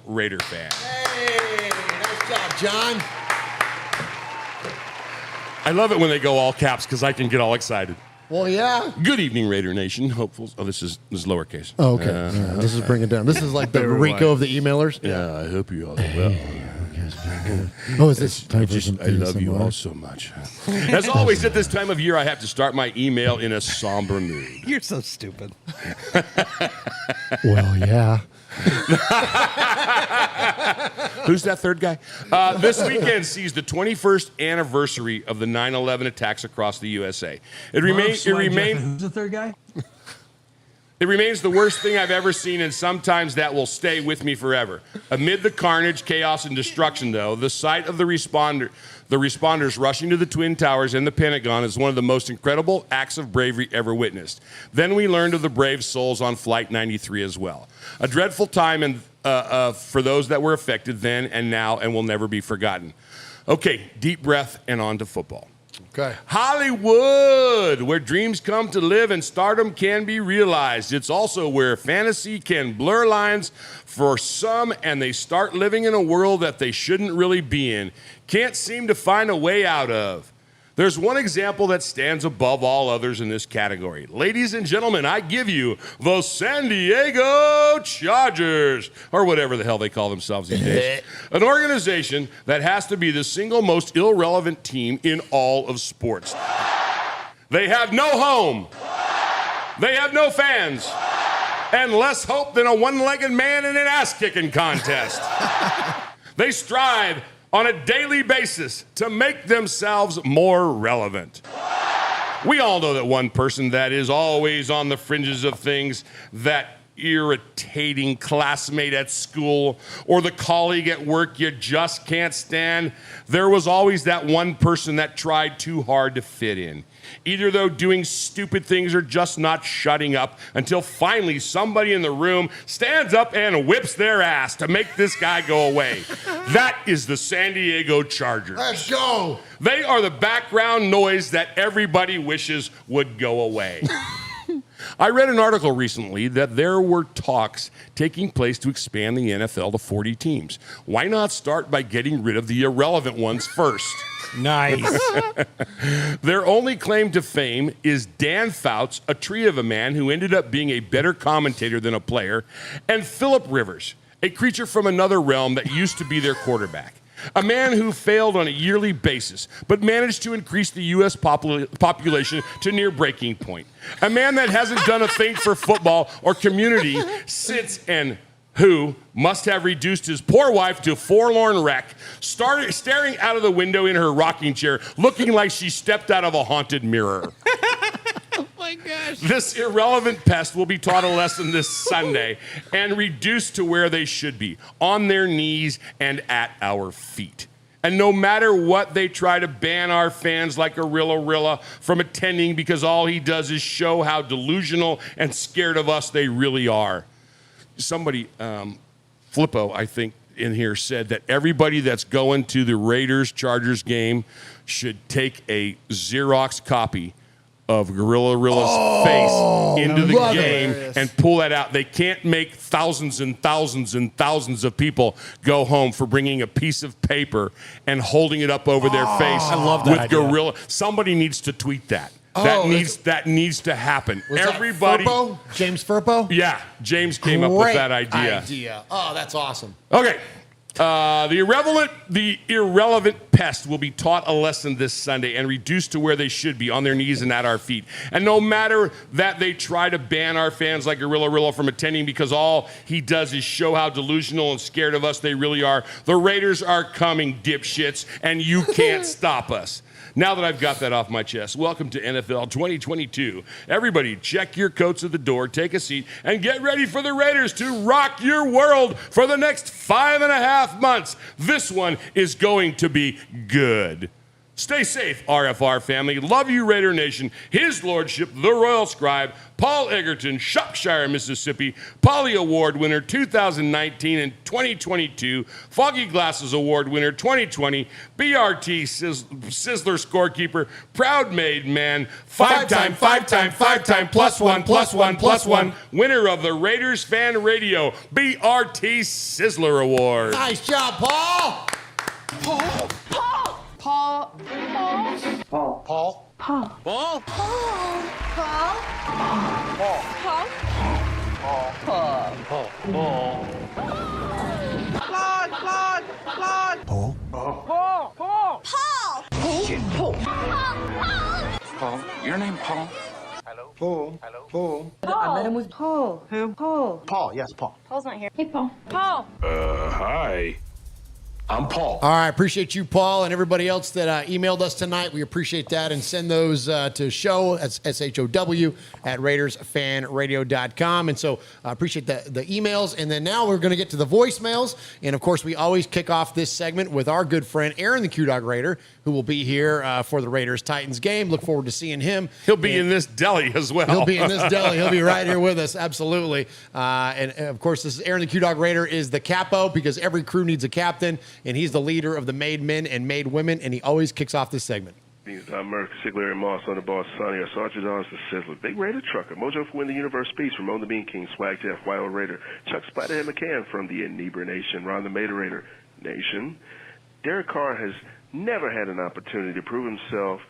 Raider fan. Hey, nice job, John. I love it when they go all caps because I can get all excited. Well, yeah. Good evening, Raider Nation. Hopefuls. Oh, this is lowercase. Oh, okay. This is bring it down. This is like the Rico of the emailers. Yeah, I hope you all are well. Oh, is this time for some I love you all so much. As always, at this time of year, I have to start my email in a somber mood. You're so stupid. Well, yeah. Who's that third guy? This weekend sees the 21st anniversary of the 9/11 attacks across the USA. It remains. Who's the third guy? It remains the worst thing I've ever seen, and sometimes that will stay with me forever. Amid the carnage, chaos, and destruction, though, the sight of the responders rushing to the Twin Towers and the Pentagon is one of the most incredible acts of bravery ever witnessed. Then we learned of the brave souls on Flight 93 as well. A dreadful time for those that were affected then and now and will never be forgotten. Okay, deep breath and on to football. Okay. Hollywood, where dreams come to live and stardom can be realized. It's also where fantasy can blur lines for some and they start living in a world that they shouldn't really be in. Can't seem to find a way out of. There's one example that stands above all others in this category. Ladies and gentlemen, I give you the San Diego Chargers, or whatever the hell they call themselves these days. An organization that has to be the single most irrelevant team in all of sports. They have no home. They have no fans. And less hope than a one-legged man in an ass-kicking contest. They strive on a daily basis to make themselves more relevant. We all know that one person that is always on the fringes of things, that irritating classmate at school or the colleague at work you just can't stand. There was always that one person that tried too hard to fit in. Either though doing stupid things or just not shutting up until finally somebody in the room stands up and whips their ass to make this guy go away. That is the San Diego Chargers. Let's go. They are the background noise that everybody wishes would go away. I read an article recently that there were talks taking place to expand the NFL to 40 teams. Why not start by getting rid of the irrelevant ones first? Nice. Their only claim to fame is Dan Fouts, a tree of a man who ended up being a better commentator than a player, and Phillip Rivers, a creature from another realm that used to be their quarterback. A man who failed on a yearly basis, but managed to increase the U.S. population to near breaking point. A man that hasn't done a thing for football or community since and who must have reduced his poor wife to a forlorn wreck, staring out of the window in her rocking chair, looking like she stepped out of a haunted mirror. Oh my gosh. This irrelevant pest will be taught a lesson this Sunday and reduced to where they should be, on their knees and at our feet. And no matter what they try to ban our fans like Rilla from attending because all he does is show how delusional and scared of us they really are. Somebody, Flippo, I think, in here said that everybody that's going to the Raiders-Chargers game should take a Xerox copy of Rilla's face into the game and pull that out. They can't make thousands and thousands and thousands of people go home for bringing a piece of paper and holding it up over their face. I love that with idea. Gorilla. Somebody needs to tweet that. That needs to happen. Was Everybody. that Furpo? James Furpo? Yeah, James came up with that idea. Oh, that's awesome. Okay. The irrelevant pest will be taught a lesson this Sunday and reduced to where they should be, on their knees and at our feet. And no matter that they try to ban our fans like Gorilla Rillo from attending because all he does is show how delusional and scared of us they really are, the Raiders are coming, dipshits, and you can't stop us. Now that I've got that off my chest, welcome to NFL 2022. Everybody, check your coats at the door, take a seat, and get ready for the Raiders to rock your world for the next 5.5 months. This one is going to be good. Stay safe, RFR family. Love you, Raider Nation. His Lordship, the Royal Scribe, Paul Egerton, Shropshire, Mississippi, Polly Award winner 2019 and 2022, Foggy Glasses Award winner 2020, BRT Sizzler scorekeeper, proud made man, five-time, +1, winner of the Raiders Fan Radio BRT Sizzler Award. Nice job, Paul. Paul. Paul. Paul, your name Paul? Paul. I met him with Paul. Who? Paul. Paul, yes, Paul. Paul's not here. Hey, Paul. Paul. Hi. I'm Paul. All right, appreciate you, Paul, and everybody else that emailed us tonight. We appreciate that, and send those to show, that's SHOW, at RaidersFanRadio.com. And so appreciate the emails. And then now we're going to get to the voicemails. And, of course, we always kick off this segment with our good friend, Aaron the Q-Dog Raider, who will be here for the Raiders-Titans game. Look forward to seeing him. He'll be in this deli as well. He'll be in this deli. He'll be right here with us, absolutely. And, of course, this is Aaron the Q-Dog Raider is the capo, because every crew needs a captain. And he's the leader of the made men and made women, and he always kicks off this segment. Merck, Sigler, and Moss on the boss, Sonny, our Sergeant Arms, the Sizzler, Big Raider Trucker, Mojo for Win the Universe Speech, Ramon the Bean King, Swag Jeff, Wild Raider, Chuck Spiderhead McCann from the Inebra Nation, Ron the Mater Raider Nation. Derek Carr has never had an opportunity to prove himself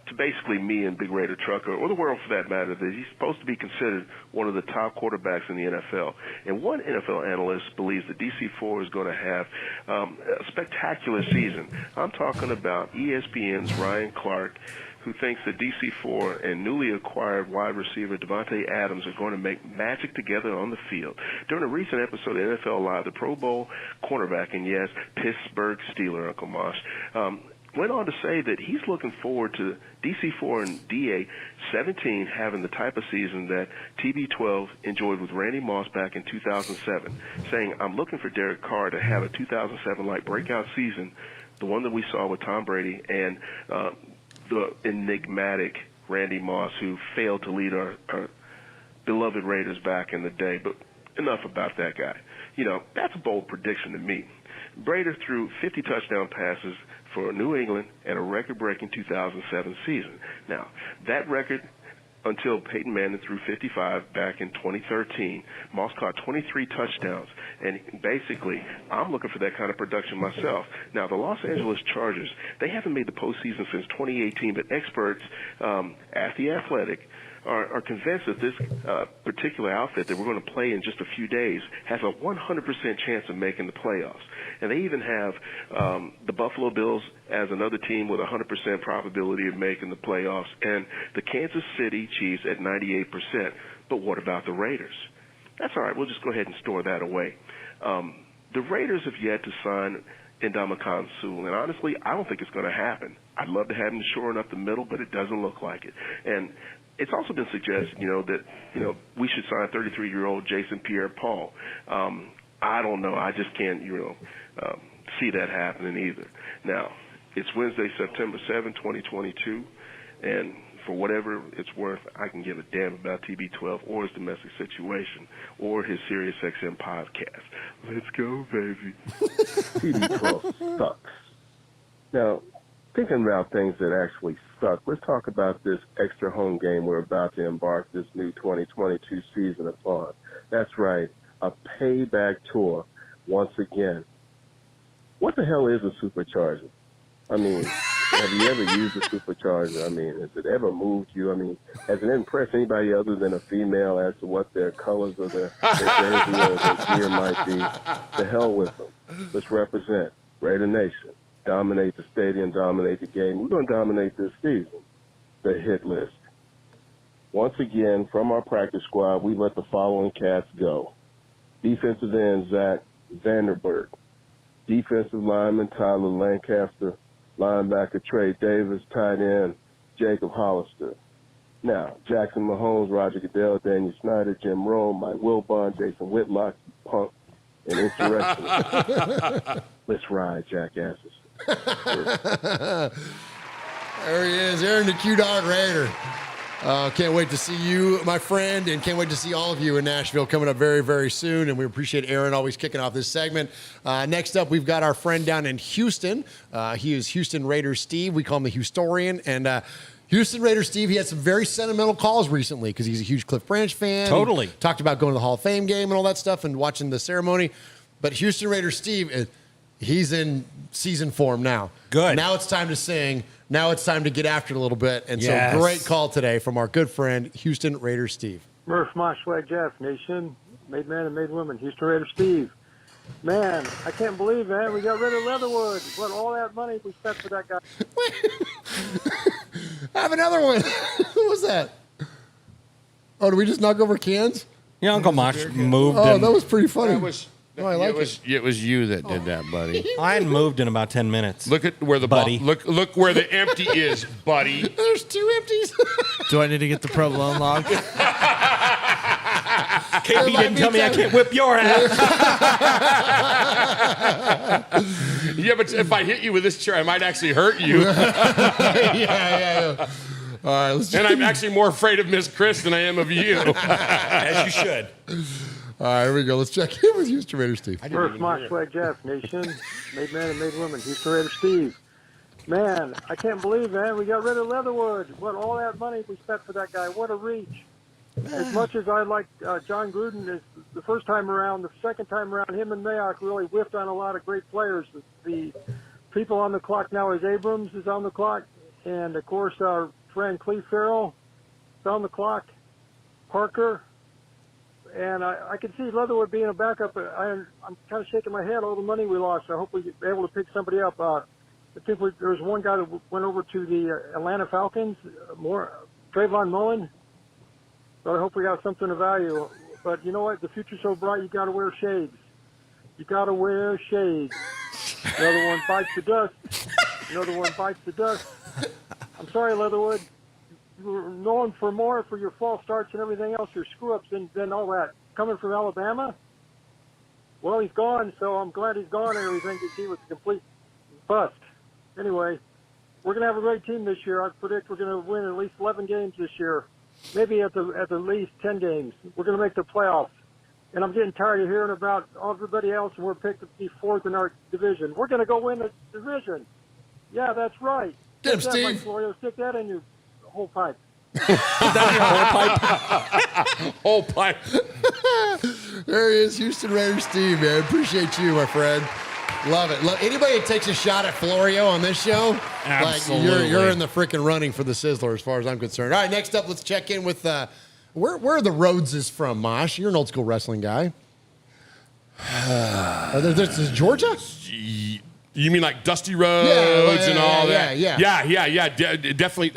to basically me and Big Raider Trucker, or the world for that matter, that he's supposed to be considered one of the top quarterbacks in the NFL. And one NFL analyst believes that DC4 is going to have a spectacular season. I'm talking about ESPN's Ryan Clark, who thinks that DC4 and newly acquired wide receiver Devontae Adams are going to make magic together on the field. During a recent episode of NFL Live, the Pro Bowl cornerback, and yes, Pittsburgh Steeler, Uncle Mosh, went on to say that he's looking forward to DC4 and DA-17 having the type of season that TB12 enjoyed with Randy Moss back in 2007, saying, I'm looking for Derek Carr to have a 2007-like breakout season, the one that we saw with Tom Brady and the enigmatic Randy Moss, who failed to lead our beloved Raiders back in the day. But enough about that guy. You know, that's a bold prediction to me. Brady threw 50 touchdown passes for New England and a record-breaking 2007 season. Now, that record, until Peyton Manning threw 55 back in 2013, Moss caught 23 touchdowns. And basically, I'm looking for that kind of production myself. Now, the Los Angeles Chargers, they haven't made the postseason since 2018, but experts at The Athletic are convinced that this particular outfit that we're going to play in just a few days has a 100% chance of making the playoffs. And they even have the Buffalo Bills as another team with a 100% probability of making the playoffs, and the Kansas City Chiefs at 98%. But what about the Raiders? That's all right. We'll just go ahead and store that away. The Raiders have yet to sign Ndamukong Suh, and honestly, I don't think it's going to happen. I'd love to have him shoring up the middle, but it doesn't look like it. And it's also been suggested, that we should sign 33-year-old Jason Pierre-Paul. I don't know. I just can't, see that happening either. Now, it's Wednesday, September 7, 2022, and for whatever it's worth, I can give a damn about TB12 or his domestic situation or his SiriusXM podcast. Let's go, baby. TB12 sucks. Now, thinking about things that actually suck, let's talk about this extra home game we're about to embark this new 2022 season upon. That's right, a payback tour once again. What the hell is a supercharger? I mean, have you ever used a supercharger? I mean, has it ever moved you? I mean, has it impressed anybody other than a female as to what their colors of their jersey or their gear might be? To hell with them. Let's represent Raider Nation. Dominate the stadium, dominate the game. We're going to dominate this season. The hit list. Once again, from our practice squad, we let the following cats go. Defensive end, Zach Vanderberg. Defensive lineman, Tyler Lancaster. Linebacker, Trey Davis. Tight end, Jacob Hollister. Now, Jackson Mahomes, Roger Goodell, Daniel Snyder, Jim Rome, Mike Wilbon, Jason Whitlock, Punk, and Insurrection. Let's ride, jackasses. There he is, Aaron the Q-Dog Raider. Can't wait to see you, my friend, and can't wait to see all of you in Nashville coming up very, very soon. And we appreciate Aaron always kicking off this segment. Next up, we've got our friend down in Houston. He is Houston Raiders Steve. We call him the Houstorian. And Houston Raiders Steve, he had some very sentimental calls recently because he's a huge Cliff Branch fan. Totally. He talked about going to the Hall of Fame game and all that stuff and watching the ceremony. But Houston Raiders Steve, he's in season form now. Good. Now it's time to sing. Now it's time to get after it a little bit. And Yes. so great call today from our good friend, Houston Raiders Steve. Murph, Mosh, Swag, Jeff, Nation, made man and made woman, Houston Raiders Steve. Man, I can't believe, man, we got rid of Leatherwood. What, all that money we spent for that guy. I have another one. Who was that? Oh, did we just knock over cans? Yeah, Uncle Mosh moved. Oh, and that was pretty funny. It was you that did that, buddy. I hadn't moved in about 10 minutes. Look at where the buddy. Look where the empty is, buddy. There's two empties. Do I need to get the provolone log? KP didn't tell me I can't whip your ass. Yeah, but if I hit you with this chair, I might actually hurt you. yeah. All right, and I'm actually more afraid of Miss Chris than I am of you. As you should. All right, here we go. Let's check in with Houston Raiders Steve. Murph, Mosh, Swag, Jeff, Nation, made man and made woman, Houston Raiders Steve. Man, I can't believe, man, we got rid of Leatherwood. What, all that money we spent for that guy. What a reach. As much as I like John Gruden as the first time around, the second time around, him and Mayock really whiffed on a lot of great players. The people on the clock now is Abrams is on the clock, and, of course, our friend Cleve Farrell is on the clock, Parker. And I can see Leatherwood being a backup. I'm kind of shaking my head all the money we lost. I hope we're able to pick somebody up. I think there was one guy that went over to the Atlanta Falcons, Trayvon Mullen. So I hope we got something of value. But you know what? The future's so bright, you got to wear shades. You got to wear shades. Another one bites the dust. Another one bites the dust. I'm sorry, Leatherwood. You were known for more for your false starts and everything else, your screw-ups than all that. Coming from Alabama? Well, he's gone, so I'm glad he's gone and everything because he was a complete bust. Anyway, we're going to have a great team this year. I predict we're going to win at least 11 games this year, maybe at the least 10 games. We're going to make the playoffs. And I'm getting tired of hearing about everybody else, and we're picked to be fourth in our division. We're going to go win the division. Yeah, that's right. Get him, Stick that, Steve. Mike Florio. Stick that in your whole pipe. Whole pipe. There he is, Houston Raiders Steve, man. Appreciate you, my friend. Love it. Anybody that takes a shot at Florio on this show, Absolutely. like you're in the freaking running for the Sizzler as far as I'm concerned. All right, next up, let's check in with where are the Rhodeses from, Mosh? You're an old school wrestling guy. This is Georgia? You mean like Dusty Rhodes and all that? Yeah. Definitely.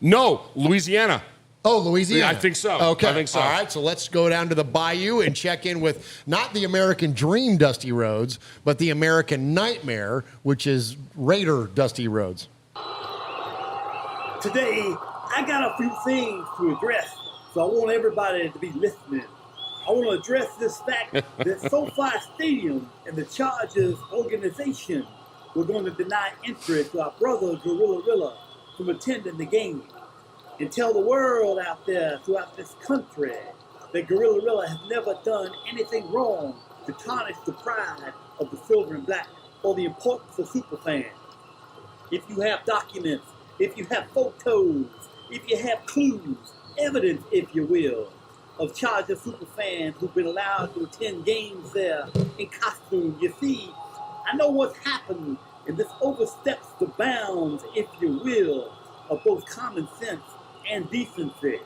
No, Louisiana. Oh, Louisiana. I think so. Okay. I think so. All right, so let's go down to the Bayou and check in with not the American Dream Dusty Rhodes, but the American Nightmare, which is Raider Dusty Rhodes. Today, I got a few things to address, so I want everybody to be listening. I want to address this fact that SoFi Stadium and the Chargers organization were going to deny entry to our brother Gorilla Rilla from attending the game, and tell the world out there throughout this country that Gorilla Rilla has never done anything wrong to tarnish the pride of the silver and black or the importance of superfans. If you have documents, if you have photos, if you have clues, evidence, if you will, of Charger superfans who've been allowed to attend games there in costume, you see, I know what's happened And this oversteps the bounds, if you will, of both common sense and decency.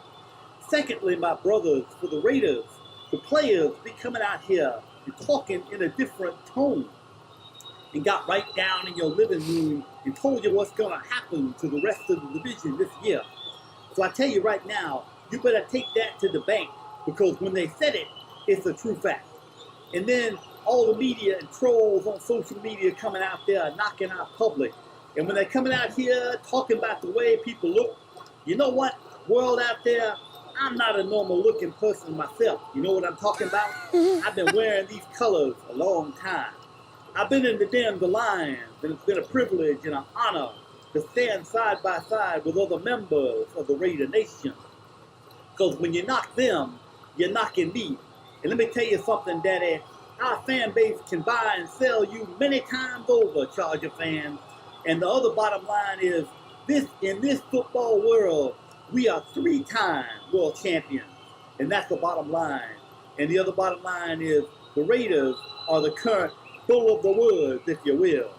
Secondly, my brothers, for the Raiders, the players be coming out here and talking in a different tone, and got right down in your living room and told you what's going to happen to the rest of the division this year. So I tell you right now, you better take that to the bank, because when they said it, it's a true fact. And then all the media and trolls on social media coming out there knocking out public. And when they're coming out here talking about the way people look, you know what, world out there, I'm not a normal looking person myself. You know what I'm talking about? I've been wearing these colors a long time. I've been in the den of the Lions, and it's been a privilege and an honor to stand side by side with other members of the Raider Nation. Because when you knock them, you're knocking me. And let me tell you something, Daddy. Our fan base can buy and sell you many times over, Charger fans. And the other bottom line is, in this football world, we are 3-time world champions. And that's the bottom line. And the other bottom line is, the Raiders are the current bull of the woods, if you will.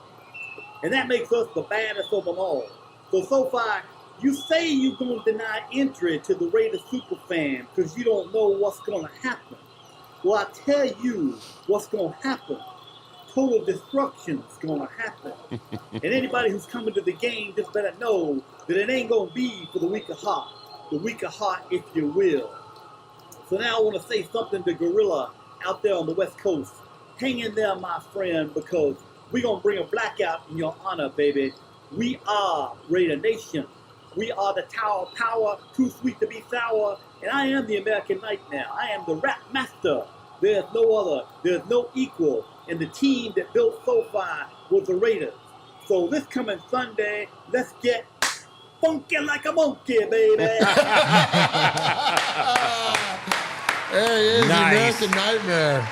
And that makes us the baddest of them all. So far, you say you're going to deny entry to the Raiders Superfan because you don't know what's going to happen. Well, I tell you what's going to happen. Total destruction's going to happen. And anybody who's coming to the game just better know that it ain't going to be for the weak of heart. The weak of heart, if you will. So now I want to say something to Gorilla out there on the West Coast. Hang in there, my friend, because we're going to bring a blackout in your honor, baby. We are Raider Nation. We are the Tower of Power, too sweet to be sour. And I am the American Nightmare. I am the rap master. There's no other. There's no equal. And the team that built SoFi was the Raiders. So this coming Sunday, let's get funky like a monkey, baby. There he is, Nice. the American Nightmare.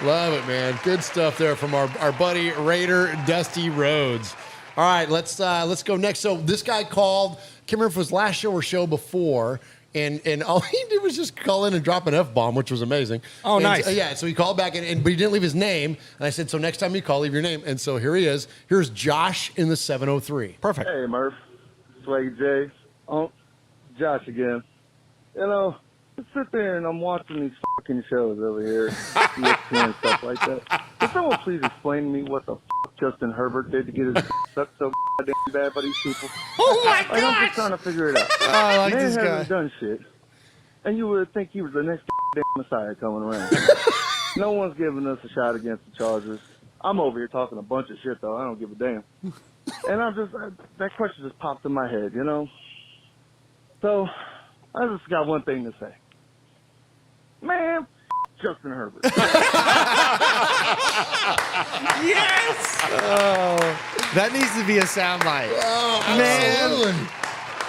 Love it, man. Good stuff there from our buddy Raider Dusty Rhodes. All right, let's go next. So this guy called. Can't remember if it was last show or show before, and all he did was just call in and drop an F-bomb, which was amazing. Oh, and, nice. Yeah, so he called back, but he didn't leave his name. And I said, so next time you call, leave your name. And so here he is. Here's Josh in the 703. Perfect. Hey, Murph. Swag J. Oh, Josh again. You know, I sit there and I'm watching these fucking shows over here, ESPN and stuff like that. Can someone please explain to me what the Justin Herbert did to get his sucked so goddamn bad by these people? Oh my gosh! I'm just trying to figure it out. I like Man this hasn't guy. done shit, and you would think he was the next damn Messiah coming around. No one's giving us a shot against the Chargers. I'm over here talking a bunch of shit though. I don't give a damn. And that question just popped in my head, you know. So I just got one thing to say. Man, Justin Herbert. Yes! Oh, that needs to be a soundbite. Oh, man.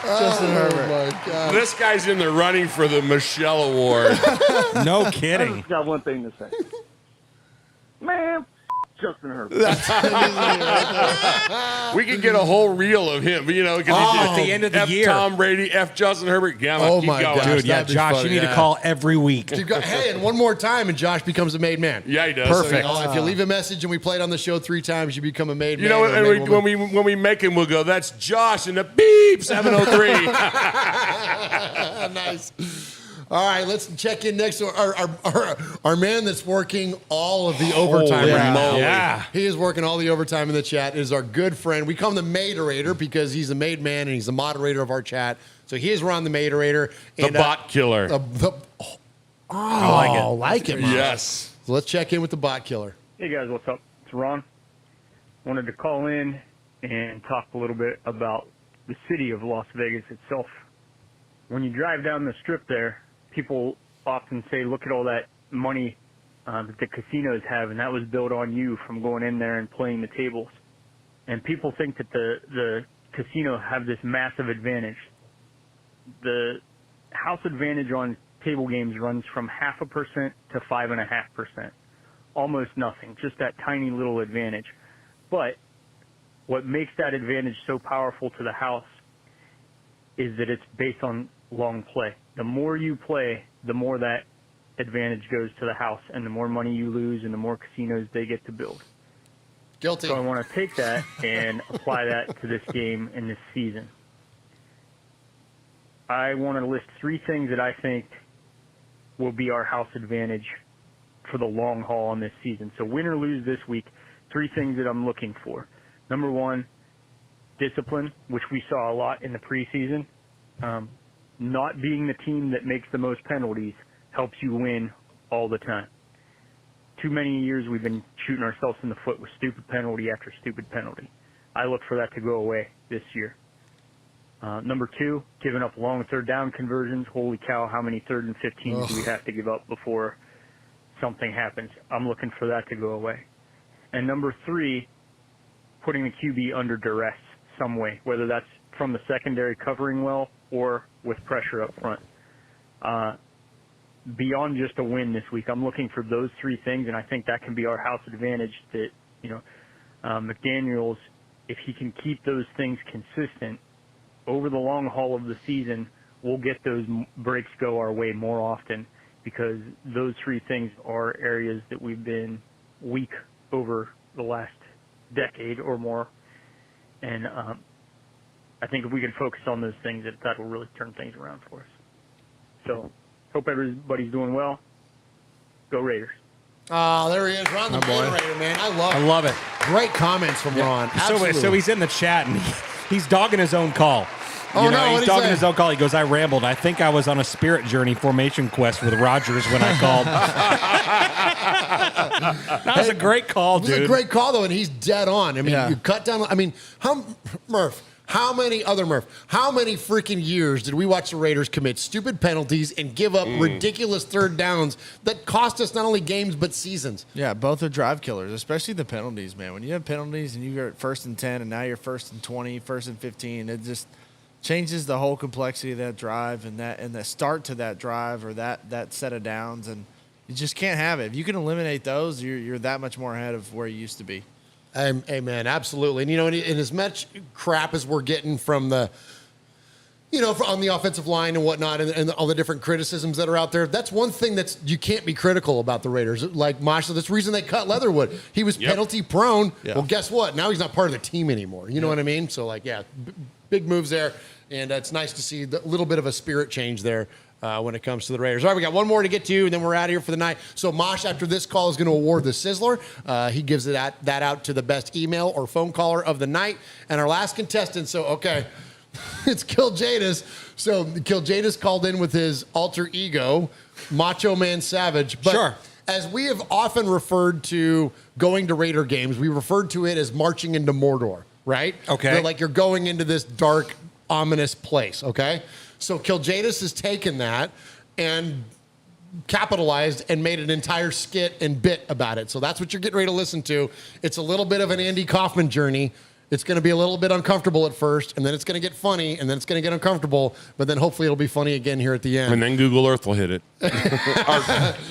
Justin Herbert. My God. This guy's in the running for the Michelle Award. No I kidding. just got one thing to say. Man, Justin Herbert. We could get a whole reel of him, you know, because at the end of the F year. Tom Brady, F Justin Herbert. Yeah, Oh, keep my going. gosh. Dude, yeah, That'd be Josh, funny, you need yeah. to call every week. Hey, and one more time, and Josh becomes a made man. Yeah, he does. Perfect. So, if you leave a message and we play it on the show 3 times, you become a made You man. know, or a made and woman. when we make him, we'll go, that's Josh in the beep 703. Nice. All right, let's check in next to our man that's working all of the overtime Holy right now. moly. Yeah. He is working all the overtime in the chat. Is our good friend. We call him the Maderator because he's the made man and he's the moderator of our chat. So he is Ron the Maderator. The bot killer. I like it. Mom. Yes. So let's check in with the bot killer. Hey guys, what's up? It's Ron. Wanted to call in and talk a little bit about the city of Las Vegas itself. When you drive down the strip there, people often say, look at all that money that the casinos have, and that was built on you from going in there and playing the tables. And people think that the casino have this massive advantage. The house advantage on table games runs from 0.5% to 5.5%. Almost nothing, just that tiny little advantage. But what makes that advantage so powerful to the house is that it's based on long play. The more you play, the more that advantage goes to the house, and the more money you lose and the more casinos they get to build. Guilty. So I want to take that and apply that to this game and this season. I want to list 3 things that I think will be our house advantage for the long haul on this season. So win or lose this week, 3 things that I'm looking for. Number 1, discipline, which we saw a lot in the preseason. Not being the team that makes the most penalties helps you win all the time. Too many years we've been shooting ourselves in the foot with stupid penalty after stupid penalty. I look for that to go away this year. Number 2, giving up long third down conversions. Holy cow, how many 3rd and 15s do we have to give up before something happens? I'm looking for that to go away. And number 3, putting the QB under duress some way, whether that's from the secondary covering well or with pressure up front. Beyond just a win this week, I'm looking for those 3 things, and I think that can be our house advantage that, McDaniels, if he can keep those things consistent over the long haul of the season, we'll get those breaks go our way more often, because those 3 things are areas that we've been weak over the last decade or more. And I think if we can focus on those things, that will really turn things around for us. So hope everybody's doing well. Go Raiders. Oh, there he is, Ron the moderator, man. I love it. Great comments from Ron. So he's in the chat, and he's dogging his own call. He's dogging his own call. He goes, I rambled. I think I was on a spirit journey formation quest with Rodgers when I called. That was a great call, dude. It was a great call, though, and he's dead on. I mean, you cut down. I mean, how many freaking years did we watch the Raiders commit stupid penalties and give up ridiculous third downs that cost us not only games but seasons? Yeah, both are drive killers, especially the penalties, man. When you have penalties and you're at 1st and 10 and now you're 1st and 20, 1st and 15, it just changes the whole complexity of that drive and the start to that drive or that set of downs, and you just can't have it. If you can eliminate those, you're that much more ahead of where you used to be. Amen, absolutely. And, and as much crap as we're getting from the, on the offensive line and whatnot and all the different criticisms that are out there, that's one thing you can't be critical about the Raiders. Like Masha, that's the reason they cut Leatherwood. He was penalty prone. Yeah. Well, guess what? Now he's not part of the team anymore. You know what I mean? So, big moves there. And it's nice to see a little bit of a spirit change there when it comes to the Raiders. All right, we got one more to get to, and then we're out of here for the night. So Mosh, after this call, is going to award the Sizzler. He gives that out to the best email or phone caller of the night. And our last contestant, it's Kiljadis. So Kiljadis called in with his alter ego, Macho Man Savage. But as we have often referred to going to Raider games, we referred to it as marching into Mordor, right? Okay. Like you're going into this dark, ominous place, okay? So Kiljadis has taken that and capitalized and made an entire skit and bit about it. So that's what you're getting ready to listen to. It's a little bit of an Andy Kaufman journey. It's going to be a little bit uncomfortable at first, and then it's going to get funny, and then it's going to get uncomfortable, but then hopefully it'll be funny again here at the end. And then Google Earth will hit it.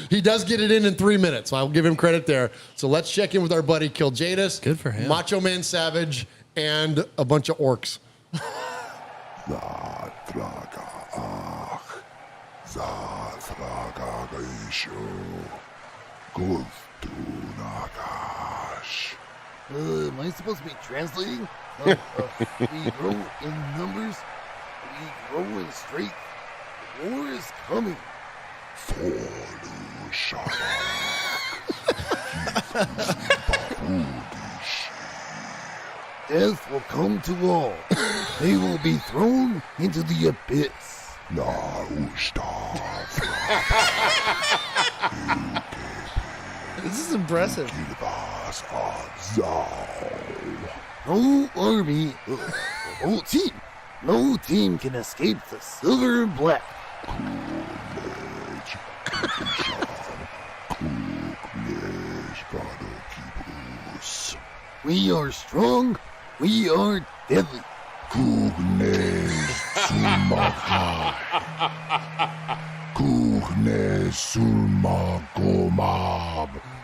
He does get it in 3 minutes, so I'll give him credit there. So let's check in with our buddy Kiljadis. Good for him. Macho Man Savage, and a bunch of orcs. Am I supposed to be translating? We grow in numbers. We grow in strength. The war is coming. Death will come to all. They will be thrown into the abyss. This is impressive. No army, no team, no team can escape the silver and black. We are strong, we are deadly.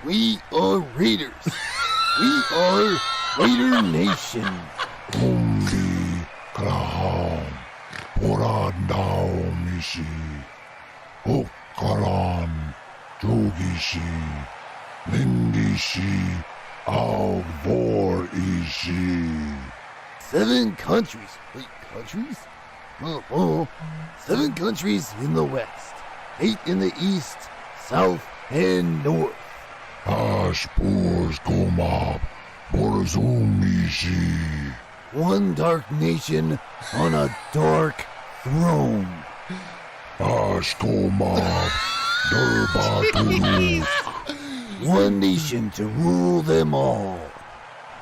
We are Raiders. We are Raider Nation. Auch vor ich 7 countries. Wait, countries? Oh, 7 countries in the west, 8 in the east, south, and north. Ashpurskoma, Borzumishi. One dark nation on a dark throne. Ashkoma, Durbaturuk. One nation to rule them all.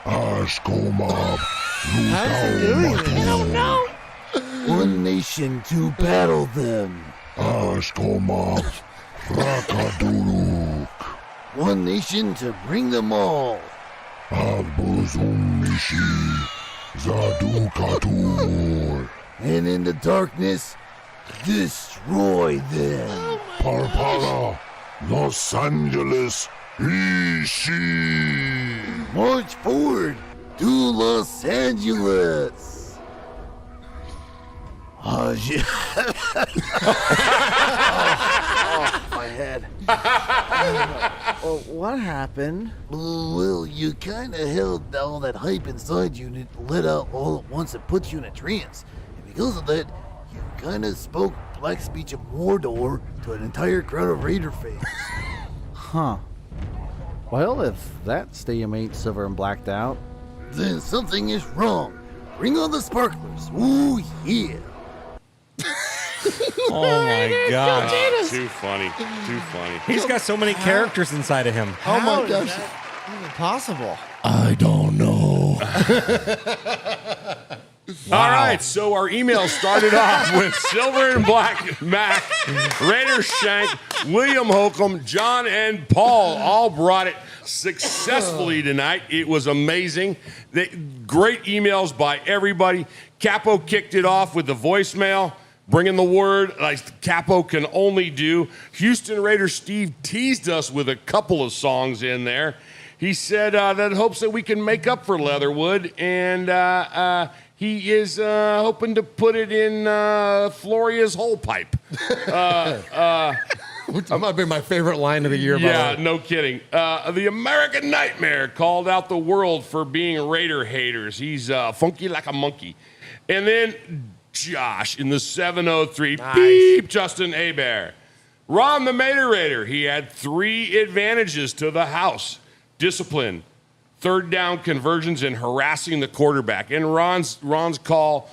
Ashkoma, Lutaumatur. One nation to battle them. Ashkoma, Rakaduruk. One nation to bring them all. Abbuzumishi, Zadukatur. And in the darkness, destroy them. Parpara, Los Angeles, Ishi. March forward to Los Angeles. Oh, shit. My head. Well, what happened? Well, you kind of held all that hype inside you and it let out all at once and put you in a trance. And because of that, you kind of spoke black speech of Mordor to an entire crowd of Raider fans. Huh. Well, if that stadium ain't silver and blacked out, then something is wrong. Bring on the sparklers. Ooh, yeah. Oh my gosh. Too funny. Too funny. He's got so many characters inside of him. Oh my gosh. Even possible. I don't know. All right, so our email started off with Silver and Black Mac, Raider Shank, William Holcomb, John, and Paul all brought it successfully tonight. It was amazing. Great emails by everybody. Capo kicked it off with the voicemail, bringing the word like Capo can only do. Houston Raider Steve teased us with a couple of songs in there. He said that hopes that we can make up for Leatherwood, and he is hoping to put it in Floria's hole pipe. That might be my favorite line of the year. Yeah, no kidding. The American Nightmare called out the world for being Raider haters. He's funky like a monkey. And then Josh in the 703. Nice. Beep, Justin Hebert. Ron the Raider. He had 3 advantages to the house. Discipline, third down conversions, and harassing the quarterback. And Ron's call,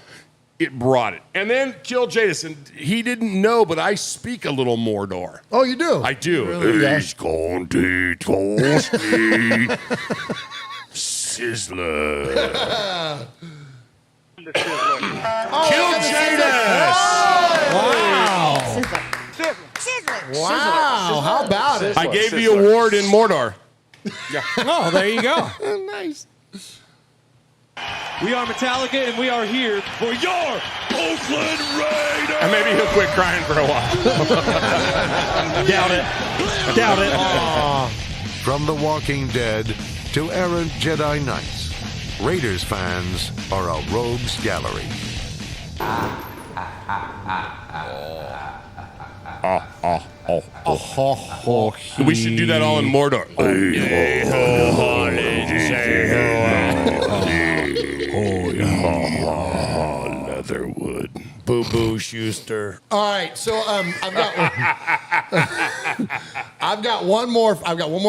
it brought it. And then Kill Jadison. He didn't know, but I speak a little Mordor. Oh, you do? I do. Really? He's going to toast me. Sizzler. Kill Jadis! Wow. Wow, how about it? I gave the award in Mordor. Yeah. Oh, there you go. Nice. We are Metallica, and we are here for your Oakland Raiders. And maybe he'll quit crying for a while. Doubt it. Doubt it. From The Walking Dead to errant Jedi Knights, Raiders fans are a rogues gallery. We should do that all in Mordor. Leatherwood. Boo boo Schuster. All right, so I've got one more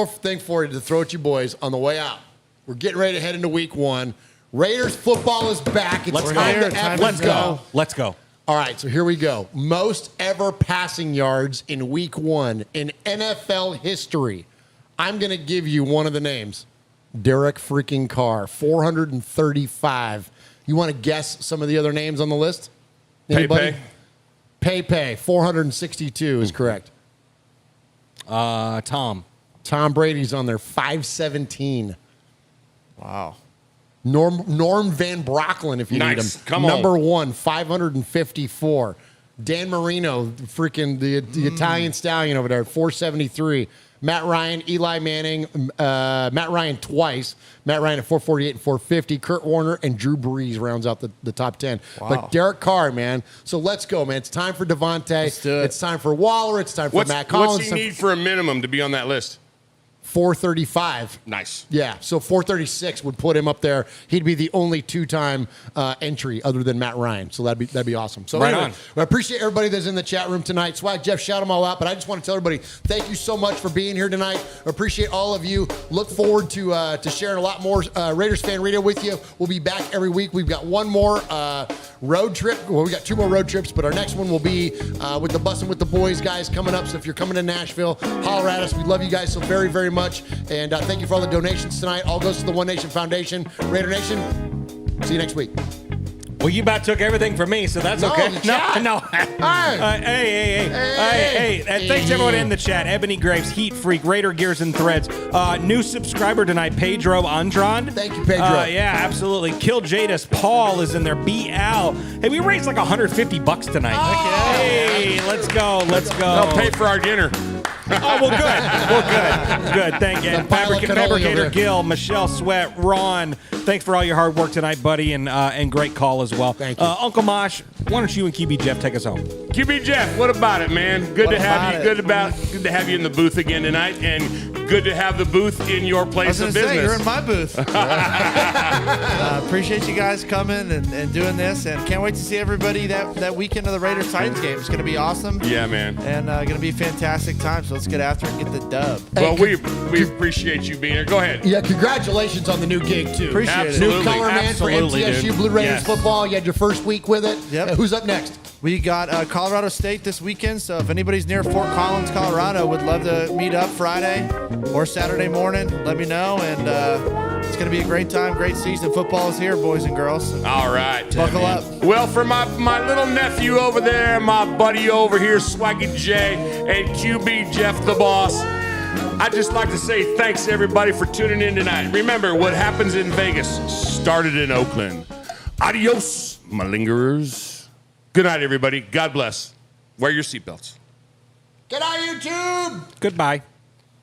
thing for you to throw at you boys on the way out. We're getting ready to head into week 1. Raiders football is back. It's time to Let's go. Let's go. All right, so here we go. Most ever passing yards in week 1 in NFL history. I'm going to give you one of the names. Derek freaking Carr, 435. You want to guess some of the other names on the list? Anybody? Pepe, 462 is correct. Tom Brady's on there, 517. Wow. Norm Van Brocklin, if you need him. Come on. Number 1, 554. Dan Marino, freaking the Italian stallion over there, 473. Matt Ryan, Eli Manning, Matt Ryan twice. Matt Ryan at 448 and 450. Kurt Warner and Drew Brees rounds out the top 10. Wow. But Derek Carr, man. So let's go, man. It's time for Devontae. Let's do it. It's time for Waller. It's time for Matt Collins. What's he need for a minimum to be on that list? 435. Nice. Yeah, so 436 would put him up there. He'd be the only two-time entry other than Matt Ryan. So that'd be awesome. So Right anyway, on. I appreciate everybody that's in the chat room tonight. Swag, Jeff, shout them all out. But I just want to tell everybody, thank you so much for being here tonight. I appreciate all of you. Look forward to sharing a lot more Raiders Fan Radio with you. We'll be back every week. We've got one more road trip. Well, we got 2 more road trips, but our next one will be with the Bussin' with the Boys guys coming up. So if you're coming to Nashville, holler at us. We love you guys so very, very much. And thank you for all the donations tonight. All goes to the One Nation Foundation. Raider Nation, see you next week. Well, you about took everything from me, so that's No, okay. the chat. No. Hey. And thanks to everyone in the chat. Ebony Graves, Heat Freak, Raider Gears and Threads. New subscriber tonight, Pedro Andrade. Thank you, Pedro. Yeah, absolutely. Kill Jadis. Paul is in there. BL. Hey, we raised like $150 tonight. Hey, let's go. They'll pay for our dinner. Oh, well, good. Good. Thank you. And pile of cannoli over Fabricator there. Gil, Michelle Sweat, Ron. Thanks for all your hard work tonight, buddy, and great call as well. Thank you. Uncle Mosh, why don't you and QB Jeff take us home? QB Jeff, what about it, man? Good What to have about you. it? Good to have you in the booth again tonight, and good to have the booth in your I was place going of to say, business. you're in my booth. Appreciate you guys coming and doing this, and can't wait to see everybody that weekend of the Raiders-Titans game. It's going to be awesome. Yeah, man. And going to be a fantastic time, so let's get after it and get the dub. Well, we appreciate you being here. Go ahead. Yeah, congratulations on the new gig, too. Appreciate it. New color man for Absolutely, MTSU dude. Blue Raiders Yes. football. You had your first week with it. Yep. Who's up next? We got Colorado State this weekend, so if anybody's near Fort Collins, Colorado, would love to meet up Friday or Saturday morning. Let me know, and it's going to be a great time, great season. Football is here, boys and girls. All right. Buckle up. Well, for my little nephew over there, my buddy over here, Swaggy J, and QB Jeff the Boss, I'd just like to say thanks to everybody for tuning in tonight. Remember, what happens in Vegas started in Oakland. Adios, my lingerers. Good night, everybody. God bless. Wear your seatbelts. Get out, YouTube! Goodbye.